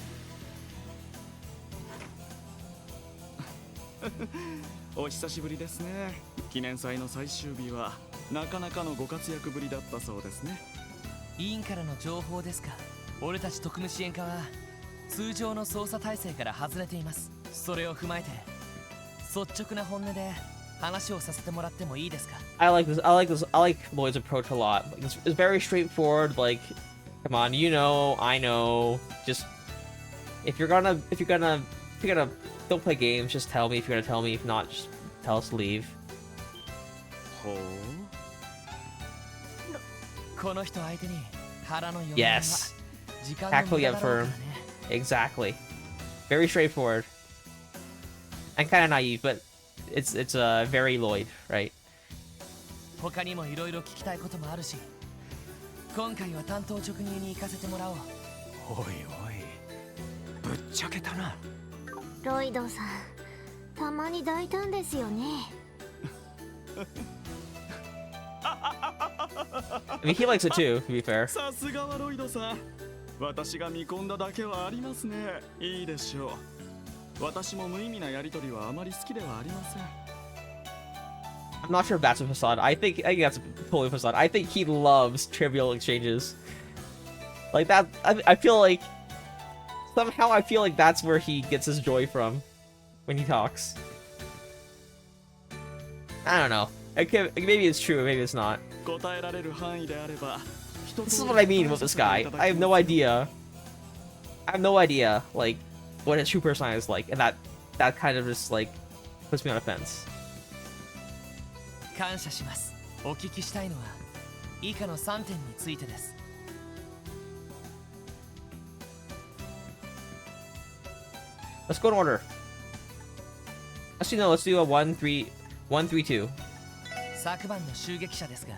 お久しぶりですね。記念祭の最終日はなかなかのご活躍ぶりだったそうですね。委員からの情報ですか。俺たち特務支援課は通常の捜査体制から外れています。それを踏まえて率直な本音で話をさせてもらってもいいですか。 I like Lloyd's approach a lot. Like, it's very straightforward. Like, come on, you know, I know. Just if you're gonna don't play games, just tell me if you're gonna tell me. If not, just tell us to leave. ほう。この人相手に腹の余裕は Yes. 時間の Tactful 無駄 yet だろうから firm. ね。 Exactly. Very straightforward. And kind of naive, but it's very Lloyd, right? 他にもいろいろ聞きたいこともあるし、今回は担当直入に行かせてもらおう。おいおい、ぶっちゃけたな。ロイドさん、たまに大胆ですよね。I mean, he likes it too, to be fair. さすがはロイドさん。私が見込んだだけはありますね。いいでしょう。私も無意味なやりとりはあまり好きではありません。I'm not sure if that's a facade. I think that's totally a facade. I think he loves trivial exchanges. Like that, I feel like somehow I feel like that's where he gets his joy from when he talks. I don't know. Maybe it's true, maybe it's not. 答えられる範囲であれば。This is what I mean with this guy. I have no idea. Like, what his true personality is like, and that kind of just like puts me on a fence. 感謝します。お聞きしたいのは以下の3点についてです。Let's go in order. Actually, no. Let's do a 1-3-2. 昨晩の襲撃者ですが、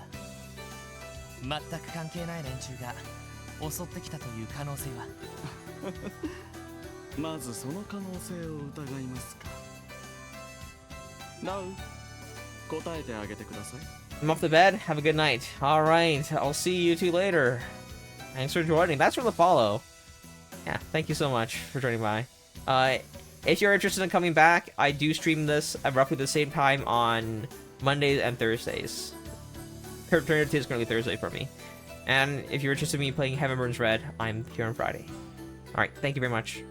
全く関係ない連中が襲ってきたという可能性は。まずその可能性を疑いますか。ナウ、答えてあげてください。 I'm off to bed. Have a good night. All right. I'll see you two later. Thanks for joining. That's for the follow. Yeah. Thank you so much for joining by. If you're interested in coming back, I do stream this at roughly the same time on Mondays and Thursdays. Eternity is going to be Thursday for me. And if you're interested in me playing Heaven Burns Red, I'm here on Friday. Alright, thank you very much.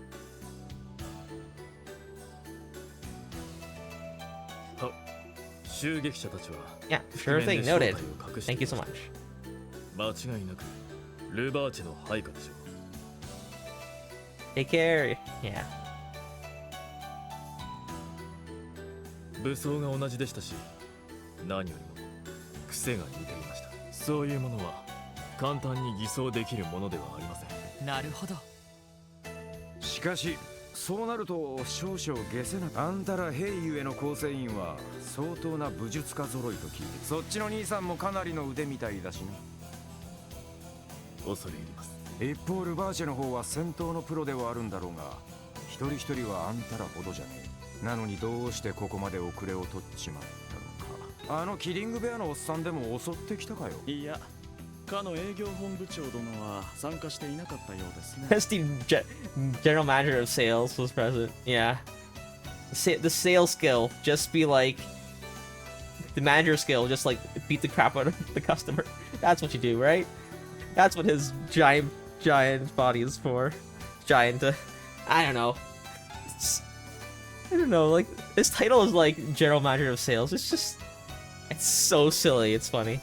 Yeah, sure thing, noted. Thank you so much. 間違いなくルバーチェの配下でしょう。 Take care. Yeah. 武装が同じでしたし、何よりも癖が似ていました。そういうものは簡単に偽装できるものではありません。なるほど。しかしそうなると少々下せな。あんたら兵ゆえの構成員は相当な武術家揃いと聞いて、そっちの兄さんもかなりの腕みたいだしな。恐れ入ります。一方ルバーチェの方は戦闘のプロではあるんだろうが、一人一人はあんたらほどじゃねえ。なのにどうしてここまで遅れを取っちまったのか。あのキリングベアのおっさんでも襲ってきたかよ。いや、かの営業本部長殿は参加していなかったようですね。The general manager of sales was present. Yeah. The sales skill, just be like the manager skill, just like beat the crap out of the customer. That's what you do, right? That's what his giant body is for. Giant I don't know. I don't know, like, this title is like General Manager of Sales. It's so silly, it's funny.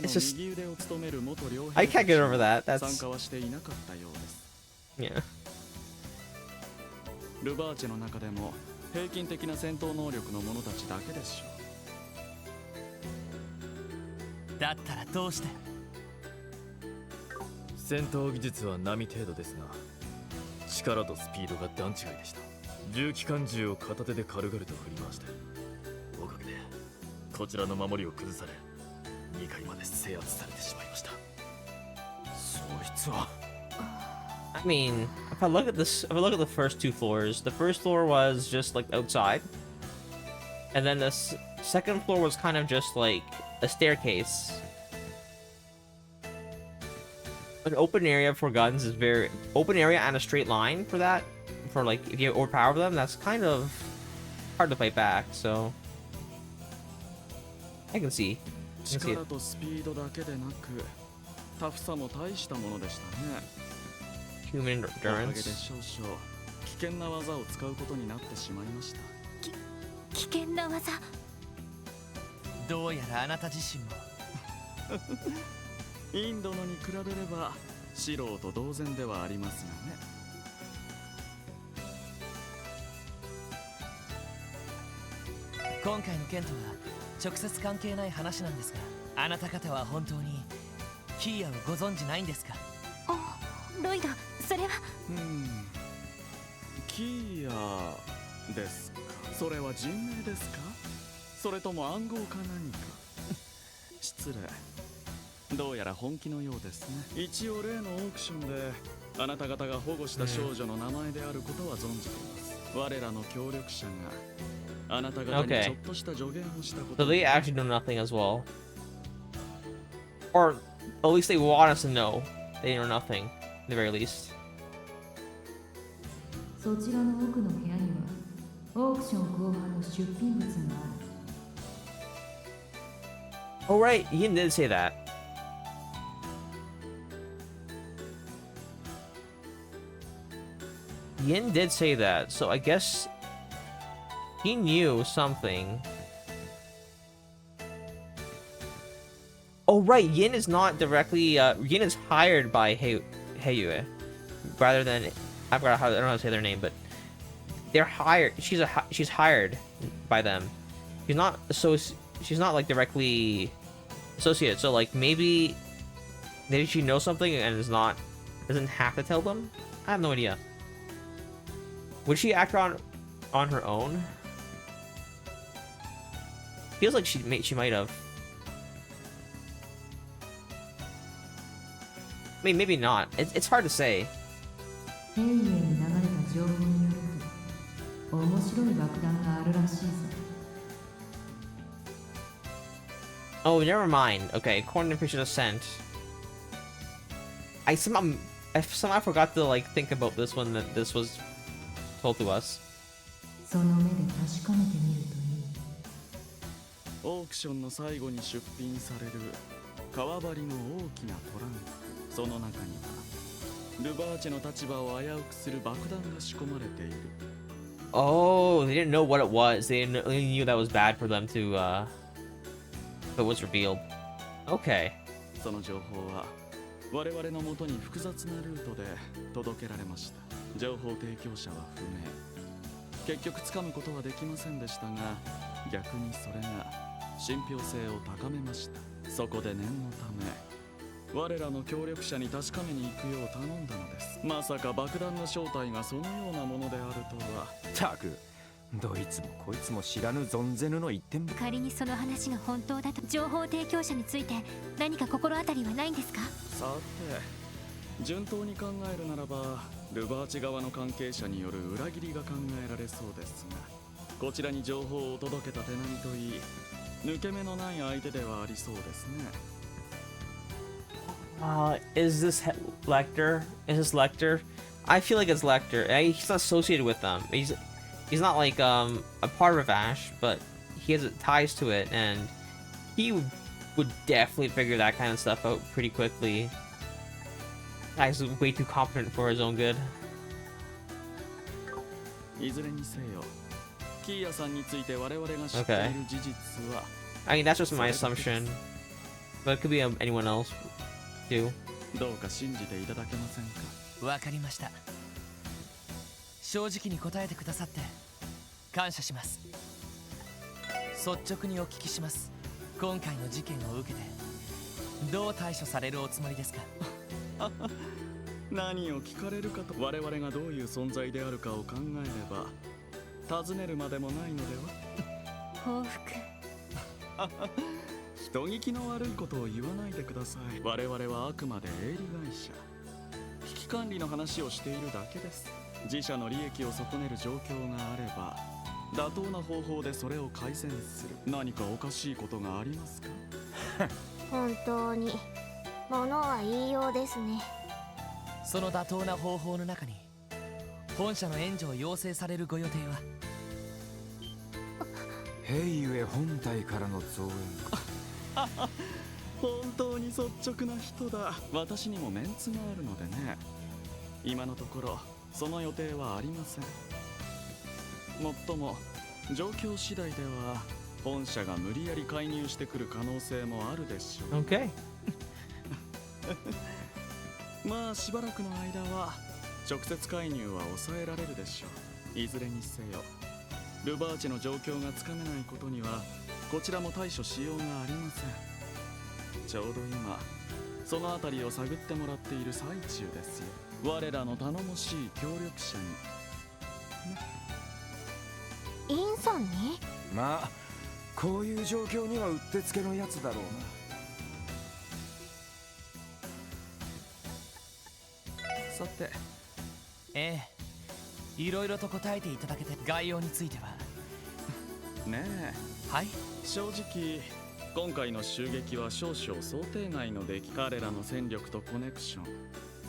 It's just, I can't get over that. That's, yeah. ルバーチェの中でも平均的な戦闘能力の者たちだけでしょう。だったらどうして？戦闘技術は並程度ですが、力とスピードが段違いでした。重機関銃を片手で軽々と振り回して、おかげでこちらの守りを崩され、2階まで制圧されてしまいました。そいつは。I mean, if I look at this, if I look at the first two floors, the first floor was just like outside, and then the second floor was kind of just like a staircase. An open area for guns is very open area and a straight line for that. For like if you overpower them, that's kind of hard to fight back. So I can see. 力とスピードだけでなく、タフさも大したものでしたね。 Human endurance. 危険な技を使うことになってしまいました。危険な技。どうやらあなた自身もインドのに比べれば素人同然ではありますがね。今回の件とは直接関係ない話なんですが、あなた方は本当にキーヤをご存じないんですか？ロイド、それは。キーヤですか。それは人名ですか、それとも暗号か何か。失礼。どうやら本気のようですね。一応例のオークションであなた方が保護した少女の名前であることは存じています。我らの協力者があなた方にちょっとした助言をしたこと。 So they actually know nothing as well, or at least they want us to know they know nothing, at the very least. そちらの奥の部屋にはオークション後半の出品物がある。 Oh right, Yin did say that. Yin did say that, so I guess he knew something. Oh right, Yin is not directly Yin is hired by Heiyue rather than I don't know how to say their name, but they're hired. She's hired by them. She's not like directly associated. So like maybe she knows something and doesn't have to tell them. I have no idea. Would she act on her own? Feels like she might have. I mean, maybe not. It's hard to say. Oh, never mind. Okay, according to Official Ascent. I somehow forgot to like think about this when this was told to us. オークションの最後に出品される革張りの大きなトランク、その中にはルバーチェの立場を危うくする爆弾が仕込まれている。 Oh, they didn't know what it was. They knew that was bad for them to if it was revealed. Okay. その情報は我々の元に複雑なルートで届けられました。情報提供者は不明。結局つかむことはできませんでしたが、逆にそれが信憑性を高めました。そこで念のため我らの協力者に確かめに行くよう頼んだのです。まさか爆弾の正体がそのようなものであるとは。たくどいつもこいつも知らぬ存ぜぬの一点。仮にその話が本当だと、情報提供者について何か心当たりはないんですか？さて、順当に考えるならばルバーチ側の関係者による裏切りが考えられそうですが、こちらに情報を届けた手並みといい抜け目のない相手ではありそうですね。Is this Lecter? Is this Lecter? I feel like it's Lecter. He's not associated with them. He's not like a part of Ash, but he has ties to it, and he would definitely figure that kind of stuff out pretty quickly. Guy's way too competent for his own good. いずれにせよキーヤさんについて我々が知っている事実は、I mean, that's just my assumption. But it could be anyone else, too. どうか信じていただけませんか。わかりました。正直に答えてくださって感謝します。率直にお聞きします。今回の事件を受けてどう対処されるおつもりですか？何を聞かれるかと、我々がどういう存在であるかを考えれば尋ねるまでもないのでは。報復。人聞きの悪いことを言わないでください。我々はあくまで営利会社、危機管理の話をしているだけです。自社の利益を損ねる状況があれば妥当な方法でそれを改善する。何かおかしいことがありますか？本当に物は言いようですね。その妥当な方法の中に本社の援助を要請されるご予定は？ヘイユエ本体からの増援か。本当に率直な人だ。私にもメンツがあるのでね。今のところその予定はありません。もっとも状況次第では本社が無理やり介入してくる可能性もあるでしょう。Okay. まあしばらくの間は直接介入は抑えられるでしょう。いずれにせよルバーチの状況がつかめないことにはこちらも対処しようがありません。ちょうど今そのあたりを探ってもらっている最中ですよ。我らの頼もしい協力者に。インさんに？まあこういう状況にはうってつけのやつだろうな。さて、いろいろと答えていただけて、概要についてはねえ、はい。正直今回の襲撃は少々想定外の出来。彼らの戦力とコネクション、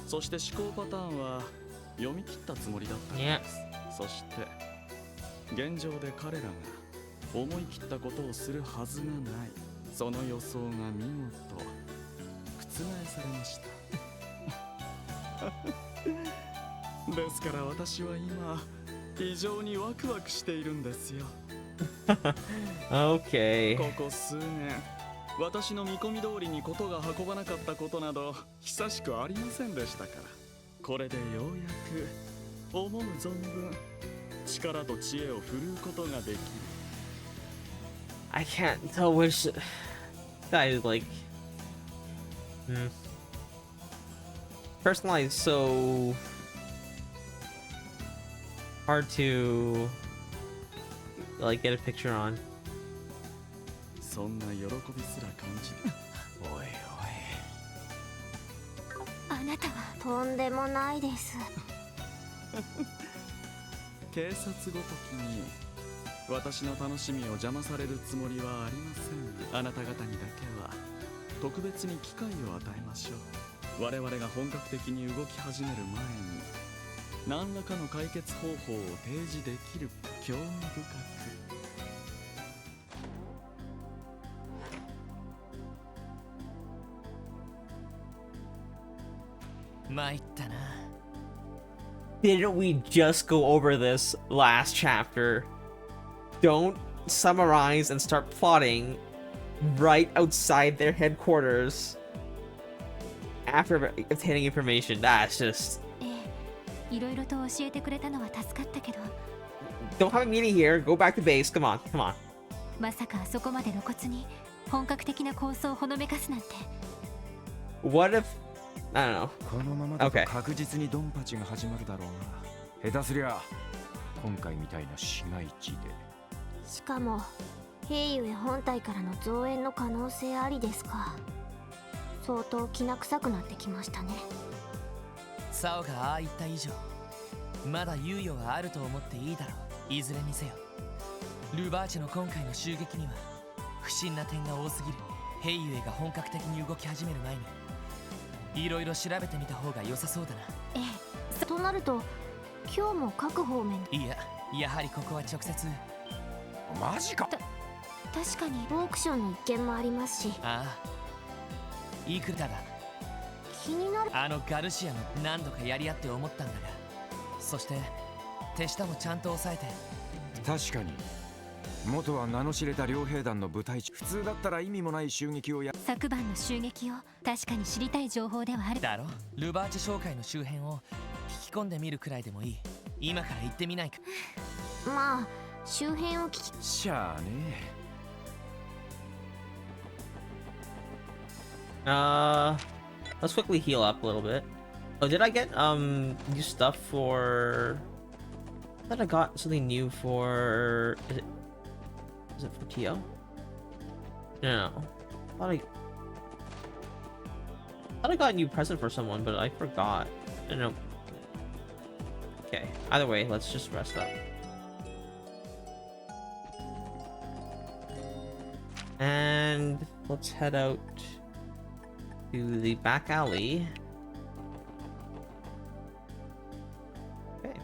そして思考パターンは読み切ったつもりだったのです。そして現状で彼らが思い切ったことをするはずがない。その予想が見事覆されましたですから私は今非常にワクワクしているんですよ。Okay. ここ数年私の見込み通りにことが運ばなかったことなど久しくありませんでしたから、これでようやく思う存分力と知恵を振るうことができる。 I can't tell which that is like personalized, so hard to like get a picture on. そんな喜びすら感じておいあなたはとんでもないです。警察ごときに私の楽しみを邪魔されるつもりはありません。あなた方にだけは特別に機会を与えましょう。我々が本格的に動き始める前に何らかの解決方法を提示できるか興味深く。参ったな。 Didn't we just go over this last chapter? Don't summarize and start plotting right outside their headquarters after obtaining information. That's just... いろいろと教えてくれたのは助かったけど、 Don't have a meeting here. Go back to base. Come on, come on. まさかそこまで露骨に本格的な構想をほのめかすなんて。 What if... I don't know. このままだと確実にドンパチが始まるだろうな。下手すりゃ今回みたいな市街地で。しかも兵ゆえ本体からの増援の可能性ありですか。相当きな臭くなってきましたね。サオがああ言った以上、まだ猶予はあると思っていいだろう。いずれにせよルバーチの今回の襲撃には不審な点が多すぎる。ヘイユエが本格的に動き始める前にいろいろ調べてみた方が良さそうだな。となると今日も各方面。いや、やはりここは直接。マジか。確かにオークションの一件もありますし。ああ、いくらだ。気になる。あのガルシアの何度かやり合って思ったんだが、そして手下もちゃんと抑えて。確かに元は名の知れた両兵団の部隊長。普通だったら意味もない襲撃を昨晩の襲撃を確かに知りたい情報ではあるだろ。ルバーチェ商会の周辺を聞き込んでみるくらいでもいい。今から行ってみないか。まあ周辺を聞きしゃあね。Let's quickly heal up a little bit. Oh, did I get new stuff for? I thought I got something new for. Is it for Tio? No. I thought I got a new present for someone, but I forgot. I don't know. Okay. Either way, let's just rest up. And let's head out to the back alley. Okay.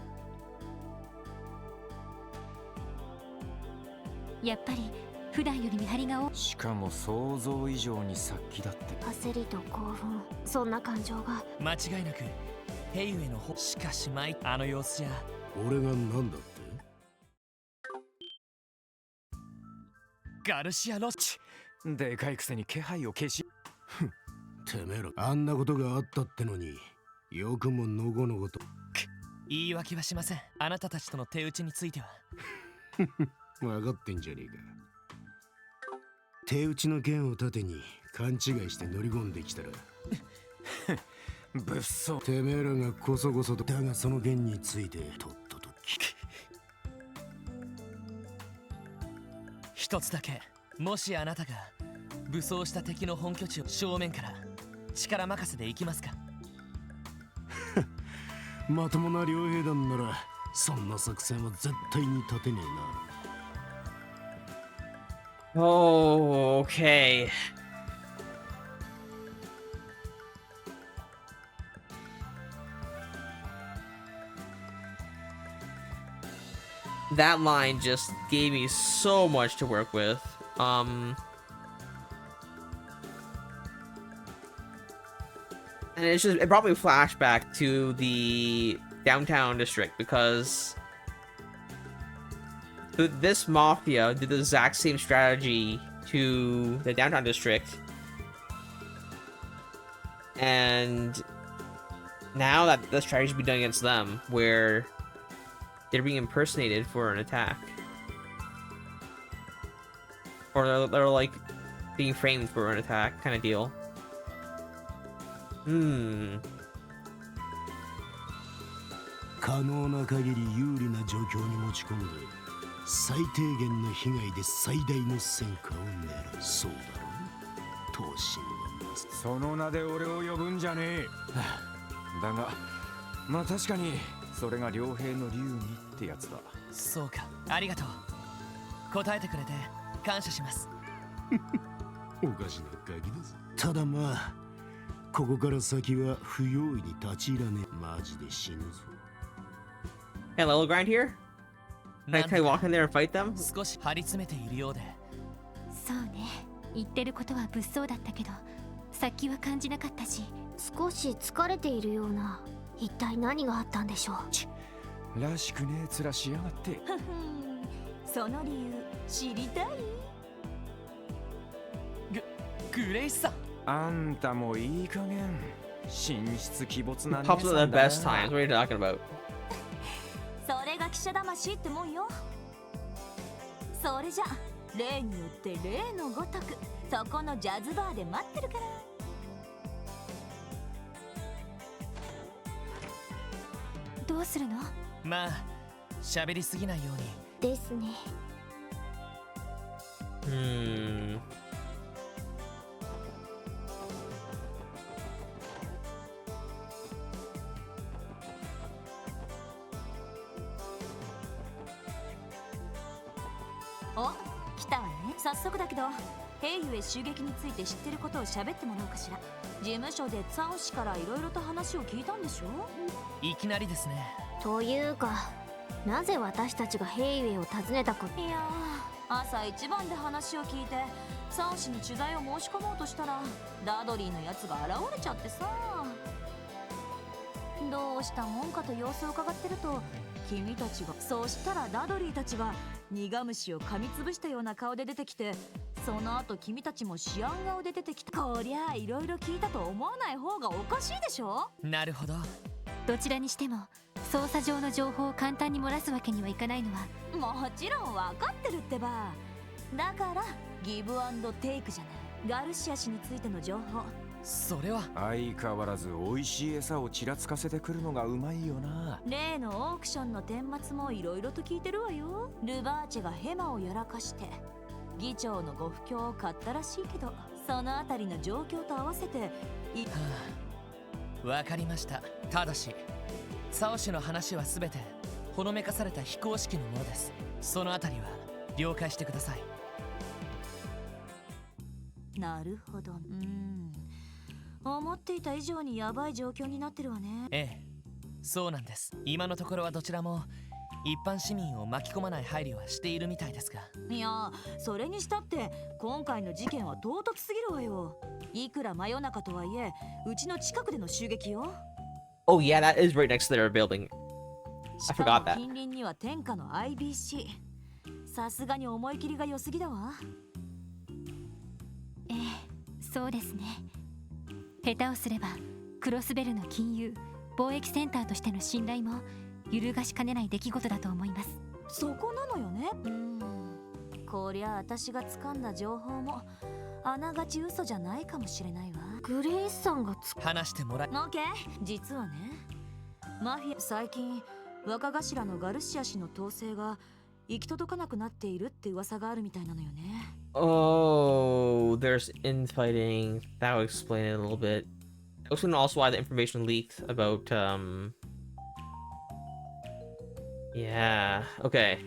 やっぱり普段より見張りが多い。しかも想像以上に殺気だって。焦りと興奮、そんな感情が。間違いなくヘイウェイの方。しかしあの様子じゃ。俺が何だって？ガルシア・ロッチ。でかいくせに気配を消し。てめえらあんなことがあったってのによくものごのごと。言い訳はしません。あなたたちとの手打ちについては。分かってんじゃねえか。手打ちの剣を盾に勘違いして乗り込んできたら物騒。てめえらがこそこそと。だがその剣についてとっとと聞け。一つだけ。もしあなたが武装した敵の本拠地を正面から力任せで行きますか？まともな両兵団ならそんな作戦は絶対に立てねえな。Oh, okay. That line just gave me so much to work with. And it brought me a flashback to the downtown district because this mafia did the exact same strategy to the downtown district, and now that the strategy be done against them, where they're being impersonated for an attack, or they're like being framed for an attack kind of deal. 可能な限り有利な状況に持ち込んで最低限の被害で最大の戦果を狙う。そうだろう。闘神はその名で俺を呼ぶんじゃねえ。だがまあ確かにそれが両兵の流儀ってやつだ。そうか、ありがとう。答えてくれて感謝します。おかしなガキだぞ。ただまあここから先は不用意に立ち入らねえ。マジで死ぬぞ。Hey, level grind here? Can I walk in there and fight them? 少し張り詰めているようで。そうね。言ってることは物騒だったけど、殺気は感じなかったし、少し疲れているような。一体何があったんでしょう。らしくねえ面しやがって。その理由知りたい？グレイスさん。あんたもいい加減神出鬼没な。Pops at the best times. What are you talking about? それが記者魂ってもんよ。それじゃ例によって例のごとくそこのジャズバーで待ってるから。どうするの？まあ喋りすぎないようにですね。お、来たわね。早速だけどヘイユへ襲撃について知ってることを喋ってもらおうかしら。事務所でツァオ氏からいろいろと話を聞いたんでしょ？いきなりですね。というかなぜ私たちがヘイウェイを訪ねたこと？いや朝一番で話を聞いてツァオ氏に取材を申し込もうとしたらダドリーのやつが現れちゃってさ。どうしたもんかと様子を伺ってると君たちが、そうしたらダドリーたちが苦虫を噛みつぶしたような顔で出てきて、その後君たちもシアン顔で出てきた。こりゃあいろいろ聞いたと思わない方がおかしいでしょ。なるほど。どちらにしても捜査上の情報を簡単に漏らすわけにはいかないのはもちろん分かってるってば。だからギブアンドテイクじゃない。ガルシア氏についての情報、それは相変わらず美味しい餌をちらつかせてくるのがうまいよな。例のオークションの顛末もいろいろと聞いてるわよ。ルバーチェがヘマをやらかして議長のご不興を買ったらしいけど、そのあたりの状況と合わせてわかりました。ただしサオ氏の話は全てほのめかされた非公式のものです。そのあたりは了解してください。なるほど。思っていた以上にヤバい状況になってるわね。ええ、そうなんです。今のところはどちらも一般市民を巻き込まない配慮はしているみたいですが。いや、それにしたって今回の事件は唐突すぎるわよ。いくら真夜中とはいえうちの近くでの襲撃よ。Oh yeah, that is right next to their building. I forgot that. 近隣には天下の IBC。さすがに思い切りが良すぎだわ。ええ、そうですね。下手をすればクロスベルの金融貿易センターとしての信頼も揺るがしかねない出来事だと思います。そこなのよね。こりゃ私が掴んだ情報もあながち嘘じゃないかもしれないわ。グレイスさんが話してもらえ。オッケー。実はね、マフィア最近若頭のガルシア氏の統制が行き届かなくなっているって噂があるみたいなのよね。Oh, there's infighting. That would explain it a little bit. That was also why the information leaked about, Yeah, okay.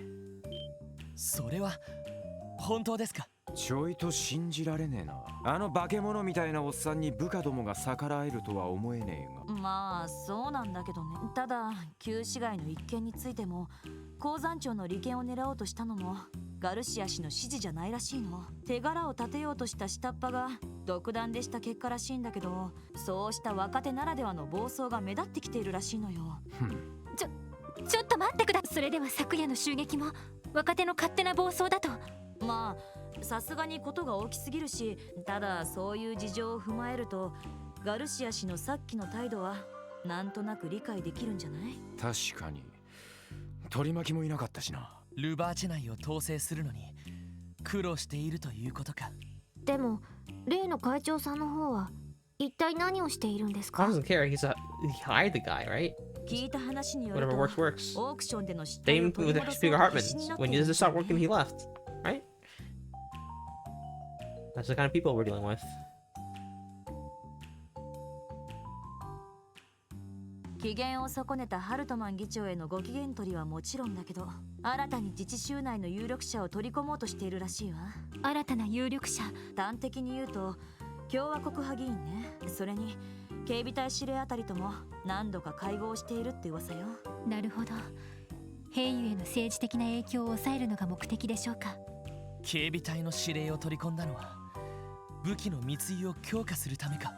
それは本当ですか？ちょいと信じられねえな。あの化け物みたいなおっさんに部下どもが逆らえるとは思えねえが。まあそうなんだけどね。ただ旧市街の一件についても鉱山庁の利権を狙おうとしたのもガルシア氏の指示じゃないらしいの。手柄を立てようとした下っ端が独断でした結果らしいんだけど、そうした若手ならではの暴走が目立ってきているらしいのよ。ちょっと待ってください。それでは昨夜の襲撃も若手の勝手な暴走だと。まあさすがにことが大きすぎるし、ただそういう事情を踏まえるとガルシア氏のさっきの態度はなんとなく理解できるんじゃない？確かに取り巻きもいなかったしな。ルバーチェ内を統制するのに苦労しているということか。でも例の会長さんの方は一体何をしているんですか？ I doesn't care. He hired the guy, right? 聞いた話による Whatever と works, works. オークションでの失 Same 態を取 with り戻そう Speaker と Hartman. 必死になって When い he る doesn't stop working, he left, right? That's the kind of people we're dealing with. 機嫌を損ねたハルトマン議長へのご機嫌取りはもちろんだけど、新たに自治州内の有力者を取り込もうとしているらしいわ。新たな有力者？端的に言うと共和国派議員ね。それに警備隊司令あたりとも何度か会合しているって噂よ。なるほど。兵油への政治的な影響を抑えるのが目的でしょうか。警備隊の司令を取り込んだのは武器の密輸を強化するためか。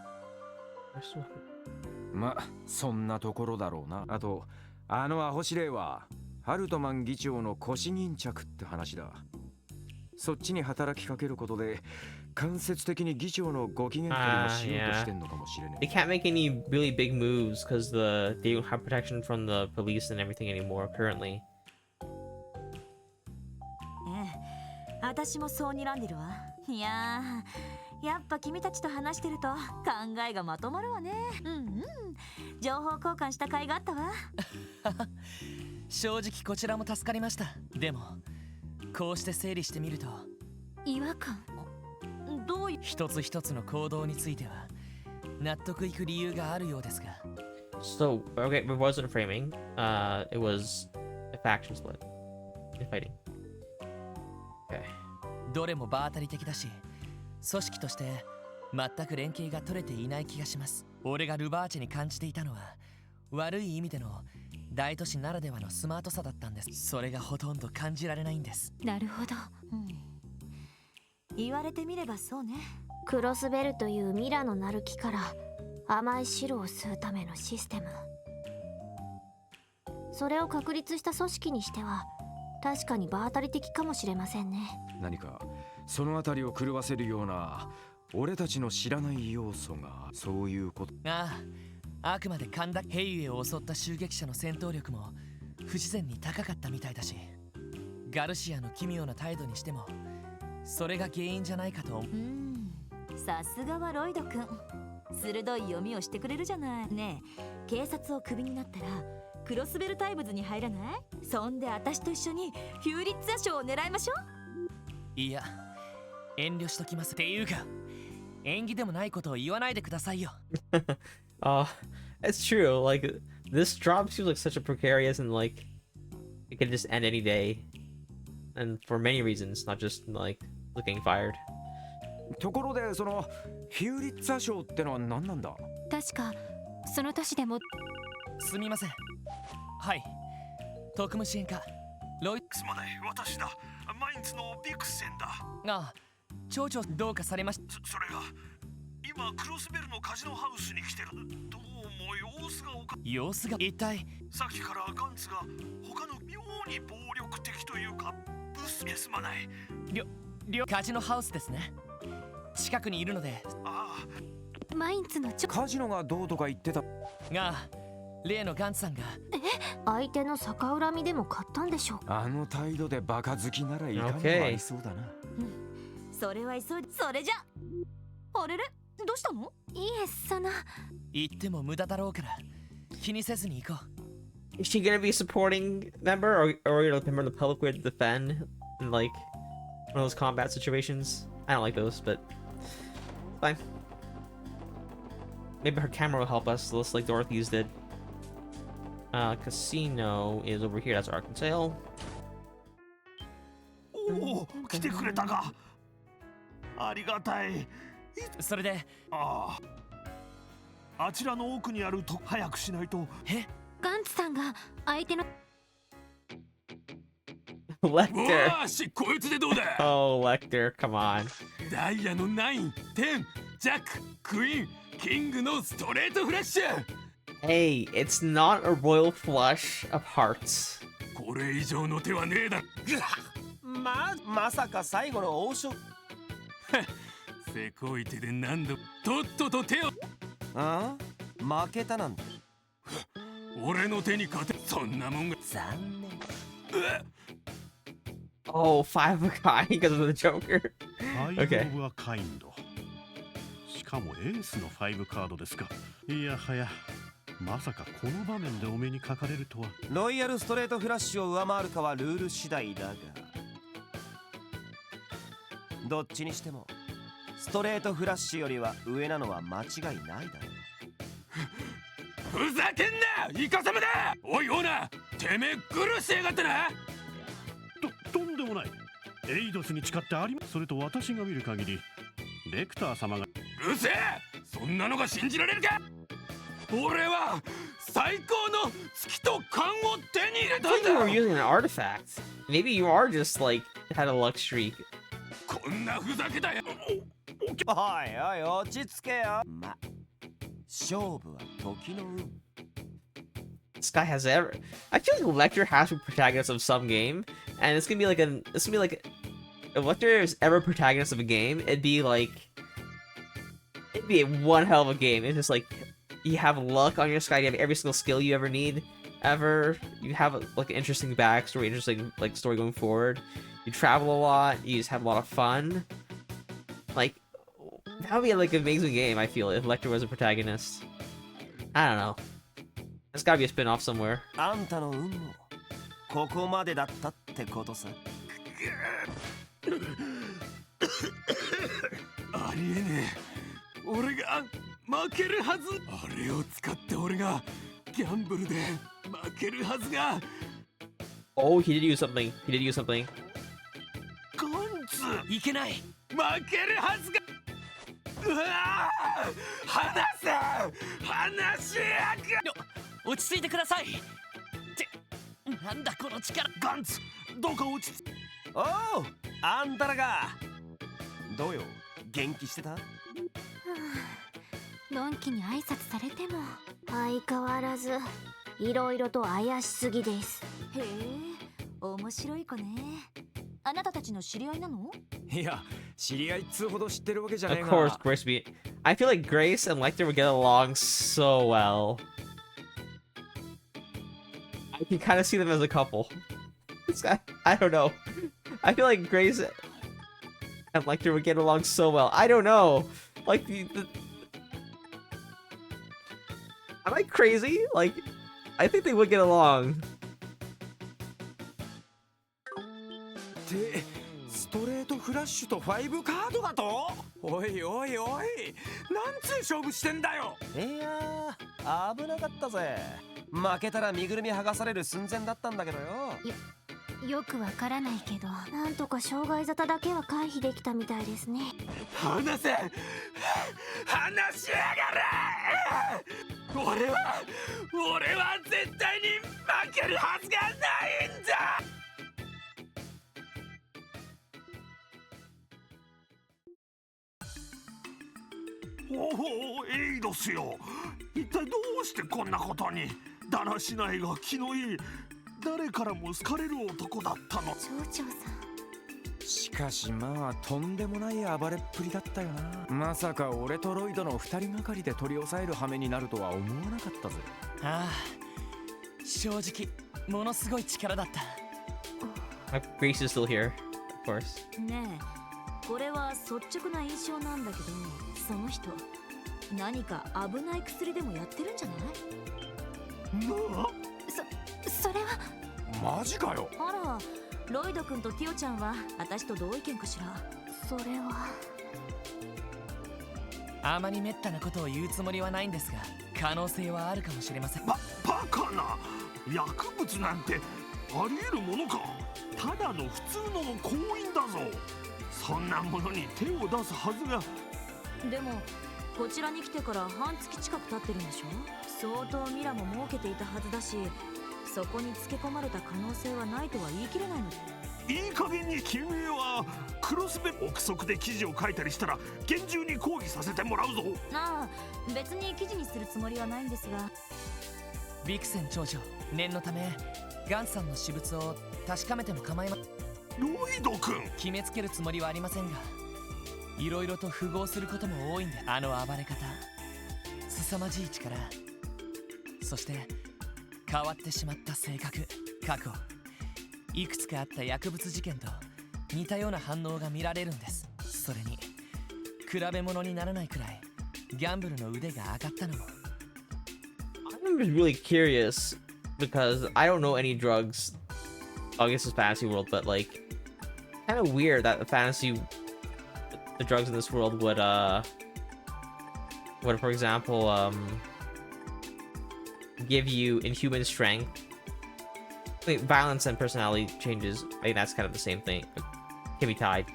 ま、そんなところだろうな。あとあのアホ司令はハルトマン議長の腰巾着って話だ。そっちに働きかけることで間接的に議長のご機嫌取りもしようとしてんのかもしれない。They can't make any really big moves because they don't have protection from the police and everything anymore currently. 私もそう睨んでるわ。いやー、やっぱ君たちと話してると考えがまとまるわね。情報交換した甲斐があったわ。正直こちらも助かりました。でもこうして整理してみると違和感。どういう一つ一つの行動については納得いく理由があるようですが。So, okay, it wasn't framing. It was a faction split. Fighting. Okay. どれも場当たり的だし、組織として全く連携が取れていない気がします。俺がルバーチェに感じていたのは悪い意味での大都市ならではのスマートさだったんです。それがほとんど感じられないんです。なるほど。言われてみればそうね。クロスベルというミラのなる木から甘い汁を吸うためのシステム。それを確立した組織にしては確かに場当たり的かもしれませんね。何かそのあたりを狂わせるような俺たちの知らない要素が、そういうこと。ああ、あくまで神田ヘイユエを襲った襲撃者の戦闘力も不自然に高かったみたいだし、ガルシアの奇妙な態度にしてもそれが原因じゃないかと。さすがはロイド君、鋭い読みをしてくれるじゃない。ねえ、警察をクビになったらクロスベルタイムズに入らない？そんで私と一緒にフューリッツァ賞を狙いましょう。いや、遠慮しときます。っていうか縁起でもないことを言わないでくださいよ。It's true. Like, this job seems like such a precarious and like it could just end any day, and for many reasons, not just like getting fired. ところで、そのフューリッツァ賞ってのは何なんだ？確かその年でも。すみません。はい、特務支援課ロイ。すまない、私だ。マインツのビクセンだ。ああ、町長どうかされました？それが今クロスベルのカジノハウスに来てる。どうも様子が様子が一体。さっきからガンツが他の妙に暴力的というかブスですまない。カジノハウスですね。近くにいるので。ああ、マインツのカジノがどうとか言ってたが、例のガンツさんが。相手の逆恨みでも買ったんでしょう。あの態度でバカ好きならいかにもありそうだな。それは急いで。それじゃあれれ、どうしたの？いえ、その言っても無駄だろうから気にせずに行こう。Is she gonna be a supporting member, or you know, member of the public would defend in like one of those combat situations? I don't like those, but fine. Maybe her camera will help us, just like Dorothy's did. Casino is over here. That's Arkansas. おお、来てくれたか。ありがたい。それで、あちらの奥にあると早くしないと。ガンツさんが相手の。Lecter. わあし、こいつでどうだ。Oh, Lecter, come on. ダイヤの9、10、ジャック、クイーン、キングのストレートフラッシュ。Hey, it's not a royal flush of hearts. これ以上の手はねえだ。まさか最後の王将。せこい手で何度とっとと手を。ああ、負けたなんて。俺の手に勝て。そんなもんが。残念。Oh, 5 of a kind because of the Joker. 5 of a kind. しかもエースの5カードですか。いやはや、まさかこの場面でお目にかかれるとは。ロイヤルストレートフラッシュを上回るかはルール次第だが、どっちにしてもストレートフラッシュよりは上なのは間違いないだろう。ふざけんな、イカサマだ。おいオーナー、てめえ殺しやがってな。とんでもない。エイドスに誓ってあります。それと私が見る限りレクター様が。うるせえ、そんなのが信じられるか。俺は最高の月と勘を手に入れた I ん thought you だ。 were using an artifact. Maybe you are just like had a luck streak. こんなふざけたや。おいおい、落ち着けよ。ま、勝負は時の運。This guy has ever. I feel like Lecter has to be protagonist of some game, and it's gonna be like if Lecter is ever protagonist of a game, it'd be one hell of a game. It's just like you have luck on your side, you have every single skill you ever need, ever. You have like an interesting backstory, interesting like story going forward. You travel a lot. You just have a lot of fun. Like that would be like an amazing game. I feel if Lecter was a protagonist. I don't know. There's gotta be a spin-off somewhere. あんたの運もここまでだったってことさ。ありえねえ。俺が負けるはず。あれを使って俺がギャンブルで負けるはずが。Oh, he did use something. He did use something. ガンツ、いけない。負けるはずが。うわあ、離せ、話しやが。落ち着いてください。ってなんだこの力。ガンツ、どうか落ち着。おう、あんたらが。どうよ、元気してた？のんきに挨拶されても相変わらずいろいろと怪しすぎです。へえ、面白い子ね。あなたたちの知り合いなの？いや、知り合いっつうほど知ってるわけじゃねえ Of が。 course, Grace be. I feel like Grace and Lecter would get along so well. I can kind of see them as a couple. I don't know. I feel like Grace and Lecter would get along so well. I don't know. Like am I crazy? Like, I think they would get along. ってストレートフラッシュと5カードだと？おいおいおい、なんつう勝負してんだよ。いやー、危なかったぜ。負けたら身ぐるみ剥がされる寸前だったんだけどよ。よくわからないけど、なんとか障害沙汰だけは回避できたみたいですね。離せ、離しやがれ。俺は絶対に負けるはずがないんだ。おお、エイドスよ。一体どうしてこんなことに。だらしないが気のいい、誰からも好かれる男だったの。町長さん。しかしまあとんでもない暴れっぷりだったよな。まさか俺とロイドの2人がかりで取り押さえる羽目になるとは思わなかったぜ。ああ、正直ものすごい力だった。Grace is still here, of course. ねえ、これは率直な印象なんだけど、その人何か危ない薬でもやってるんじゃない？それはマジかよ。あら、ロイド君とティオちゃんは私と同意見かしら？それはあまりめったなことを言うつもりはないんですが、可能性はあるかもしれません。バカな、薬物なんてあり得るものか。ただの普通の行員だぞ。そんなものに手を出すはずが。でもこちらに来てから半月近く経ってるんでしょ。相当ミラも儲けていたはずだし、そこにつけ込まれた可能性はないとは言い切れないの。いい加減に君はクロスベ憶測で記事を書いたりしたら厳重に抗議させてもらうぞ。ああ、別に記事にするつもりはないんですが。ビクセン長女、念のためガンさんの私物を確かめても構いま。ロイド君、決めつけるつもりはありませんが、いろいろと符合することも多いんで。あの暴れ方、凄まじい力、そして変わってしまった性格、過去、いくつかあった薬物事件と似たような反応が見られるんです。それに比べ物にならないくらいギャンブルの腕が上がったのも。I'm just really curious because I don't know any drugs. I guess it's fantasy world, but like, kind of weird that the drugs in this world would, for example, give you inhuman strength. I mean, violence and personality changes. I think that's kind of the same thing. It can be tied.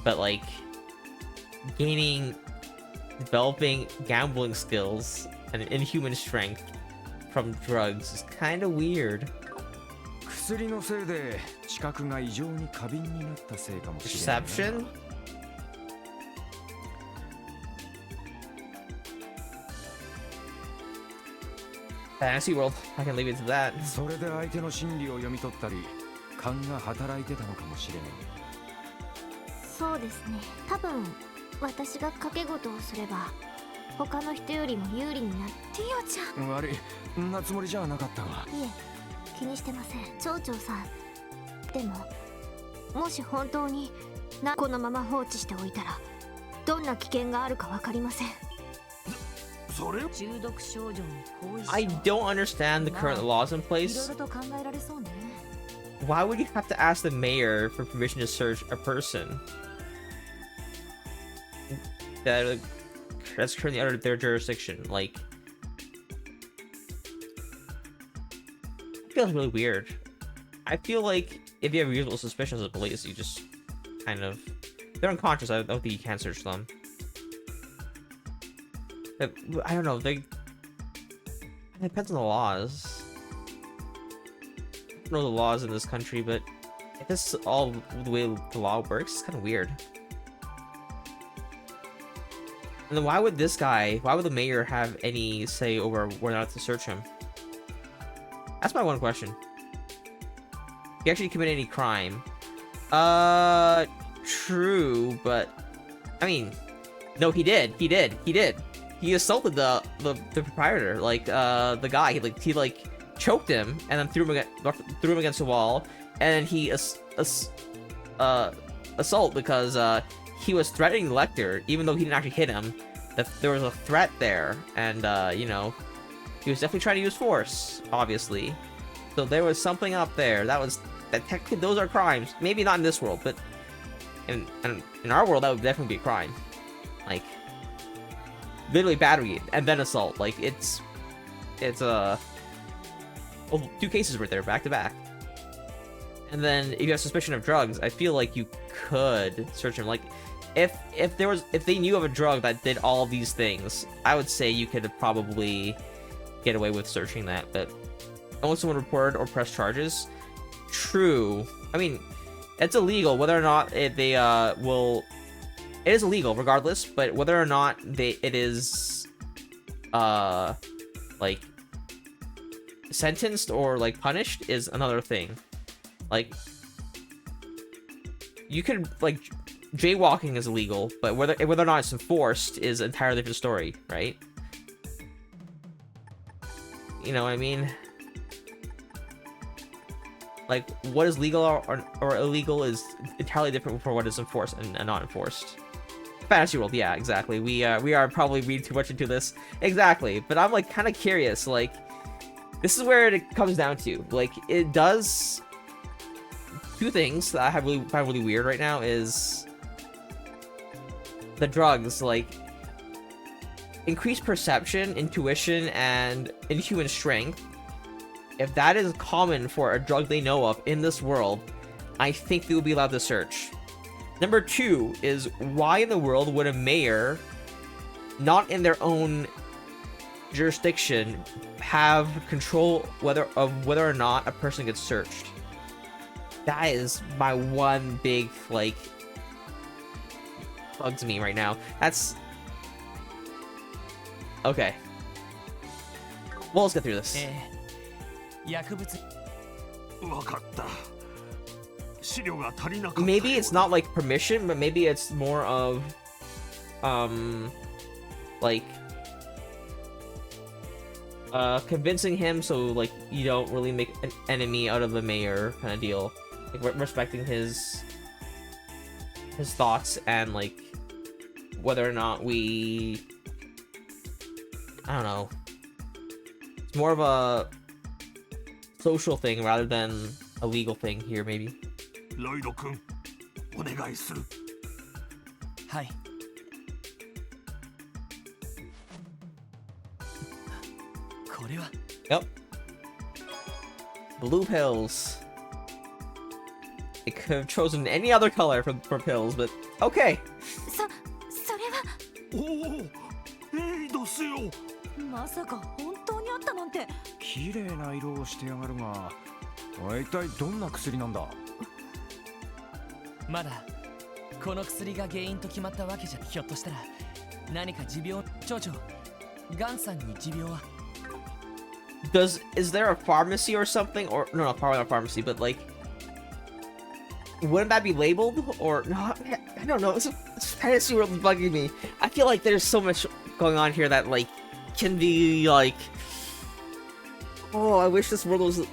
But like, developing gambling skills and inhuman strength from drugs is kind of weird. 薬のせいで知覚が異常に過敏になったせいかもしれない。Perception? Fantasy world. I can leave it to that. それで相手の心理を読み取ったり、勘が働いてたのかもしれない。そうですね。多分私が賭け事をすれば他の人よりも有利になる。ティオちゃん。悪い、んなつもりじゃなかったわ。いえ、気にしてません。町長さん。でももし本当にこのまま放置しておいたらどんな危険があるかわかりません。それ中毒症状に後遺症。 I don't understand the current laws in いろい place. ろと考えられそうね。 Why would you have to ask the mayor for permission to search a person that's currently under their jurisdiction? Like, it feels really weird. I feel like if you have reasonable suspicions of police, you just kind of, they're unconscious. I don't think you can search them. I don't know. It depends on the laws. I don't know the laws in this country, but if this is all the way the law works, it's kind of weird. And then why would the mayor have any say over whether or not to search him? That's my one question. He actually committed any crime? True, but I mean, no, he did. He assaulted the proprietor, like the guy. He choked him and then threw him against the wall, and he assault because he was threatening the Lector, even though he didn't actually hit him. That there was a threat there, and you know, he was definitely trying to use force, obviously. So there was something up there that technically those are crimes. Maybe not in this world, but in our world that would definitely be a crime. Like literally battery and then assault. Like it's well, 2 cases right there back to back. And then if you have suspicion of drugs, I feel like you could search him. Like if they knew of a drug that did all of these things, I would say you could probably get away with searching that. But unless someone reported or pressed charges, true. I mean, it's illegal whether or not they will. It is illegal regardless, but whether or not it is like sentenced or like punished is another thing. Like you could like jaywalking is illegal, but whether or not it's enforced is an entirely different story, right? You know what I mean? Like what is legal or illegal is entirely different for what is enforced and not enforced. Fantasy world, yeah, exactly. We are probably reading too much into this, exactly. But I'm like kind of curious. Like this is where it comes down to. Like it does 2 things that I find really weird right now is the drugs, like increased perception, intuition, and inhuman strength. If that is common for a drug they know of in this world, I think they would be allowed to search. Number 2 is why in the world would a mayor, not in their own jurisdiction, have control of whether or not a person gets searched? That is my one big, like, bugs me right now. That's... Okay. Well, let's get through this. Maybe it's not like permission, but maybe it's more of like convincing him so like you don't really make an enemy out of the mayor kind of deal, like respecting his thoughts and like whether or not we, I don't know, it's more of a social thing rather than a legal thing here, maybe. ロイド君、お願いする。はい。これは Yep. Blue pills. It could have chosen any other color for pills, but okay. それは。おお、エイドスよ。まさか本当にあったなんて。綺麗な色をしてやがるが、一体どんな薬なんだ。まだこの薬が原因と決まったわけじゃ、ひょっとしたら何か持病。町長、ガンさんに持病は。Is there a pharmacy or something, or no, probably not a pharmacy, but like, wouldn't that be labeled or not? I don't know. It's fantasy world is bugging me. I feel like there's so much going on here that like can be like, oh, I wish this world was.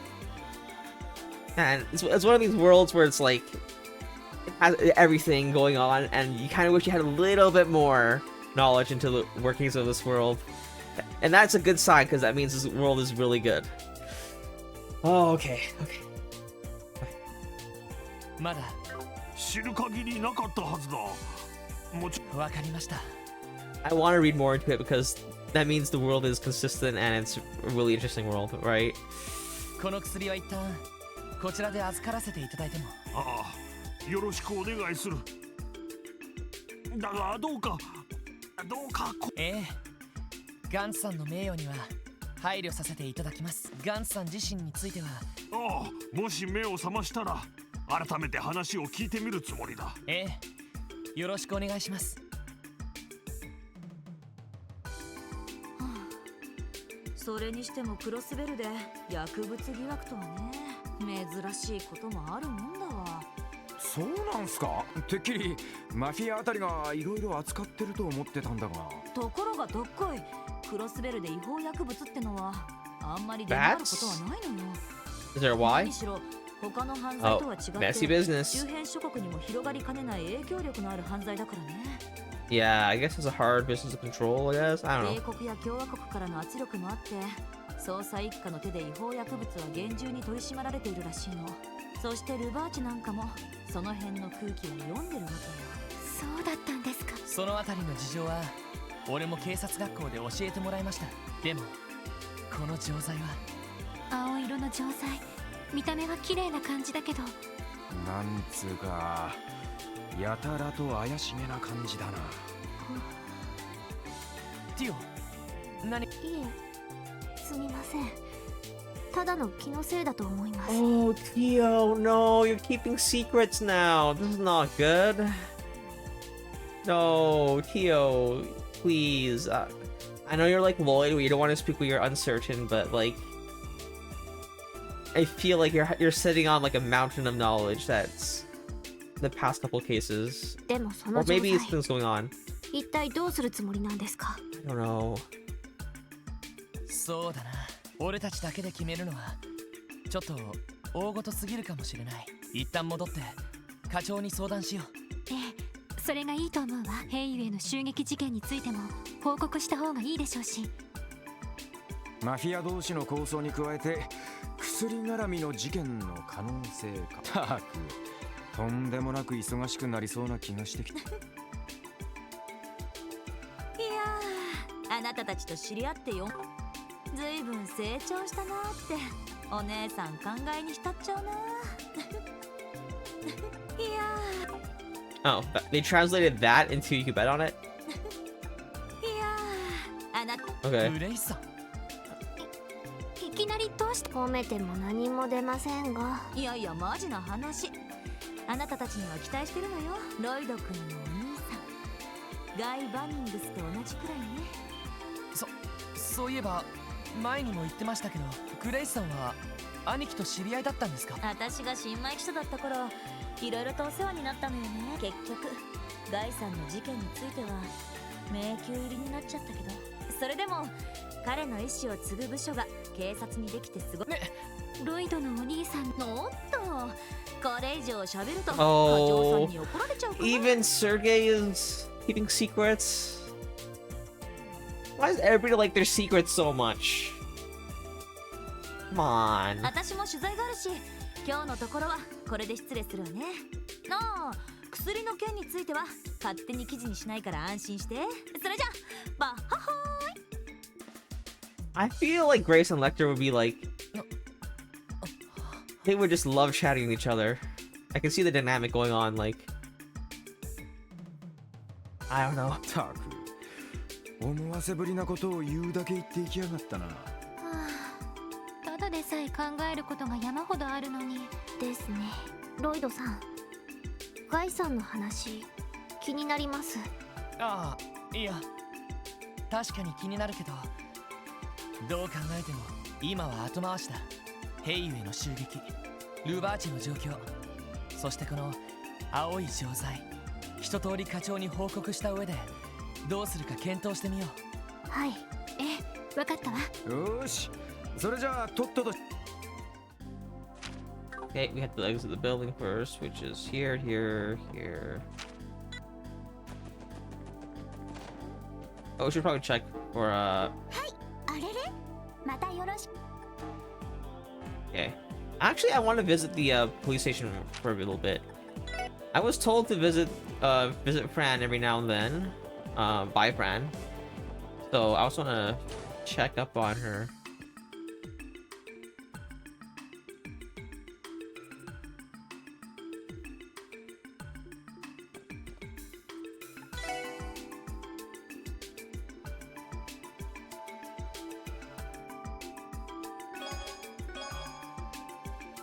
Man, it's one of these worlds where it's like it has everything going on, and you kind of wish you had a little bit more knowledge into the workings of this world. And that's a good sign, because that means this world is really good. Oh, okay. I want to read more into it, because that means the world is consistent and it's a really interesting world, right? この薬は一旦こちらで預からせていただいても。ああ、よろしくお願いする。だがどうか。ガンさんの名誉には配慮させていただきます。ガンさん自身については、ああ、もし目を覚ましたら改めて話を聞いてみるつもりだ。よろしくお願いします。それにしてもクロスベルで薬物疑惑とはね、珍しいこともあるもんだわ。そうなんすか。てっきりマフィアあたりがいろいろ扱ってると思ってたんだが。ところがどっこい、クロスベルで違法薬物ってのはあんまり出回ることはないのよ。 Is there a why? 何しろ他の犯罪とは違って、 messy business. 周辺諸国にも広がりかねない影響力のある犯罪だからね。Yeah, I guess it's a hard business to control, I guess. I don't know. 米国や共和国からの圧力もあって、捜査一課の手で違法薬物は厳重に取り締まられているらしいの。そしてルバーチなんかもその辺の空気を読んでるわけよ。そうだったんですか。そのあたりの事情は俺も警察学校で教えてもらいました。でもこの錠剤は青色の錠剤、見た目は綺麗な感じだけど、なんつうかやたらと怪しげな感じだな。ティオ、何？いえ、すみません。ただの気のせいだと思います。Oh, Tio, no, you're keeping secrets now. This is not good. No, Tio, please. I know you're like Lloyd, you don't want to speak when you're uncertain, but like, I feel like you're sitting on like a mountain of knowledge that's the past couple cases. でもその Or 錠 maybe 剤、 it's things going on. 一体どうするつもりなんですか？ I don't know. そうだな、俺たちだけで決めるのはちょっと大ごとすぎるかもしれない。一旦戻って課長に相談しよう。ええ、それがいいと思うわ。ヘイユへの襲撃事件についても報告した方がいいでしょうし。マフィア同士の抗争に加えて薬絡みの事件の可能性か。たくとんでもなく忙しくなりそうな気がしてきた。いやー、あなたたちと知り合ってよ、ずいぶん成長したなーってお姉さん考えに浸っちゃうな。いや Oh, they translated that into you can bet on it? ー、いやー、あなた Okay. グレイさん、いきなりどうして褒めても何も出ませんが。いやいや、マジな話。あなたたちには期待してるのよ、ロイド君のお兄さんガイ・バニングスと同じくらいね。そういえば前にも言ってましたけど、グレイさんは兄貴と知り合いだったんですか？私が新米記者だった頃、いろいろとお世話になったのよね。結局ガイさんの事件については迷宮入りになっちゃったけど、それでも彼の意思を継ぐ部署が警察にできてすごい、ロイドのお兄さん。おっと、これ以上喋ると課 Oh, 長さんに怒られちゃうかな。 even Sergey is keeping secrets? Why does everybody like their secrets so much? Come on. 私も取材があるし、今日のところはこれで失礼するわね。なあ、薬の件については勝手に記事にしないから安心して。それじゃバッハハーイ。 I feel like Grace and Lecter would be like... They would just love chatting with each other. I can see the dynamic going on, like... I don't know. たく思わせぶりなことを言うだけ言っていきやがったな。ただでさえ考えることが山ほどあるのに。ですね。ロイドさん、ガイさんの話気になります。ああ、いや確かに気になるけど、どう考えても今は後回しだ。ヘイユへの襲撃、ルバーチの状況、そしてこの青い錠剤、一通り課長に報告した上でどうするか検討してみよう。はい、ええ、わかったわ。よーし、それじゃあとっとと。 Okay, we have to exit the building first, which is here, here, here. Oh, we should probably check for, はい、あれれまたよろしく。 Okay. Actually, I want to visit the police station for a little bit. I was told to visit Fran every now and then, by Fran. So I also want to check up on her.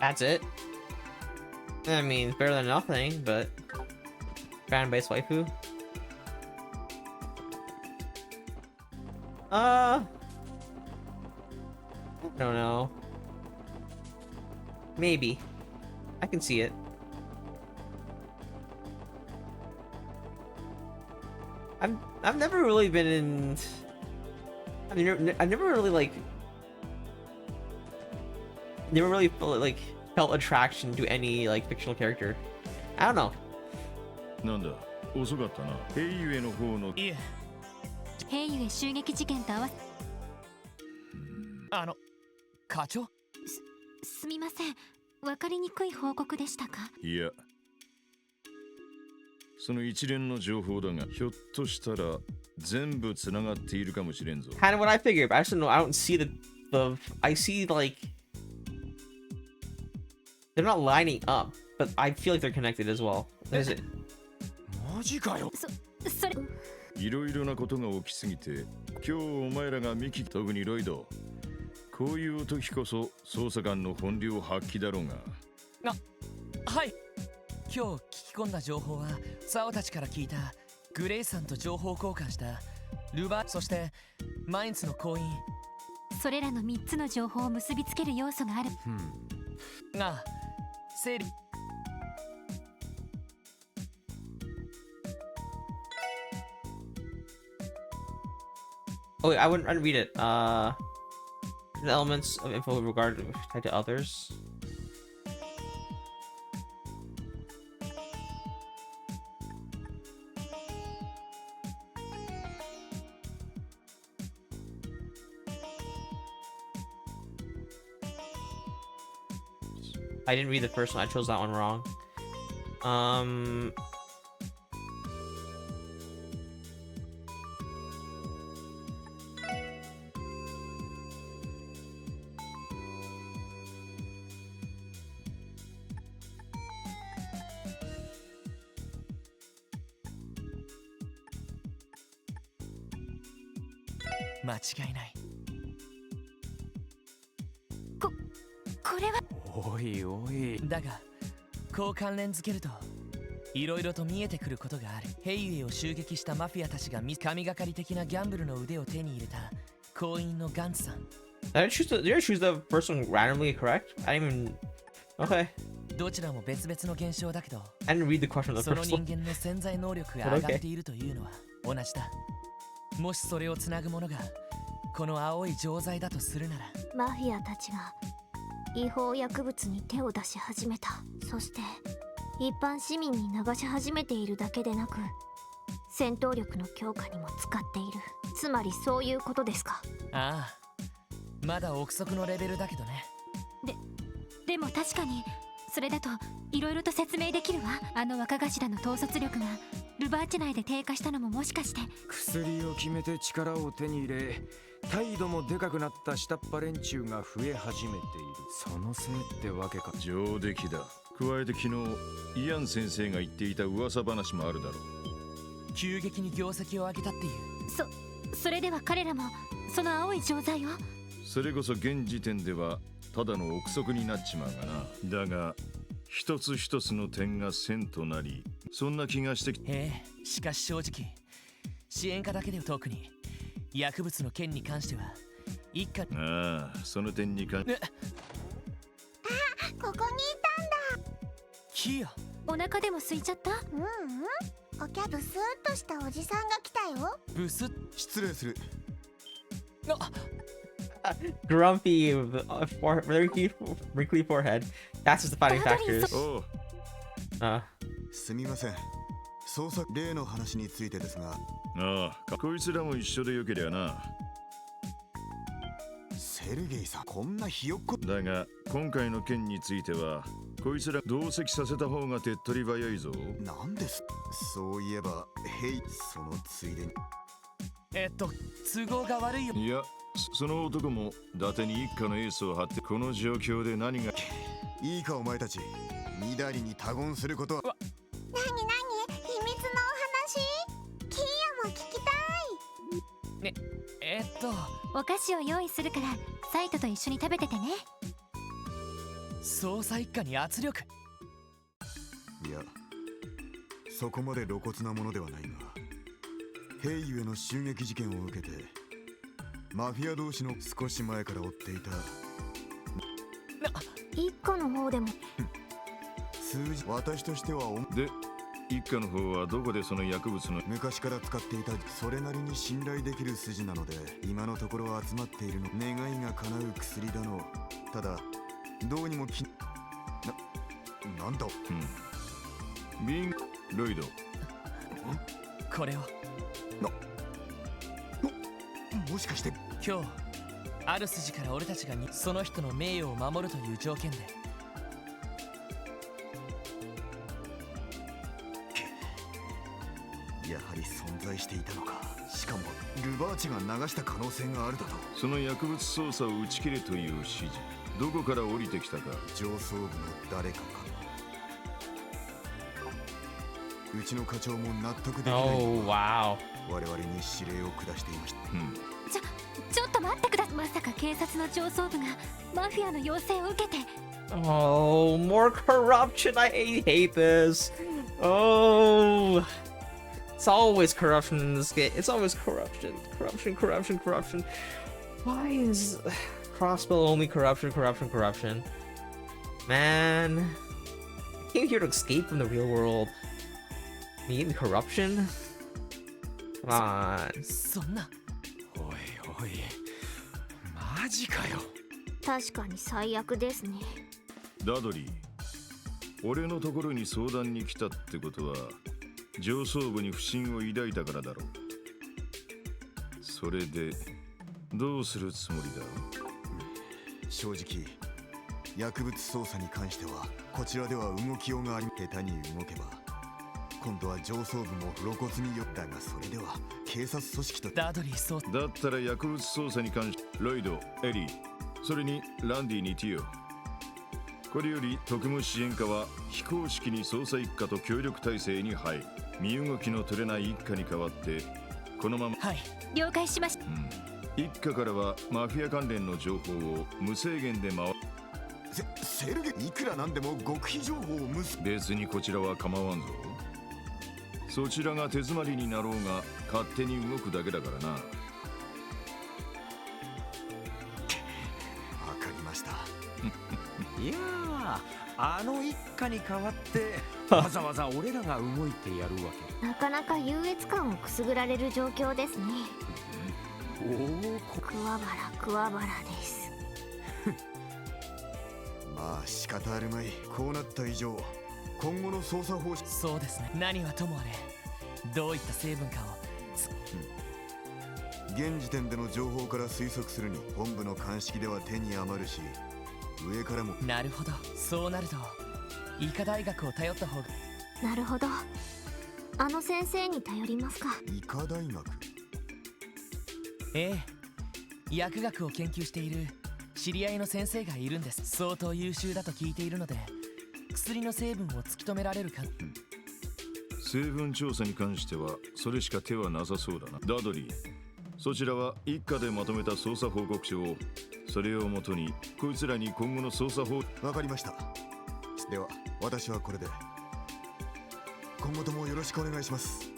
That's it. I mean, it's better than nothing, but... Fan-based waifu? don't know. Maybe. I can see it. I've never really been in. I've never really like. Never really felt attraction to any like fictional character. I don't know. なんだ、遅かったな。ヘイユエの方の。いえ。ヘイユエ襲撃事件と合わせ。課長。すみません。わかりにくい報告でしたか。いや。その一連の情報だが、ひょっとしたら全部つながっているかもしれんぞ。Kind of what I figured, but I just don't know. I don't see the I see like they're not lining up, but I feel like they're connected as well. Is it? マジかよ。それ。いろいろなことが起きすぎて、今日お前らが特にロイド、こういう時こそ捜査官の本領発揮だろうが。はい。今日聞き込んだ情報はサオたちから聞いたグレイさんと情報交換したルバー、そしてマインツの行員、それらの3つの情報を結びつける要素がある、が整理。Oh wait, I wouldn't read it. The elements of info with regard to others. I didn't read the first one. I chose that one wrong.間違いない。これは。おいおい。だがこう関連づけるといろいろと見えてくることがある。ヘイユエを襲撃したマフィアたちが神がかり的なギャンブルの腕を手に入れた行員のガンツさん。Did I choose the first one randomly correct? I didn't even. Okay. どちらも別々の現象だけど、I didn't read the question of the その first 人 one. 間の潜在能力が上がっているというのは同じだ。もしそれをつなぐものがこの青い錠剤だとするなら、マフィアたちが違法薬物に手を出し始めた。そして一般市民に流し始めているだけでなく、戦闘力の強化にも使っている。つまりそういうことですか。ああ、まだ憶測のレベルだけどね。でも確かにそれだといろいろと説明できるわ。あの若頭の統率力がルバーチェ内で低下したのももしかして。薬を決めて力を手に入れ、態度もでかくなった下っ端連中が増え始めている。そのせいってわけか。上出来だ。加えて昨日イアン先生が言っていた噂話もあるだろう。急激に業績を上げたっていう。それでは彼らもその青い錠剤を。それこそ現時点ではただの憶測になっちまうがな。だが一つ一つの点が線となり、そんな気がしてきて。しかし正直支援家だけで特に薬物の件に関しては一家。ああ、その点に関して。ここにいたんだ。キヨ、お腹でも空いちゃった？おキャブスーッとしたおじさんが来たよ。ブス。失礼する。Grumpy, wrinkly forehead. That's just the fighting factors. すみません。捜査例の話についてですが。ああ、こいつらも一緒でよけりゃな。セルゲイさん、こんなひよっこ。だが今回の件についてはこいつら同席させた方が手っ取り早いぞ。なんです。そういえばヘイ、そのついでに都合が悪いよ。いや、その男も伊達に一家のエースを張って、この状況で何が。いいかお前たち、みだりに他言することは。なになに、秘密のお話、キーヤも聞きたい。お菓子を用意するからサイトと一緒に食べててね。捜査一課に圧力。いや、そこまで露骨なものではないが、ヘイユエの襲撃事件を受けてマフィア同士の少し前から追っていた一家の方でも数字私としてはで一家の方はどこでその薬物の昔から使っていたそれなりに信頼できる筋なので今のところ集まっているの願いが叶う薬だのただどうにもなんだビンロイドこれをもしかして今日ある筋から俺たちがその人の名誉を守るという条件でやはり存在していたのかしかもルバーチが流した可能性があるだとその薬物操作を打ち切れという指示どこから降りてきたか上層部の誰かかうちの課長も納得できない。Oh, wow. 我々に指令を下していました。ちょっと待ってください。まさか警察の上層部がマフィアの要請を受けて。Oh, more corruption. I hate this. Oh. It's always corruption in this game. It's always corruption. Corruption. Why is Crossbell only corruption? Man. I came here to escape from the real world. Need corruption? Come on. そんな。おいおい。マジかよ。確かに最悪ですね。ダドリー、俺のところに相談に来たってことは上層部に不信を抱いたからだろう。それでどうするつもりだ？正直薬物捜査に関してはこちらでは動きようがあり下手に動けば今度は上層部も露骨によったがそれでは警察組織とダドリー捜査だったら薬物捜査に関してロイド、エリー、それにランディにティオ。これより特務支援課は非公式に捜査一課と協力体制に入る。身動きの取れない一課に代わってこのままはい了解しました。一課からはマフィア関連の情報を無制限で回セルゲいくらなんでも極秘情報を別にこちらは構わんぞ。そちらが手詰まりになろうが勝手に動くだけだからな。わかりました。いやあの一家に代わってわざわざ俺らが動いてやるわけ。なかなか優越感をくすぐられる状況ですね。桑原です。まあ仕方あるまい。こうなった以上今後の捜査方針。そうですね。何はともあれどういった成分かを現時点での情報から推測するに本部の鑑識では手に余るし上からも。なるほど。そうなると医科大学を頼った方が。なるほど。あの先生に頼りますか。医科大学。ええ、薬学を研究している知り合いの先生がいるんです。相当優秀だと聞いているので薬の成分を突き止められるか。成分調査に関してはそれしか手はなさそうだな。ダドリー、そちらは一課でまとめた捜査報告書をそれをもとにこいつらに今後の捜査法。わかりました。では私はこれで今後ともよろしくお願いします。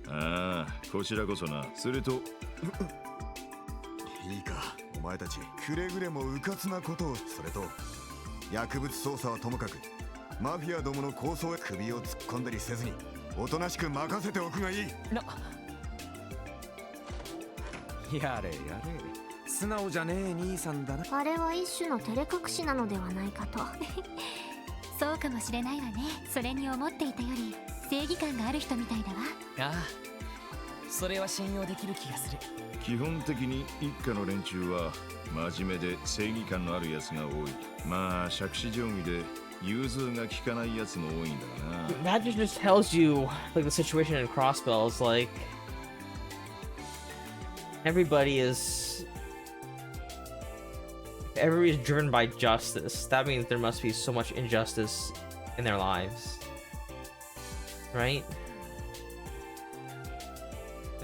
ああ、こちらこそな。それといいか、お前たちくれぐれもうかつなことを。それと薬物捜査はともかくマフィアどもの抗争へ首を突っ込んだりせずにおとなしく任せておくがいい。やれやれ、素直じゃねえ兄さんだな。あれは一種の照れ隠しなのではないかと。そうかもしれないわね。それに思っていたより正義感がある人みたいだわ。ああ、それは信用できる気がする。基本的に一家の連中は真面目で正義感のあるやつが多い。まあ杓子定規で融通が利かないやつも多いんだがな。That just tells you like the situation in Crossbell is like everybody is driven by justice. That means there must be so much injustice in their lives, right?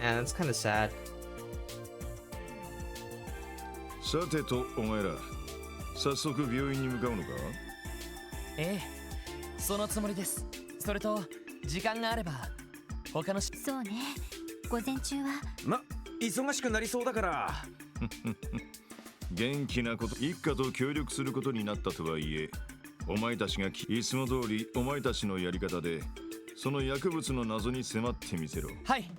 Man, that's kind of sad. さてとお前ら早速病院に向かうのか？ええ、そのつもりです。それと時間があれば他のそうね、午前中は忙しくなりそうだから元気なこと一家と協力することになったとはいえ、お前たちがいつも通りお前たちのやり方でその薬物の謎に迫ってみせろ。はい。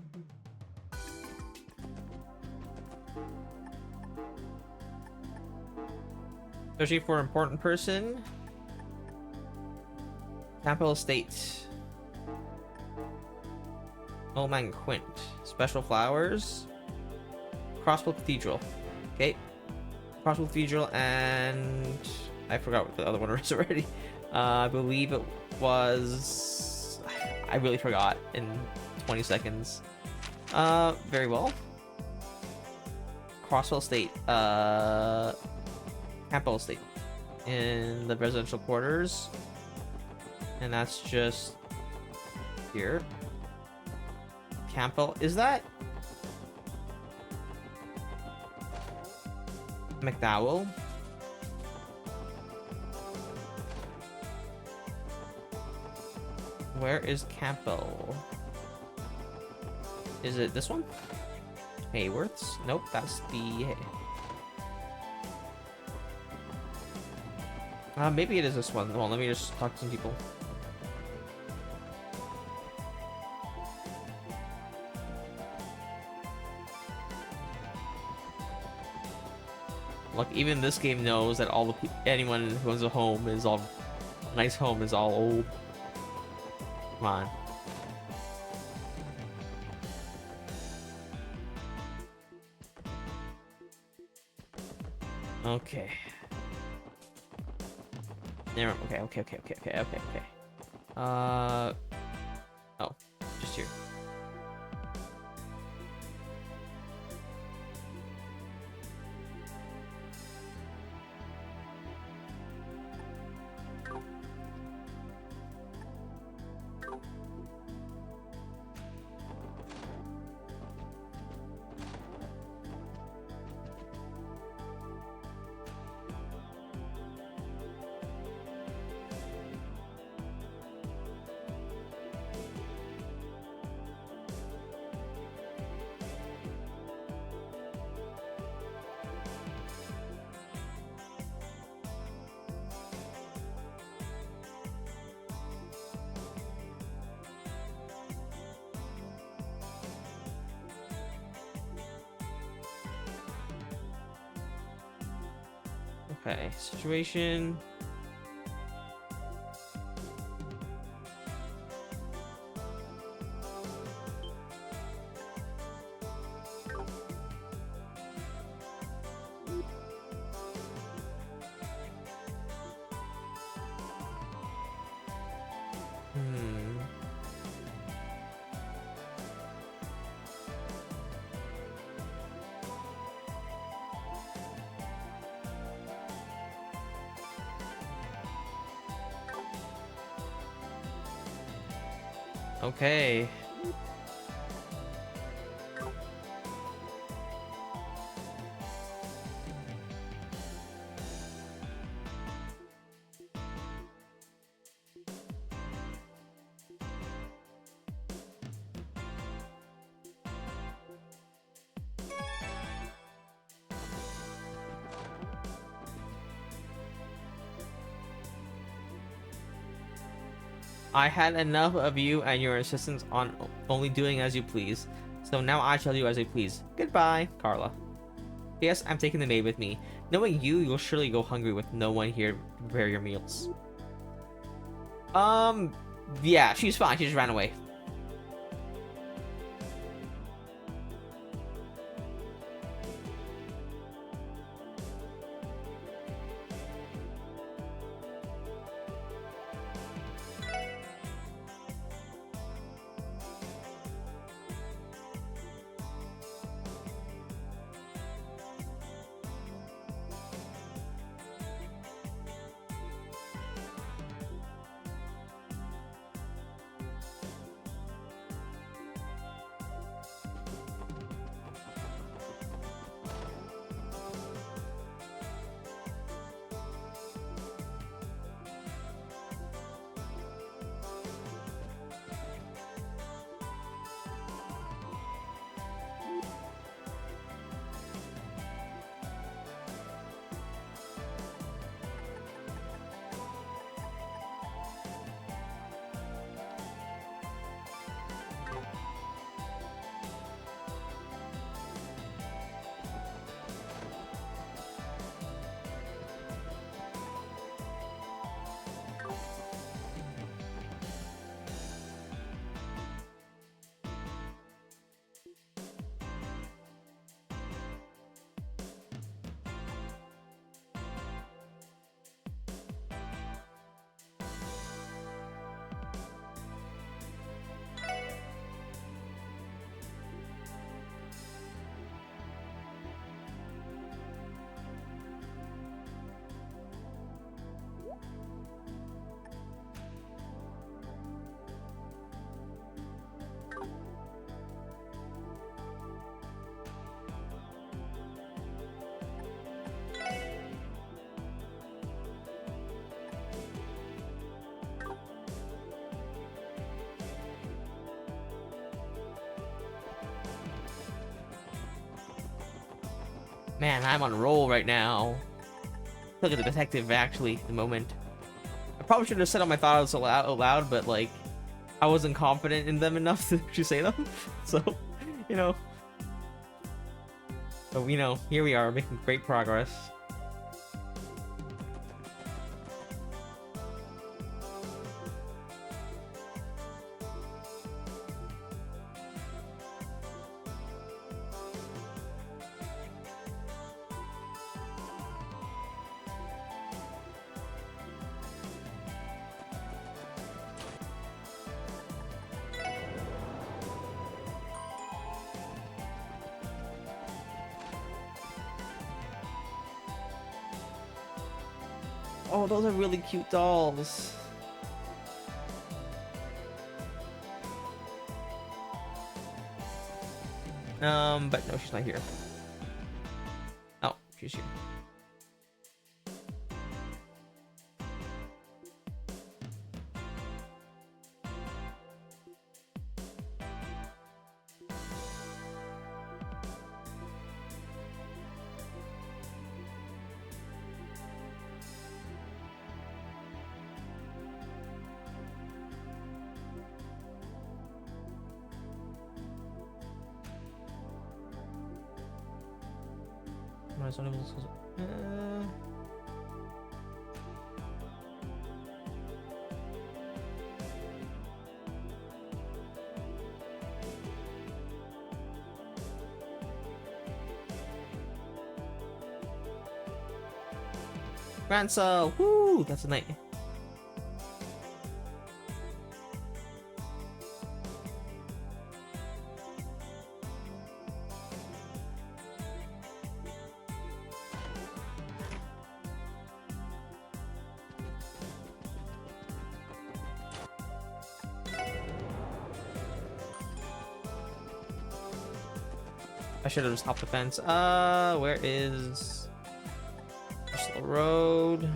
Especially for an important person. Capital Estate. Old Man Quint. Special flowers. Crossbow Cathedral. Okay. Crossbow Cathedral, and I forgot what the other one was already. I believe it was... I really forgot in 20 seconds. Very well. Crossbow Estate. Campbell Estate in the residential quarters, and that's just here. Campbell, is that McDowell? Where is Campbell? Is it this one? Hayworth's? Nope, that's the... maybe it is this one. Well, let me just talk to some people. Look, even this game knows that all the anyone who owns a home is all nice home is all old. Come on. Okay. There. Okay. Oh, just here. Okay, situation. Okay. I had enough of you and your insistence on only doing as you please, so now I shall do as I please. Goodbye, Carla. Yes, I'm taking the maid with me. Knowing you, you'll surely go hungry with no one here to prepare your meals. Yeah, she's fine. She just ran away. Man, I'm on a roll right now. Look at the detective, actually, at the moment. I probably should have said all my thoughts out loud, but, like, I wasn't confident in them enough to actually say them. So, you know. So, you know, here we are, making great progress. Oh, those are really cute dolls. But no, she's not here. Oh, she's here. Ransel! Woo! That's a night. I should have just hopped the fence. Where is the road?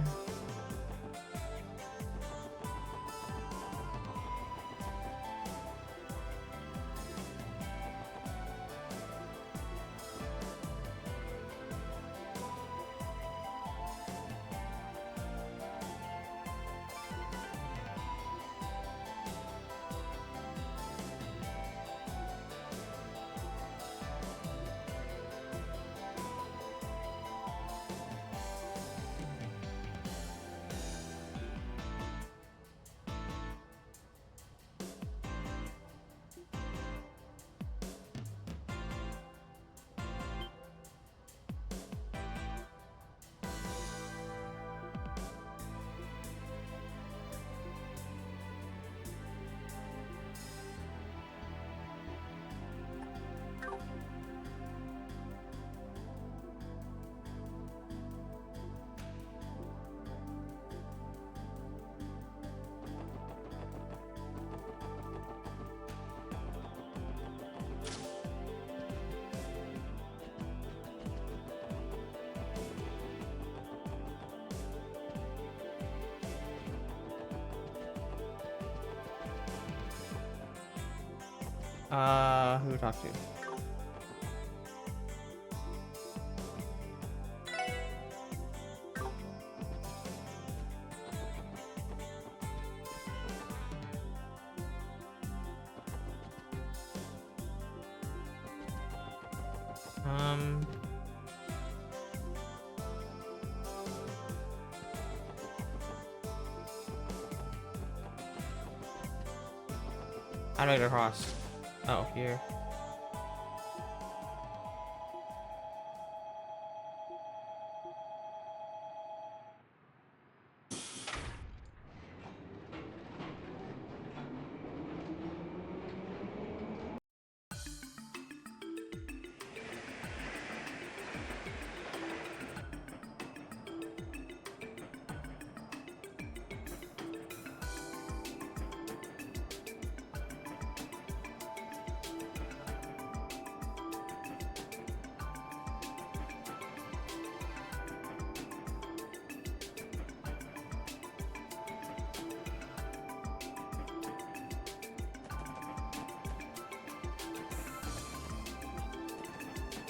Who to talk to? How do I get across? Oh, here.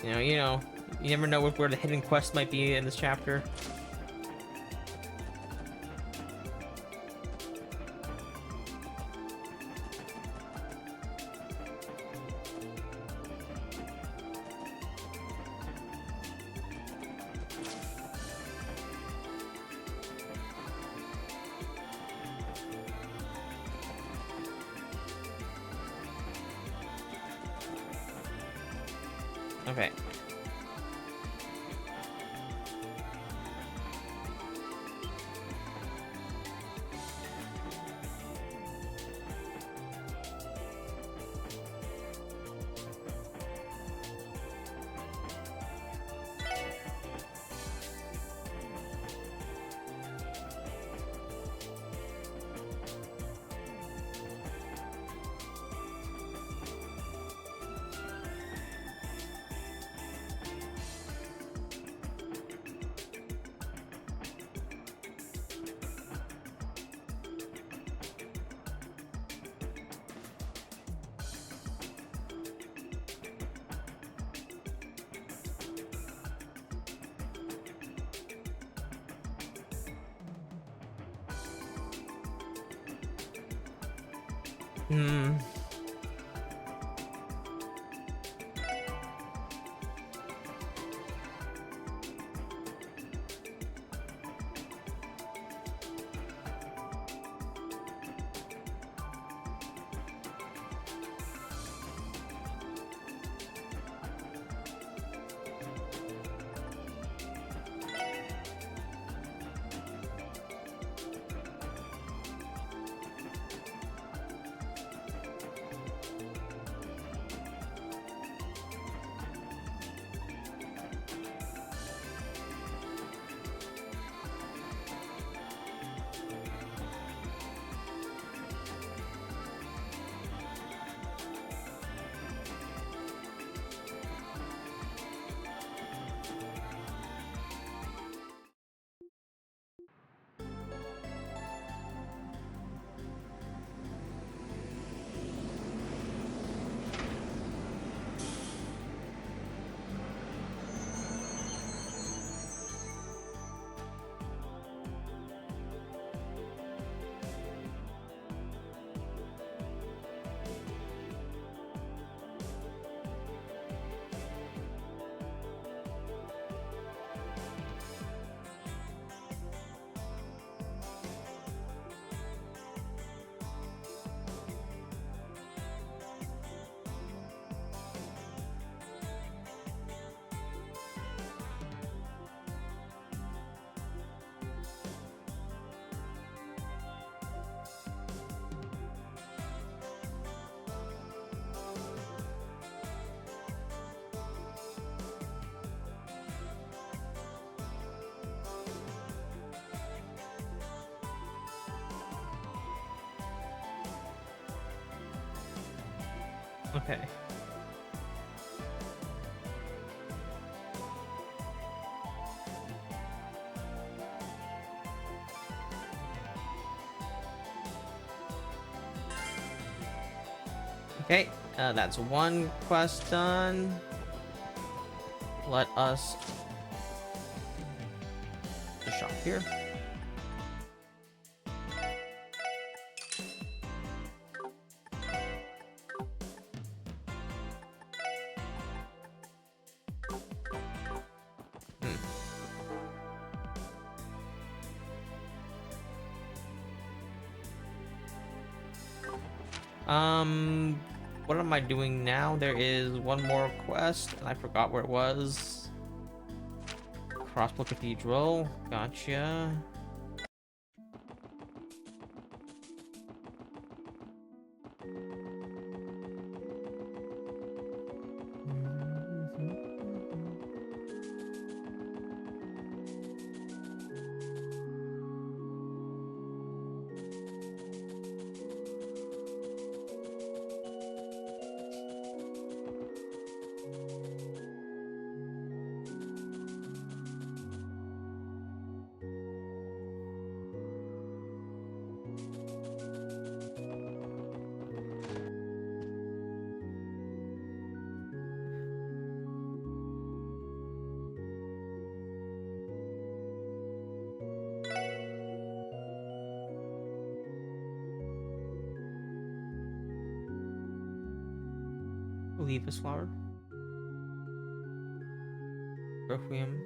You know, You never know where the hidden quest might be in this chapter. Okay. Hmm. Okay. Okay, that's one quest done. Let us just shop here. What am I doing now? There is one more quest, and I forgot where it was. Crossbow Cathedral. Gotcha. Leave this flower. Requiem.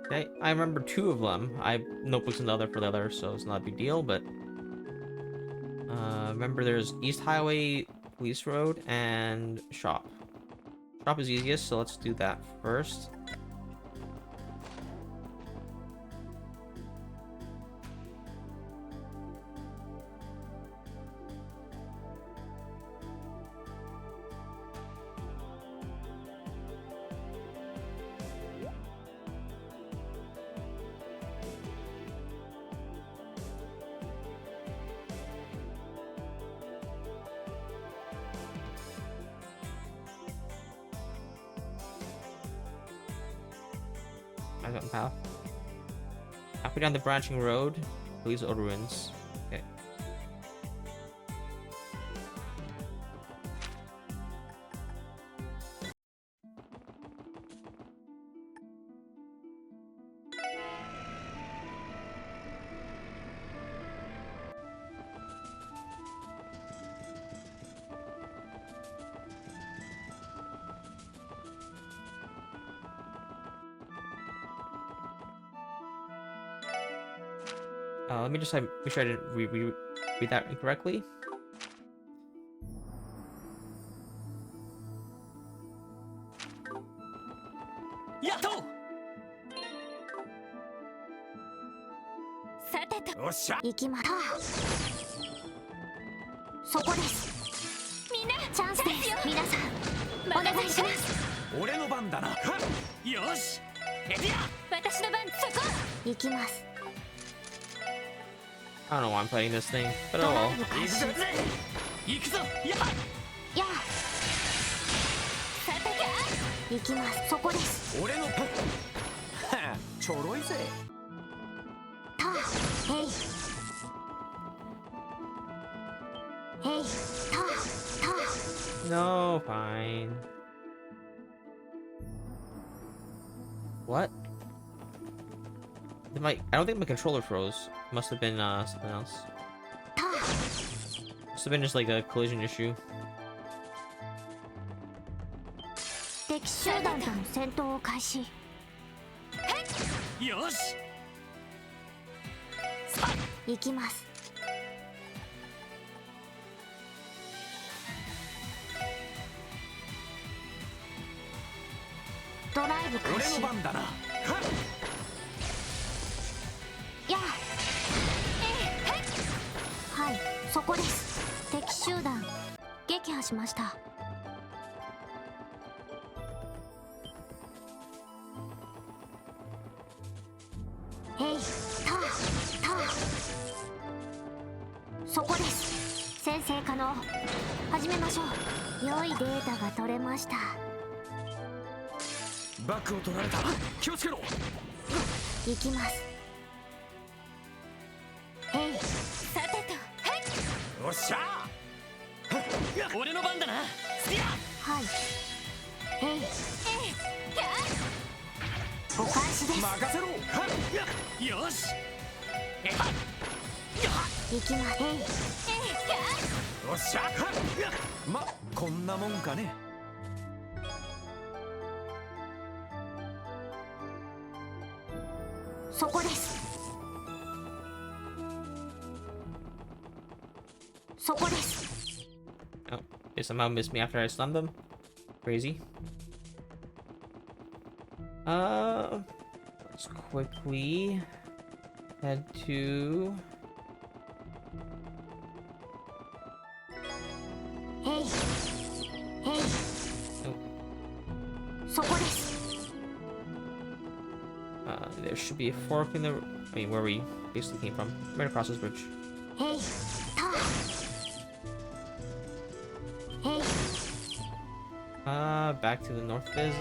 Okay, I remember 2 of them. I have notebooks in the other for the other, so it's not a big deal, but remember there's East Highway, Police Road, and Shop. Shop is easiest, so let's do that first. Path. Halfway down the branching road, please Odoruins. Okay. Let me just make sure I didn't read that incorrectly. Yato! さてと、おっしゃ。行きましょう。そこです。みんな、チャンスですよ。皆さん、お願いします。俺の番だな。よし。私の番、そこ。行きます。 I don't know why I'm playing this thing, but oh well. 行くぞ。や。行きます。そこです。俺の番。ちょろいぜ。た、へい。へい、た。 No, fine. What? I don't think my controller froze. Must have been something else. Must have been just like a collision issue. 敵集団との戦闘を開始。よし。行きます。ドライブ開始。俺の番だな。やあ。はい、そこです。敵集団撃破しました。へい、そこです。先生可能。始めましょう。良いデータが取れました。バックを取られた。気をつけろ。行きます。へい、さてと。おっしゃ。俺の番だな。はい。へい。お返しです。任せろ。よし。行きまへい。おっしゃ。ま、こんなもんかね。そこです。そこです。 Oh, they somehow missed me after I stunned them. Crazy. Let's quickly head to. Hey, hey. Oh. そこです。There should be a fork in the mean, where we basically came from. Right across this bridge. Hey, ta. Hey. Back to the north exit.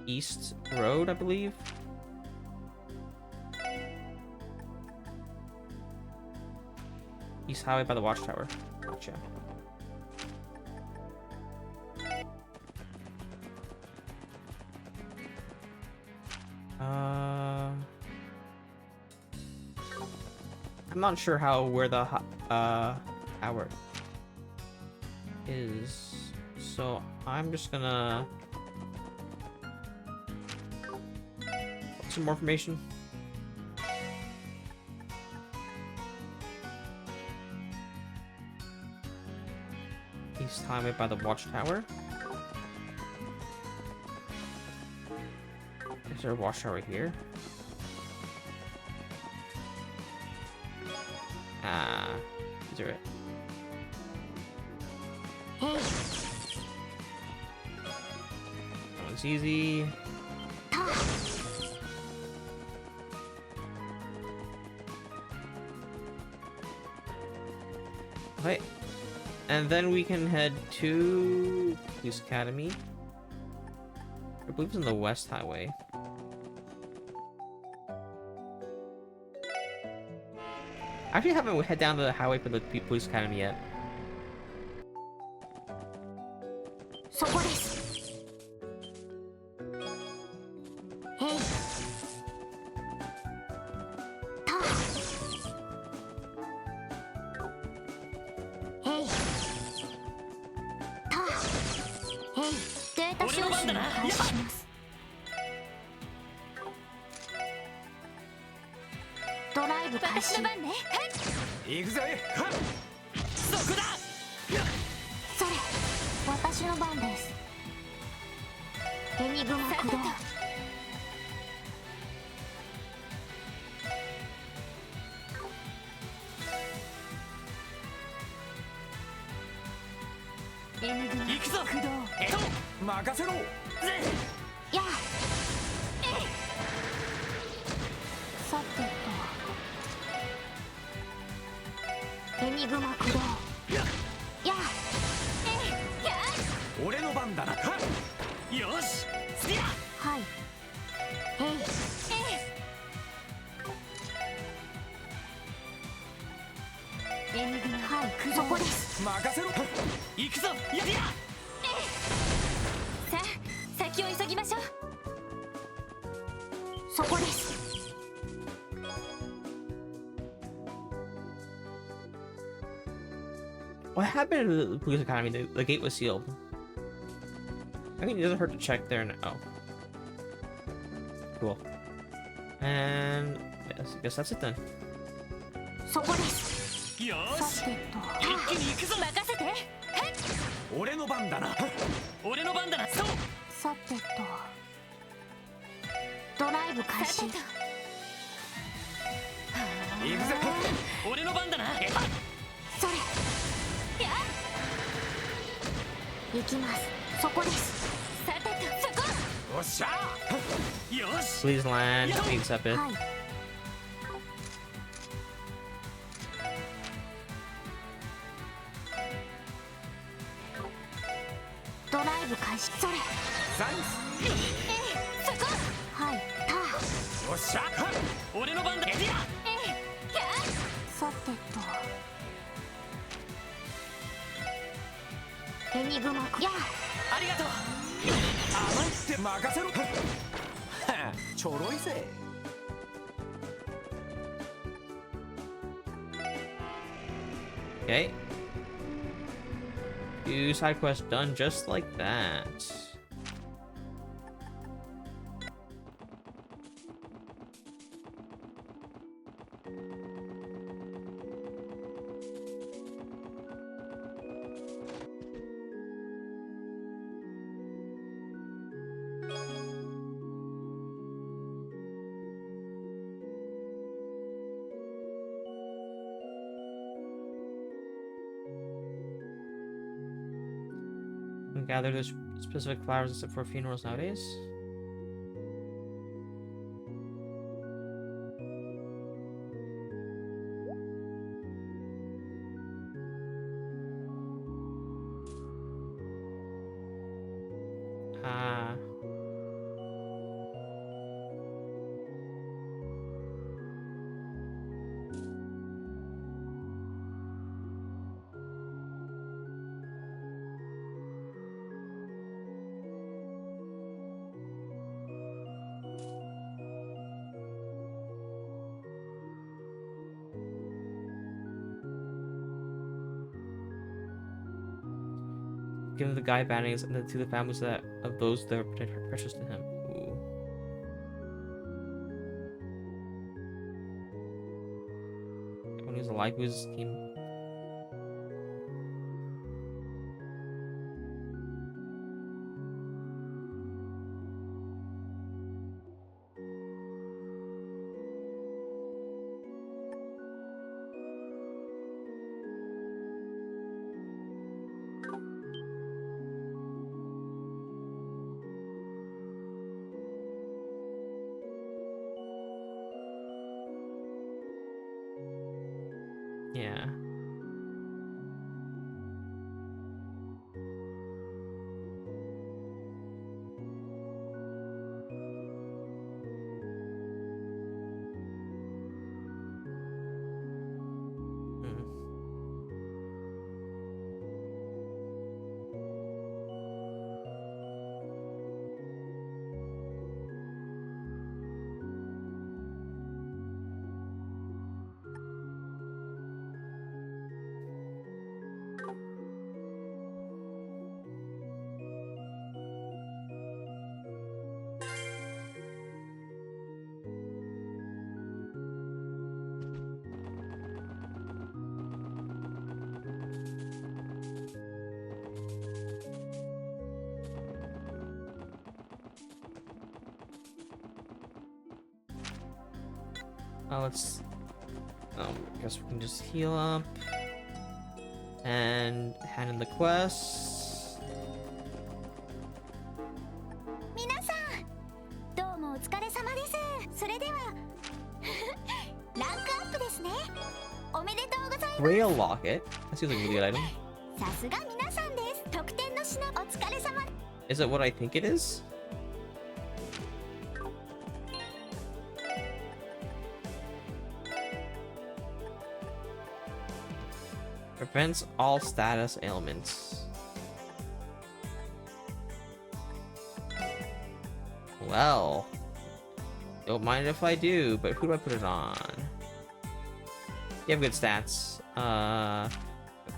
East Road, I believe. East Highway by the Watchtower. Gotcha. I'm not sure where the tower is, so I'm just gonna put some more information. East Highway by the Watchtower. Is there a watchtower here? Is there it? Hey. That one's easy. Okay. And then we can head to Police Academy. I believe it's on the West Highway. I actually haven't head down the highway for the Police Academy yet. Hey. Ta. Hey. Ta. Hey. データ収集を開始します。ドライブ開始。行くぜ。そこだ。それ、私の番です。エニグマ駆動。行くぞ。駆動。任せろ。やあ。さてと。エニグマ駆動。やあ。俺の番だな。よし。はい。えい。エニグマ、はい、そこです。任せろ。行くぞ。さあ、先を急ぎましょう。そこです。What happened to the Police Academy? The gate was sealed. I mean, it doesn't hurt to check there now. Oh. Cool. And yes, I guess that's it then. そこです。よさし。てと。一気に行くぞ。任せて。俺の番だな。俺の番だな。そう。さてと。ドライブ開始。行くぜ。俺の番だな。それ。行きます。そこです。さてと、そこ。おっしゃ。よし。 Please land. Accept it. はい。ドライブ開始。それ。ザンそこ。はい。た。おっしゃ。俺の番だ。さてと。エニグマやありがとう。甘いって任せろ。ちょろいぜ。Okay. 2 side quests done just like that. We gather those specific flowers except for funerals nowadays. Ah. Give the guy bannings and then to the families that of those that are precious to him. Ooh. When he was alive, he was his team. Yeah. Let's. I guess we can just heal up and hand in the quest. 皆さん、どうもお疲れ様です。それではランクアップですね。おめでとうございます。 Grail Locket. That seems like a really good item. さすが皆さんです。特典の品お疲れ様。 Is it what I think it is? Prevents all status ailments. Well, don't mind if I do, but who do I put it on? You have good stats. I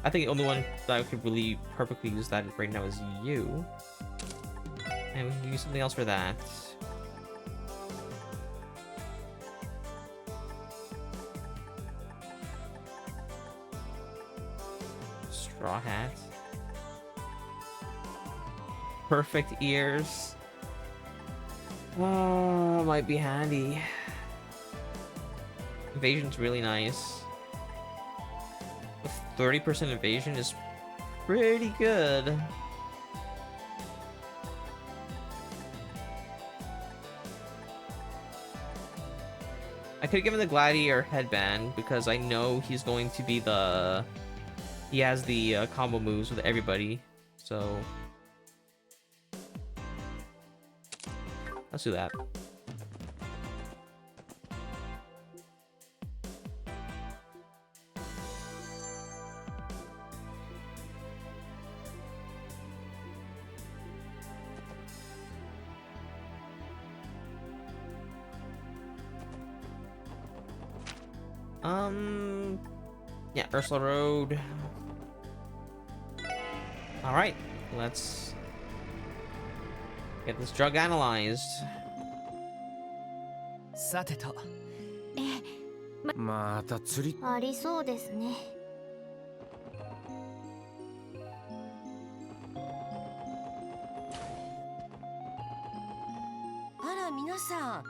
think the only one that I could really perfectly use that right now is you. And we can use something else for that. Straw hat. Perfect ears. Oh, might be handy. Evasion's really nice. With 30% evasion is pretty good. I could have given the Gladiator headband because I know he's going to be the... He has the combo moves with everybody, so... Let's do that. Yeah, Ursula Road. Alright, let's get this drug analyzed. さてと。また釣りありそうですね。あら皆さん、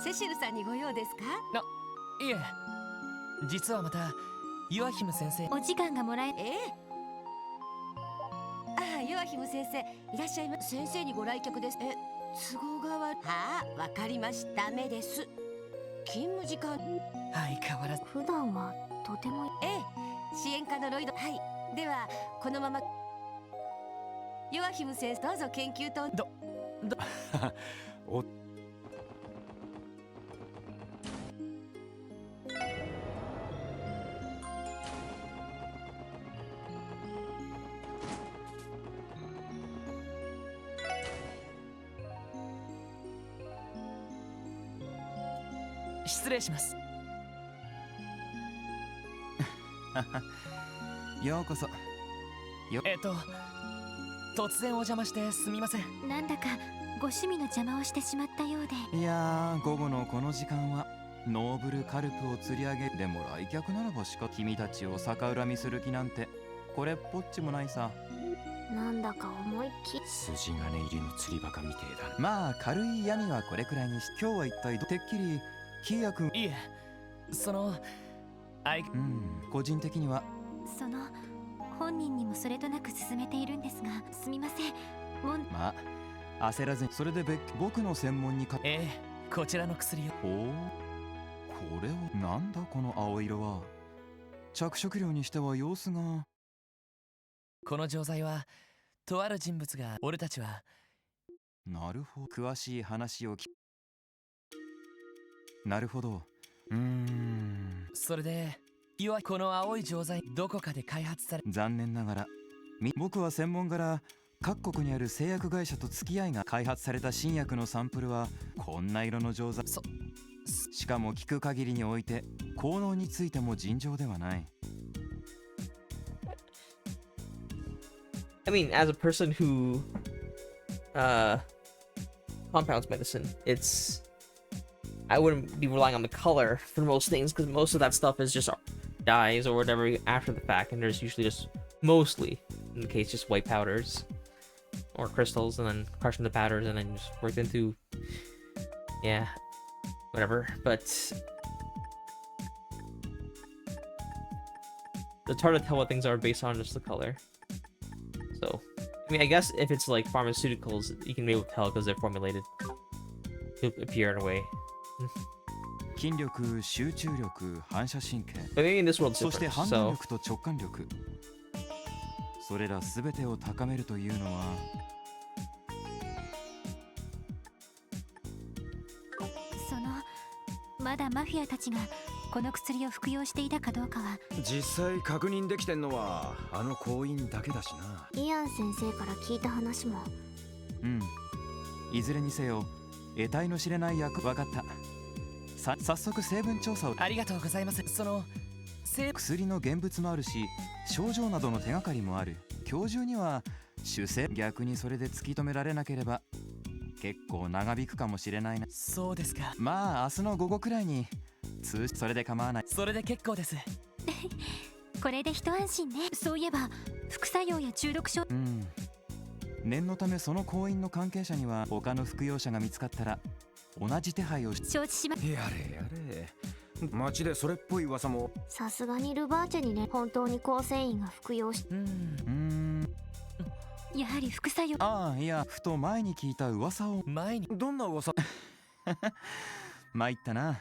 セシルさんにご用ですか？いえ、実はまたユアヒム先生。お時間がもらえ。あ、ヨアヒム先生いらっしゃいま。先生にご来客です。都合が悪い。はあ、わかりました。ダメです。勤務時間。相変わらず。普段はとても。支援課のロイド。はい。ではこのまま。ヨアヒム先生どうぞ研究棟。お失礼します。ようこそ。突然お邪魔してすみません。なんだかご趣味の邪魔をしてしまったようで。いやー、午後のこの時間はノーブルカルプを釣り上げ。でも来客ならばしか。君たちを逆恨みする気なんてこれっぽっちもないさ。なんだか思いっきり筋金入りの釣りバカみてえだ。まあ軽い闇はこれくらいにし。今日は一体てっきりキーヤ君。いえ、個人的には本人にもそれとなく進めているんですが、すみません。まあ焦らずに。それで僕の専門にこちらの薬を。これを。なんだこの青色は。着色料にしては様子が。この錠剤はとある人物が。俺たちは。なるほど。詳しい話をなるほど。それでこの青い錠剤どこかで開発され。残念ながら僕は専門から各国にある製薬会社と付き合いが。開発された新薬のサンプルはこんな色の錠剤。しかも聞く限りにおいて効能についても尋常ではない。I mean, as a person who compounds medicine, I wouldn't be relying on the color for most things, because most of that stuff is just dyes or whatever after the fact, and there's usually just, mostly in the case, just white powders or crystals, and then crushing the powders and then just worked into, yeah, whatever. But it's hard to tell what things are based on just the color. So, I mean, I guess if it's like pharmaceuticals, you can be able to tell because they're formulated to appear in a way. 筋力、集中力、反射神経。But maybe in this world it's そして different, 判 so 断力と直感力。それらすべてを高めるというのは。まだマフィアたちがこの薬を服用していたかどうかは。実際確認できてんのはあの行員だけだしな。イアン先生から聞いた話も。いずれにせよ得体の知れない薬。分かった。早速成分調査を。ありがとうございます。薬の現物もあるし、症状などの手がかりもある。今日中には主成。逆にそれで突き止められなければ結構長引くかもしれないな。そうですか。まあ明日の午後くらいにそれで構わない。それで結構です。これで一安心ね。そういえば副作用や中毒症。念のためその行員の関係者には他の服用者が見つかったら同じ手配を承知します。やれやれ。街でそれっぽい噂も。さすがにルバーチェにね、本当に構成員が服用し。やはり副作用。いや、ふと前に聞いた噂を。前にどんな噂？参ったな。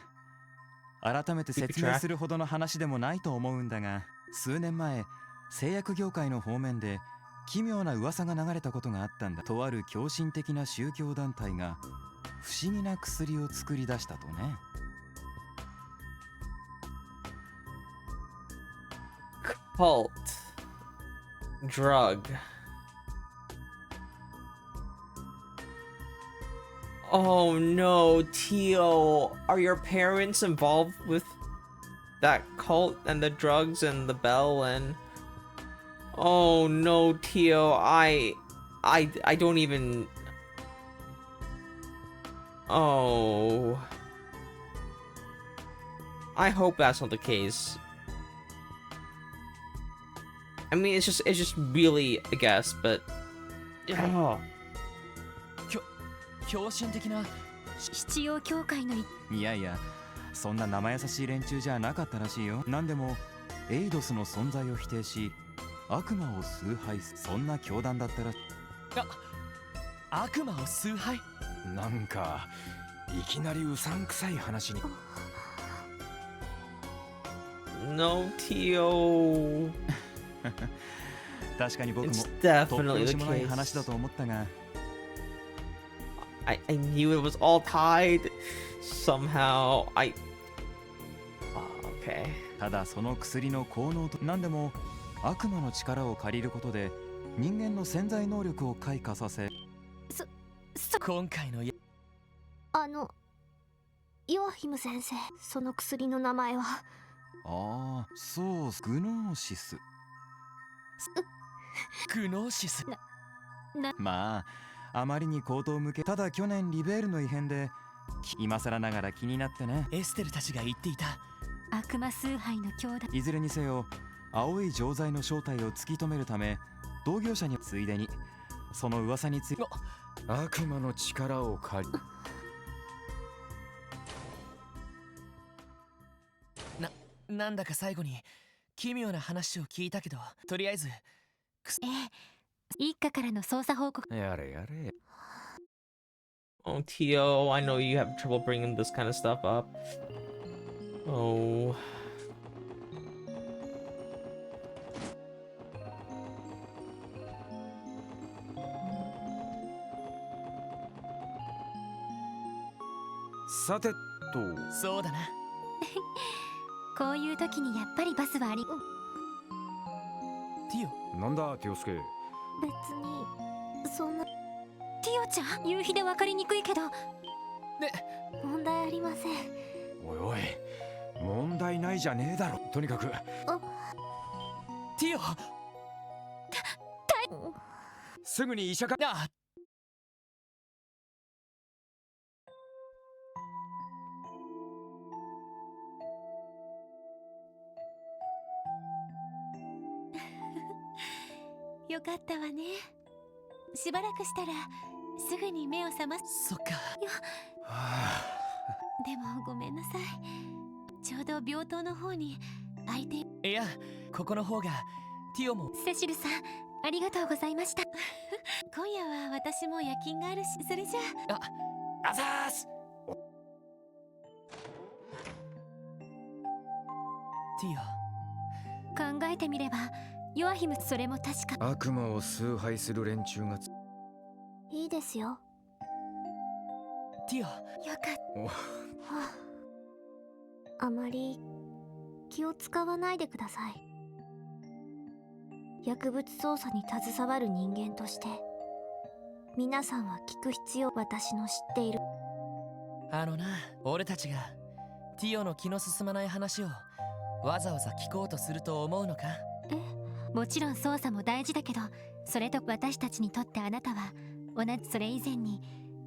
改めて説明するほどの話でもないと思うんだが、数年前製薬業界の方面で奇妙な噂が流れたことがあったんだ。とある狂信的な宗教団体が不思議な薬を作り出したとね。Cult. Drug. Oh no, Tio. Are your parents involved with that cult and the drugs and the bell and... Oh no, Tio. I don't even... Oh... I hope that's not the case. I mean, it's just really a guess, but... Oh. 狂信的な七曜教会の。いやいや、そんな生優しい連中じゃなかったらしいよ。何でもエイドスの存在を否定し、悪魔を崇拝すそんな教団だったら悪魔を崇拝なんかいきなりうさんくさい話に。 No, Tio. 確かに僕も It's とっ definitely て the しもない case. 話だと思ったが I knew it was all tied somehow. Okay. ただその薬の効能と何でも悪魔の力を借りることで人間の潜在能力を開花させ今回のヨアヒム先生、その薬の名前は？ああ、そう、グノーシス。グノーシス。まあ、あまりに口頭向け。ただ去年リベールの異変で、今更ながら気になってね。エステルたちが言っていた。悪魔崇拝の兄弟。いずれにせよ、青い錠剤の正体を突き止めるため、同業者についでに、その噂について。悪魔の力を借り。なんだか最後に奇妙な話を聞いたけど、とりあえず一家からの捜査報告。やれやれ。 Oh, Tio, I know you have trouble bringing this kind of stuff up. Oh.そうだな。こういう時にやっぱりバスはあり。ティオ。なんだ、ティオスケ。別にそんな。ティオちゃん、夕日で分かりにくいけど。問題ありません。おいおい、問題ないじゃねえだろ。とにかく。ティオ。すぐに医者か。よかったわね。しばらくしたらすぐに目を覚ます。そっか。でもごめんなさい。ちょうど病棟の方に空いて。いや、ここの方がティオも。セシルさん、ありがとうございました。今夜は私も夜勤があるし、それじゃあざーす。ティオ。考えてみればヨアヒム、それも確か。悪魔を崇拝する連中がいいですよ。ティオ。よかった。あまり気を使わないでください。薬物捜査に携わる人間として皆さんは聞く必要。私の知っている。俺たちがティオの気の進まない話をわざわざ聞こうとすると思うのか？もちろん捜査も大事だけど、それと私たちにとってあなたは同じ、それ以前に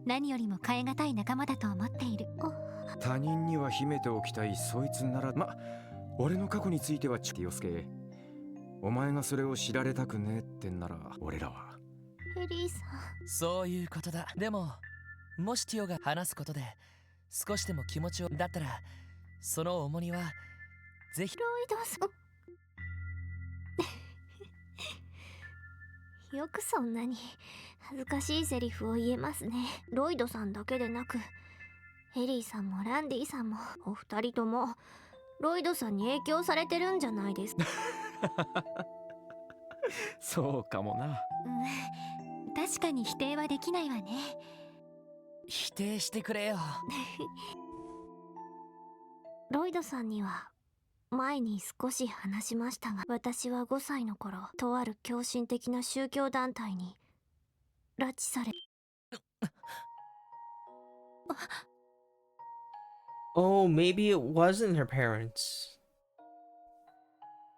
何よりも代え難い仲間だと思っている。他人には秘めておきたいそいつなら。俺の過去についてはティオスケ、お前がそれを知られたくねえってんなら俺らは。ヘリーさん。そういうことだ。でももしティオが話すことで少しでも気持ちをだったら、その重荷はぜひ。ロイドさん。よくそんなに恥ずかしいセリフを言えますね。ロイドさんだけでなくヘリーさんもランディさんも、お二人ともロイドさんに影響されてるんじゃないですか。そうかもな。確かに否定はできないわね。否定してくれよ。ロイドさんには前に少し話しましたが、私は5歳の頃、とある狂信的な宗教団体に拉致され。Oh, maybe it wasn't her parents.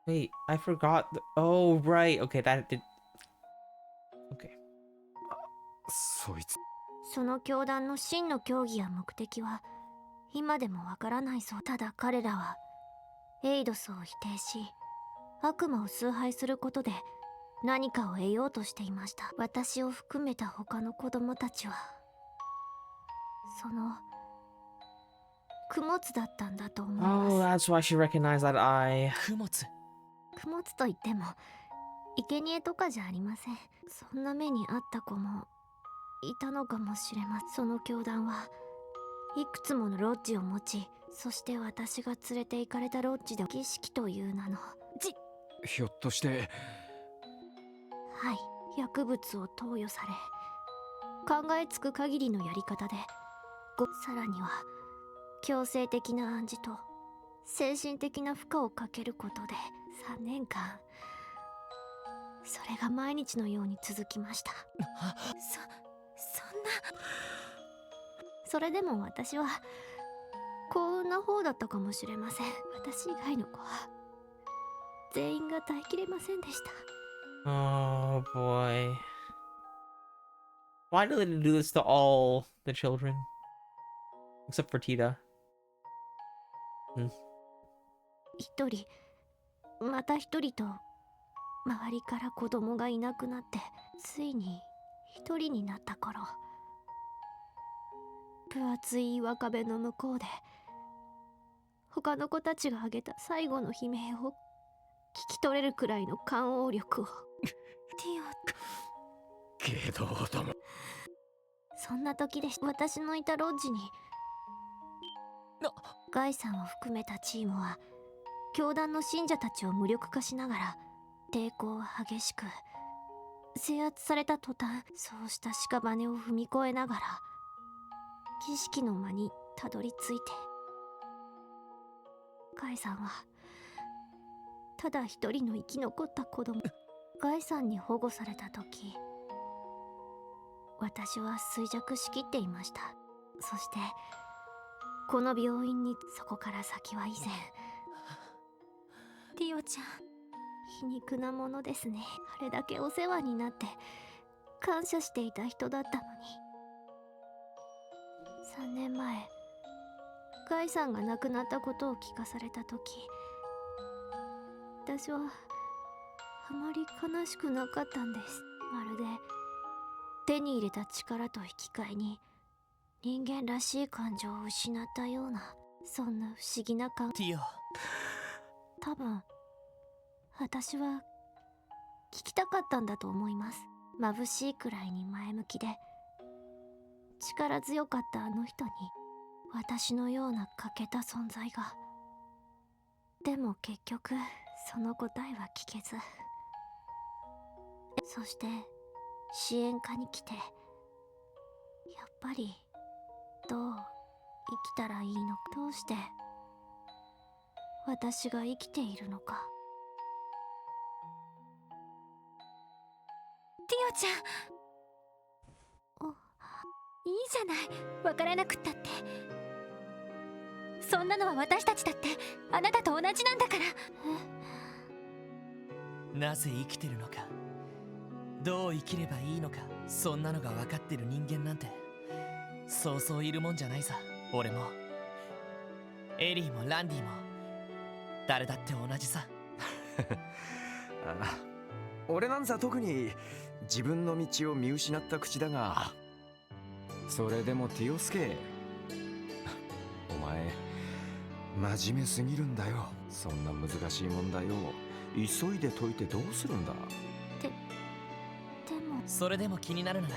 Wait, I forgot. Oh, right. Okay, that did. Okay. そいつ。その教団の真の教義や目的は今でもわからないそう。ただ彼らはエイドスを否定し、悪魔を崇拝することで何かを得ようとしていました。私を含めた他の子供たちはその供物だったんだと思います。Oh, that's why she recognized that eye. 供物。供物といっても生贄とかじゃありません。そんな目にあった子もいたのかもしれません。その教団はいくつものロッジを持ち、そして私が連れて行かれたロッジで儀式という名のひょっとして。はい、薬物を投与され、考えつく限りのやり方でさらには強制的な暗示と精神的な負荷をかけることで3年間、それが毎日のように続きました。そんな。それでも私は幸運な方だったかもしれません。私以外の子は全員が耐えきれませんでした。Oh boy. Why do they do this to all the children? Except for Tita. 一人、また一人と周りから子供がいなくなって、ついに一人になった頃、分厚い岩壁の向こうで他の子たちが挙げた最後の悲鳴を聞き取れるくらいの感応力をけどども、そんな時でした。私のいたロッジにガイさんを含めたチームは教団の信者たちを無力化しながら抵抗は激しく、制圧された途端、そうした屍を踏み越えながら儀式の間にたどり着いて、ガイさんはただ一人の生き残った子供。ガイさんに保護された時、私は衰弱しきっていました。そしてこの病院に、そこから先は以前、ティオちゃん、皮肉なものですね。あれだけお世話になって感謝していた人だったのに。3年前、ガイさんが亡くなったことを聞かされた時、私はあまり悲しくなかったんです。まるで手に入れた力と引き換えに人間らしい感情を失ったような、そんな不思議な感。ティオ、多分私は聞きたかったんだと思います。眩しいくらいに前向きで力強かったあの人に、私のような欠けた存在が。でも結局その答えは聞けず、そして支援課に来て、やっぱりどう生きたらいいのか、どうして私が生きているのか。ティオちゃん、いいじゃない、わからなくったって。そんなのは私たちだってあなたと同じなんだから。なぜ生きてるのか、どう生きればいいのか、そんなのが分かってる人間なんてそうそういるもんじゃないさ。俺もエリーもランディも誰だって同じさ。あ、俺なんざ特に自分の道を見失った口だが、それでもティオスケ、お前真面目すぎるんだよ。そんな難しい問題を急いで解いてどうするんだ。でもそれでも気になるなら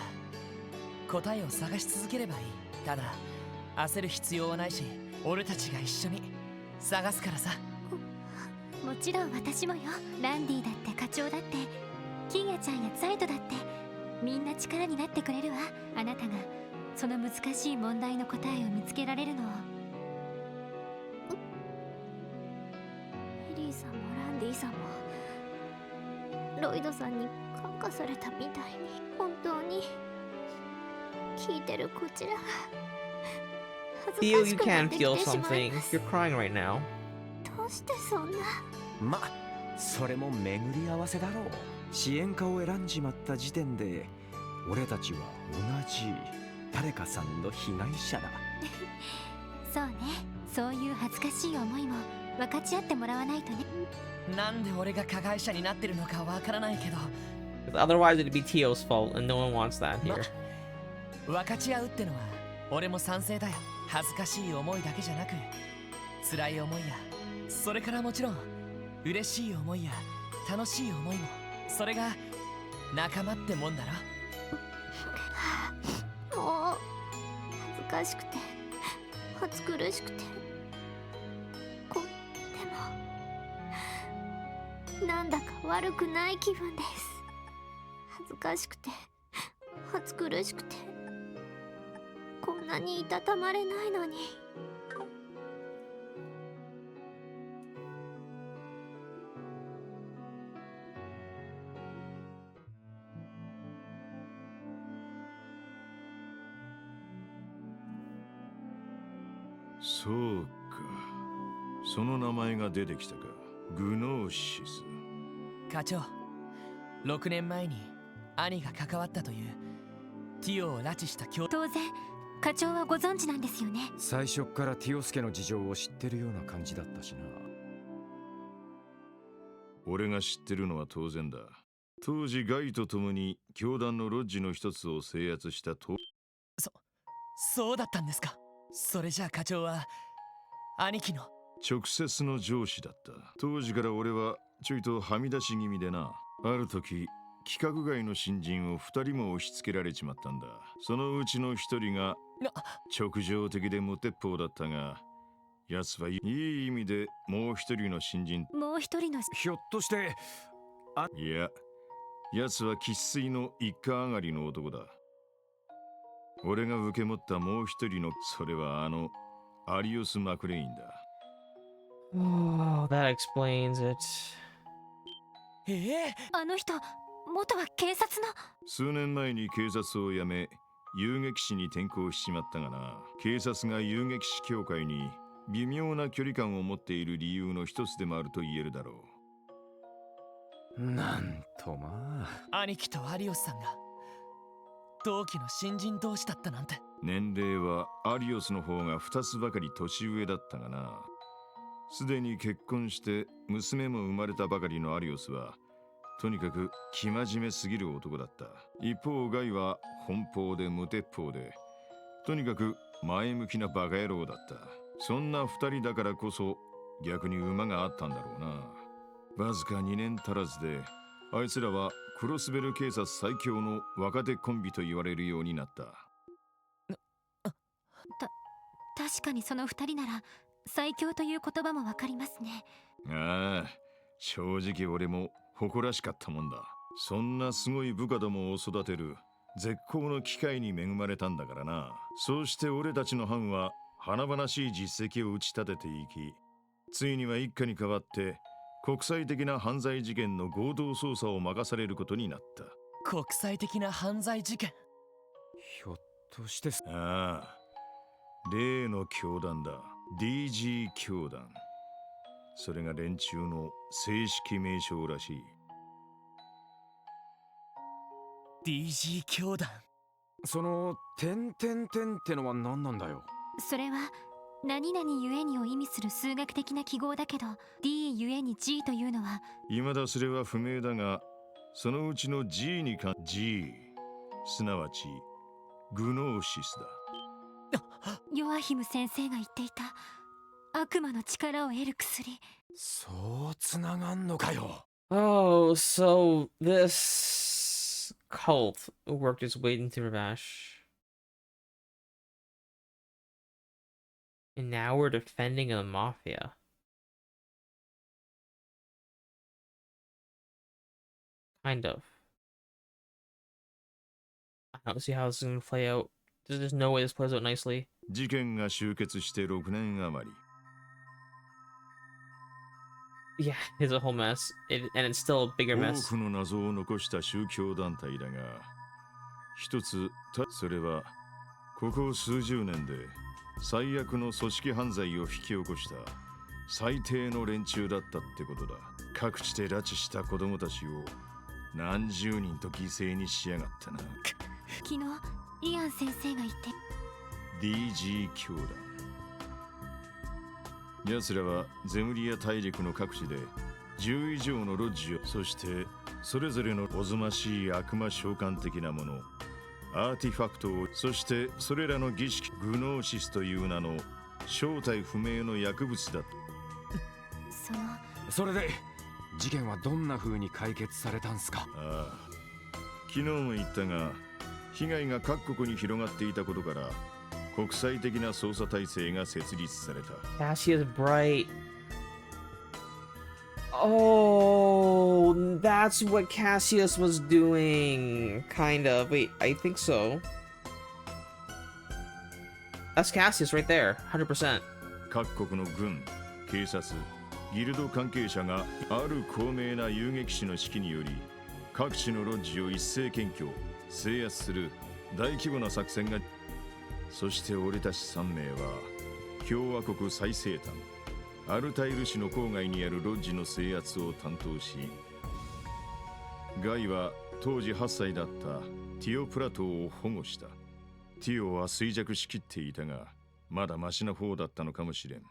答えを探し続ければいい。ただ焦る必要はないし、俺たちが一緒に探すからさ。もちろん私もよ。ランディだって課長だってキーヤちゃんやザイトだって、みんな力になってくれるわ。あなたがその難しい問題の答えを見つけられるのを。エリーさんもランディさんもロイドさんに感化されたみたいに、本当に聞いてるこちらが恥 Theo, ず you かしくな can ってき feel てしまい something. ます。 You're crying right now. どうしてそんな。ま、それも巡り合わせだろう。支援家を選んじまった時点で俺たちは同じ誰かさんの被害者だ。そうね、そういう恥ずかしい思いも分かち合ってもらわないとね。なんで俺が加害者になってるのかわからないけど、 Otherwise it'd be Tio's fault, and no one wants that here. 分かち合うってのは俺も賛成だよ。恥ずかしい思いだけじゃなく、辛い思いや、それからもちろん嬉しい思いや楽しい思いもそれが仲間ってもんだろ。もう恥ずかしくて暑苦しくてでもなんだか悪くない気分です。恥ずかしくて暑苦しくてこんなにいたたまれないのに。そうか、その名前が出てきたか。グノーシス。課長、6年前に兄が関わったというティオを拉致した当然課長はご存知なんですよね。最初からティオスケの事情を知ってるような感じだったしな。俺が知ってるのは当然だ。当時ガイと共に教団のロッジの一つを制圧したと。そうだったんですか。それじゃあ課長は兄貴の直接の上司だった。当時から俺はちょいとはみ出し気味でな。ある時規格外の新人を2人も押し付けられちまったんだ。そのうちの1人が直情的で無鉄砲だったが、奴はいい意味でもう1人の新人。もう一人のひょっとしていや、奴は生粋の一家上がりの男だ。俺が受け持ったもう一人の、それはアリオス・マクレインだ。Oh, that explains it. あの人、元は警察の。数年前に警察を辞め、遊撃士に転向しちまったがな。警察が遊撃士協会に微妙な距離感を持っている理由の一つでもあると言えるだろう。なんとまあ。兄貴とアリオスさんが同期の新人同士だったなんて。年齢はアリオスの方が2つばかり年上だったがな。すでに結婚して娘も生まれたばかりのアリオスはとにかく生真面目すぎる男だった。一方ガイは奔放で無鉄砲でとにかく前向きなバカ野郎だった。そんな2人だからこそ逆に馬があったんだろうな。わずか2年足らずであいつらはクロスベル警察最強の若手コンビと言われるようになった。確かにその2人なら最強という言葉もわかりますね。ああ、正直俺も誇らしかったもんだ。そんなすごい部下どもを育てる絶好の機会に恵まれたんだからな。そうして俺たちの班は華々しい実績を打ち立てていき、ついには一家に代わって国際的な犯罪事件の合同捜査を任されることになった。国際的な犯罪事件？ひょっとして。ああ、例の教団だ。DG 教団。それが連中の正式名称らしい。DG 教団。その点ってのは何なんだよ。それは何々ゆえにを意味する数学的な記号だけど、 D ゆえに G というのは未だそれは不明だが、そのうちの G に関 G、 すなわちグノーシスだ。ヨアヒム先生が言っていた悪魔の力を得る薬。そうつながんのかよ。 Oh, so this cult worked its way into Ravash. And now we're defending the mafia. Kind of. I don't see how this is going to play out. There's no way this plays out nicely. 事件が終結して6年余り。Yeah, it's a whole mess. And it's still a bigger mess. 多くの謎を残した宗教団体だが、一つ、それはここ数十年で最悪の組織犯罪を引き起こした最低の連中だったってことだ。各地で拉致した子供たちを何十人と犠牲にしやがったな。昨日イアン先生が言って。 DG 教団。奴らはゼムリア大陸の各地で10以上のロッジを、そしてそれぞれのおぞましい悪魔召喚的なもの、アーティファクトを、そしてそれらの儀式、グノーシスという名の正体不明の薬物だ。それで事件はどんな風に解決されたんすか？ああ、昨日も言ったが、被害が各国に広がっていたことから、国際的な捜査体制が設立された。Cassius Bright. Oh, that's what Cassius was doing. Kind of. Wait, I think so. That's Cassius right there. 100%. 各国の軍、警察、ギルド関係者がある高名な遊撃士の指揮により、各地のロッジを一斉検挙、制圧する大規模な作戦が。そして俺たち3名は共和国最西端アルタイル市の郊外にあるロッジの制圧を担当し、ガイは当時8歳だったティオ・プラトーを保護した。ティオは衰弱しきっていたが、まだマシな方だったのかもしれん。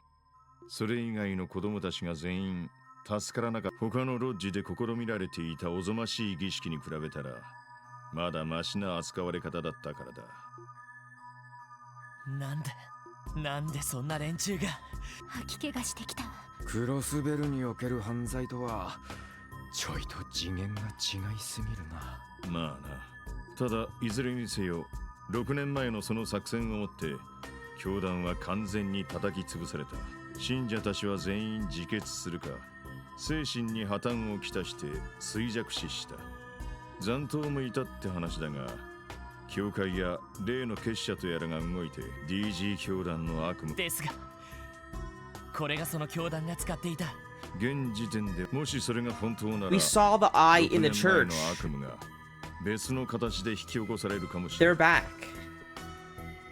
それ以外の子供たちが全員助からなかった。他のロッジで試みられていたおぞましい儀式に比べたら、まだマシな扱われ方だったからだ。なんでそんな連中が。吐き気がしてきたわ。クロスベルにおける犯罪とはちょいと次元が違いすぎるな。まあな。ただいずれにせよ6年前のその作戦をもって教団は完全に叩き潰された。信者たちは全員自決するか、精神に破綻をきたして衰弱死した。残党もいたって話だが、教会や例の結社とやらが動いて DG 教団の悪夢ですが、これがその教団が使っていた。現時点でもしそれが本当なら、 We saw the eye in the 6 church. 年前の悪夢が別の形で引き起こされるかもしれない。 They're back.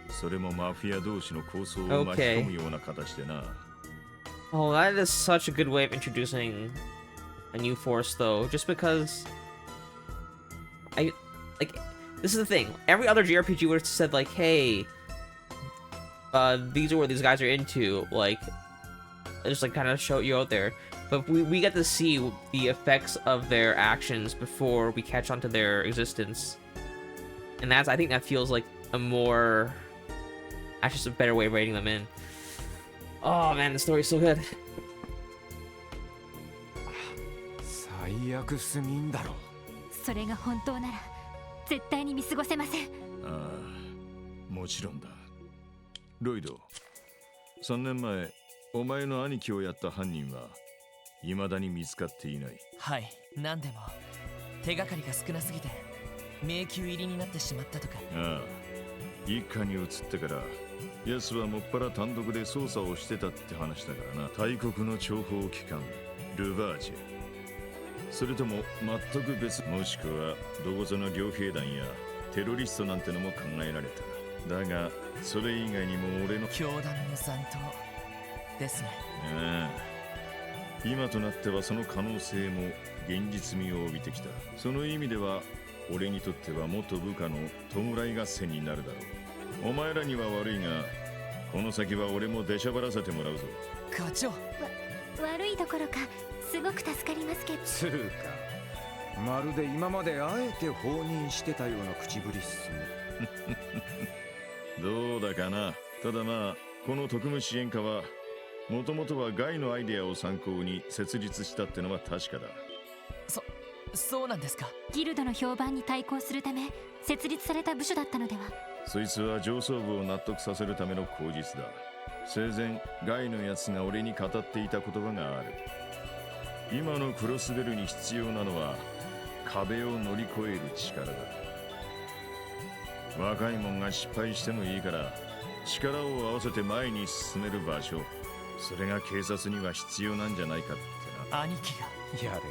それもマフィア同士の抗争を巻き込むような形でな。Oh, that is such a good way of introducing a new force, though. Just because this is the thing. Every other JRPG would have said like, "Hey, these are what these guys are into." Like, just like kind of show you out there. But we get to see the effects of their actions before we catch on to their existence, and I think that feels like a more, that's just a better way of rating them in. Oh man, the story's so good. 最悪すぎんだろ。それが本当なら絶対に見過ごせません。ああ、もちろんだ。ロイド、3年前お前の兄貴をやった犯人は未だに見つかっていない。はい、なんでも手がかりが少なすぎて迷宮入りになってしまったとか。ああ、一家に移ってから奴はもっぱら単独で捜査をしてたって話だからな。大国の諜報機関ルバージェ、それとも全く別、もしくはどこぞの両兵団やテロリストなんてのも考えられた。だがそれ以外にも俺の教団の残党ですね。ああ、今となってはその可能性も現実味を帯びてきた。その意味では俺にとっては元部下の弔い合戦になるだろう。お前らには悪いが、この先は俺も出しゃばらせてもらうぞ。課長、悪いどころかすごく助かりますけど。つうか、まるで今まであえて放任してたような口ぶりっすね。どうだかな。ただまあ、この特務支援課はもともとはガイのアイデアを参考に設立したってのは確かだ。そうなんですか。ギルドの評判に対抗するため設立された部署だったのでは。そいつは上層部を納得させるための口実だ。生前ガイのやつが俺に語っていた言葉がある。今のクロスベルに必要なのは壁を乗り越える力だ。若いもんが失敗してもいいから力を合わせて前に進める場所、それが警察には必要なんじゃないかってな。兄貴がやれやれ、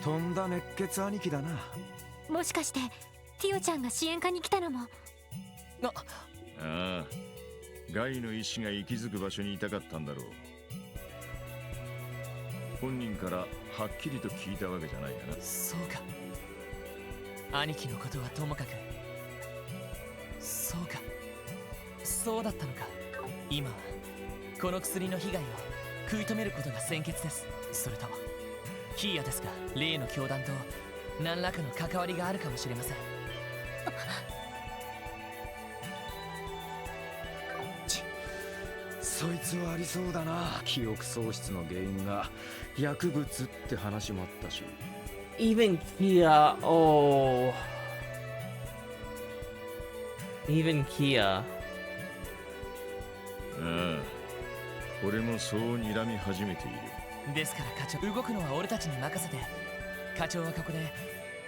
とんだ熱血兄貴だな。もしかしてティオちゃんが支援課に来たのも。ああ、ガイの意志が息づく場所にいたかったんだろう。本人からはっきりと聞いたわけじゃないかな。そうか、兄貴のことはともかく。そうか、そうだったのか。今はこの薬の被害を食い止めることが先決です。それとキーヤですが、例の教団と何らかの関わりがあるかもしれません。そいつはありそうだな。記憶喪失の原因が薬物って話もあったし。 Even Kia, oh. Even Kia. ああ、俺もそう睨み始めている。ですから課長、動くのは俺たちに任せて。課長はここで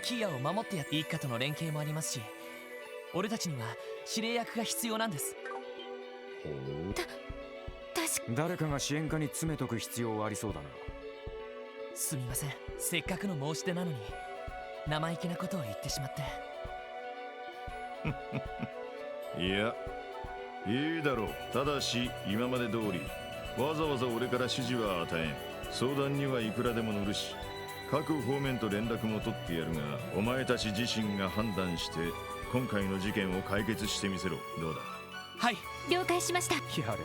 キアを守ってやって、一家との連携もありますし、俺たちには指令役が必要なんです。誰かが支援課に詰めとく必要はありそうだな。すみません、せっかくの申し出なのに生意気なことを言ってしまって。いや、いいだろう。ただし今まで通りわざわざ俺から指示は与えん。相談にはいくらでも乗るし、各方面と連絡も取ってやるが、お前たち自身が判断して今回の事件を解決してみせろ。どうだ？はい、了解しました。やれやれ。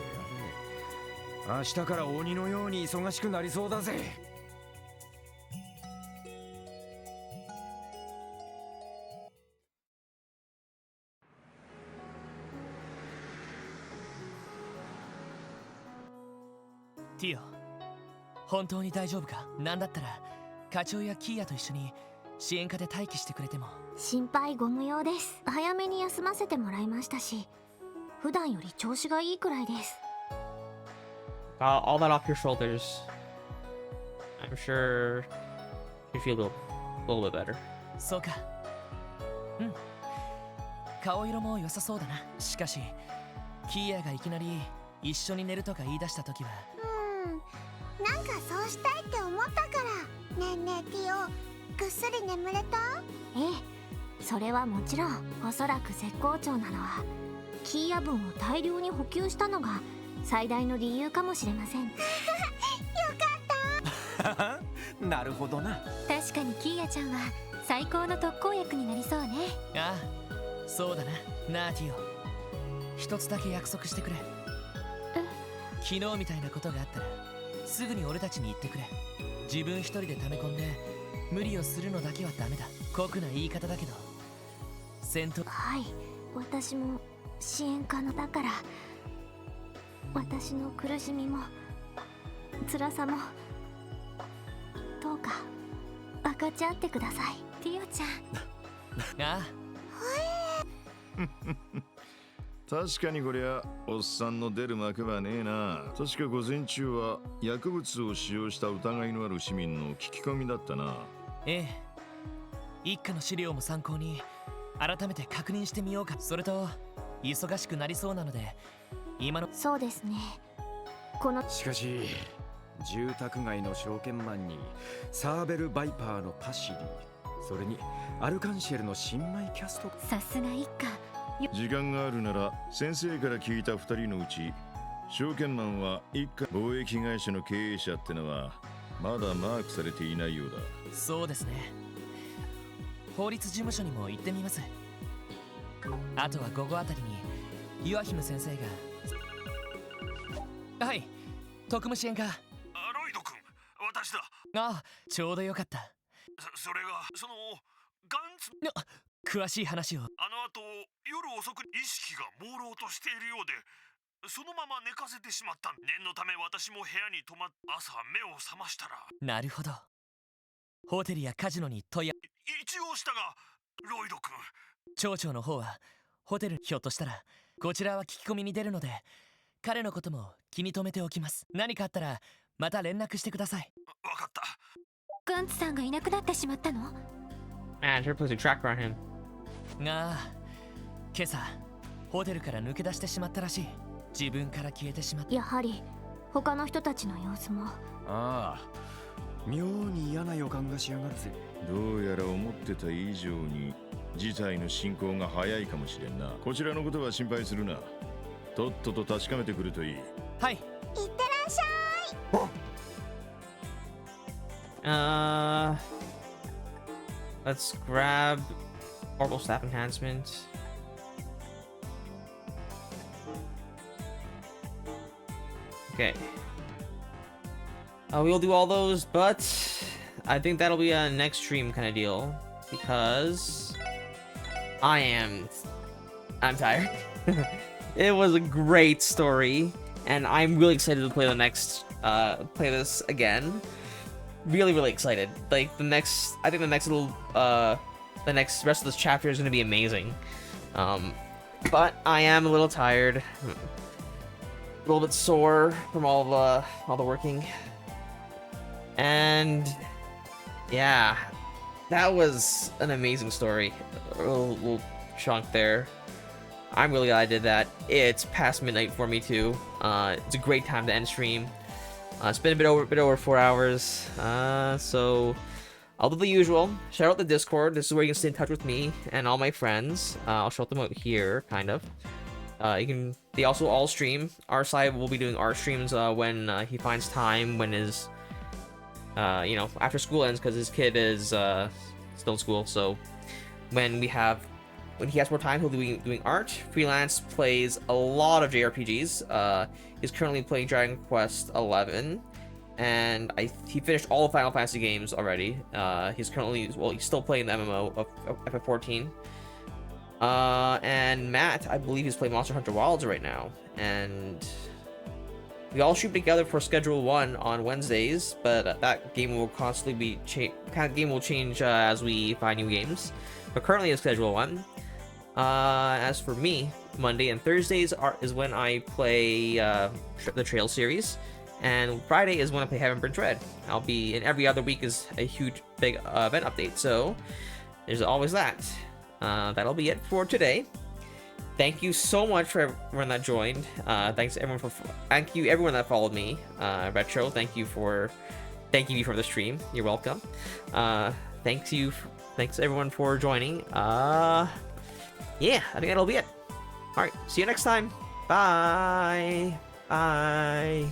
明日から鬼のように忙しくなりそうだぜ。ティオ、本当に大丈夫か？なんだったら課長やキーヤと一緒に支援課で待機してくれても。心配ご無用です。早めに休ませてもらいましたし、普段より調子がいいくらいです。All that off your shoulders. I'm sure you feel a little bit better. そうか。うん。顔色も良さそうだな。しかし、キーヤがいきなり一緒に寝るとか言い出した時は。なんかそうしたいって思ったから。ねえねえティオ、ぐっすり眠れた？ええ、それはもちろん。おそらく絶好調なのはキーヤ分を大量に補給したのが最大の理由かもしれません。よかった。なるほどな。確かにキーヤちゃんは最高の特効薬になりそうね。ああ、そうだな。なあティオ、一つだけ約束してくれ。昨日みたいなことがあったらすぐに俺たちに言ってくれ。自分一人で溜め込んで無理をするのだけはダメだ。酷な言い方だけど戦闘。はい、私も支援家のだから、私の苦しみも辛さもどうか分かち合ってください。ティオちゃん。ああ。確かにこりゃおっさんの出る幕はねえな。確か午前中は薬物を使用した疑いのある市民の聞き込みだったな。ええ、一家の資料も参考に改めて確認してみようか。それと忙しくなりそうなので今の。そうですね。このしかし住宅街の証券マンにサーベル・バイパーのパシリ、それにアルカンシェルの新米キャスト。さすが一家。時間があるなら先生から聞いた2人のうち、証券マンは一家貿易会社の経営者ってのはまだマークされていないようだ。そうですね。法律事務所にも行ってみます。あとは午後あたりにユアヒム先生が。はい、特務支援課。ロイド君、私だ。ああ、ちょうどよかった。それがガンツ詳しい話を。あの後夜遅く意識が朦朧としているようで、そのまま寝かせてしまった。念のため私も部屋に泊まっ朝目を覚ましたら。なるほど。ホテルやカジノに問い合わ一応したが、ロイド君。町長の方はホテル。ひょっとしたらこちらは聞き込みに出るので、彼のことも気に留めておきます。何かあったらまた連絡してください。わかった。ガンツさんがいなくなってしまったの？ Man, they're putting a tracker on him. が今朝ホテルから抜け出してしまったらしい。自分から消えてしまった。やはり他の人たちの様子も。ああ、妙に嫌な予感がしやがるぜ。どうやら思ってた以上に事態の進行が早いかもしれんな。こちらのことは心配するな。とっとと確かめてくるといい。はい。いってらっしゃい。Let's grab orbital staff enhancement. Okay. We'll do all those, but I think that'll be a next stream kind of deal because I'm tired. It was a great story, and I'm really excited to play the next play this again. really excited. Like I think the next little the next rest of this chapter is gonna be amazing. But I am a little tired, a little bit sore from all the working, and yeah, that was an amazing story. A little chunk there. I'm really glad I did that. It's past midnight for me too. It's a great time to end stream. It's been a bit over 4 hours. So I'll do the usual. Shout out the Discord. This is where you can stay in touch with me and all my friends. I'll shout them out here, kind of. They also all stream. Our side will be doing our streams when he finds time, when his after school ends, because his kid is still in school. So when he has more time, he'll be doing art. Freelance plays a lot of JRPGs. He's currently playing Dragon Quest 11, and he finished all the Final Fantasy games already. He's still playing the MMO of FF14. And Matt, I believe he's playing Monster Hunter Wilds right now, and we all shoot together for Schedule 1 on Wednesdays, but that game will constantly be change as we find new games. But currently it's Schedule 1. As for me, Monday and Thursdays is when I play the Trail series, and Friday is when I play Heaven Burns Red. And every other week is a huge big event update, so there's always that. That'll be it for today. Thank you so much for everyone that joined. Thank you everyone that followed me. Retro, thank you for the stream. You're welcome. Thanks everyone for joining. Yeah, I think that'll be it. Alright, see you next time. Bye. Bye.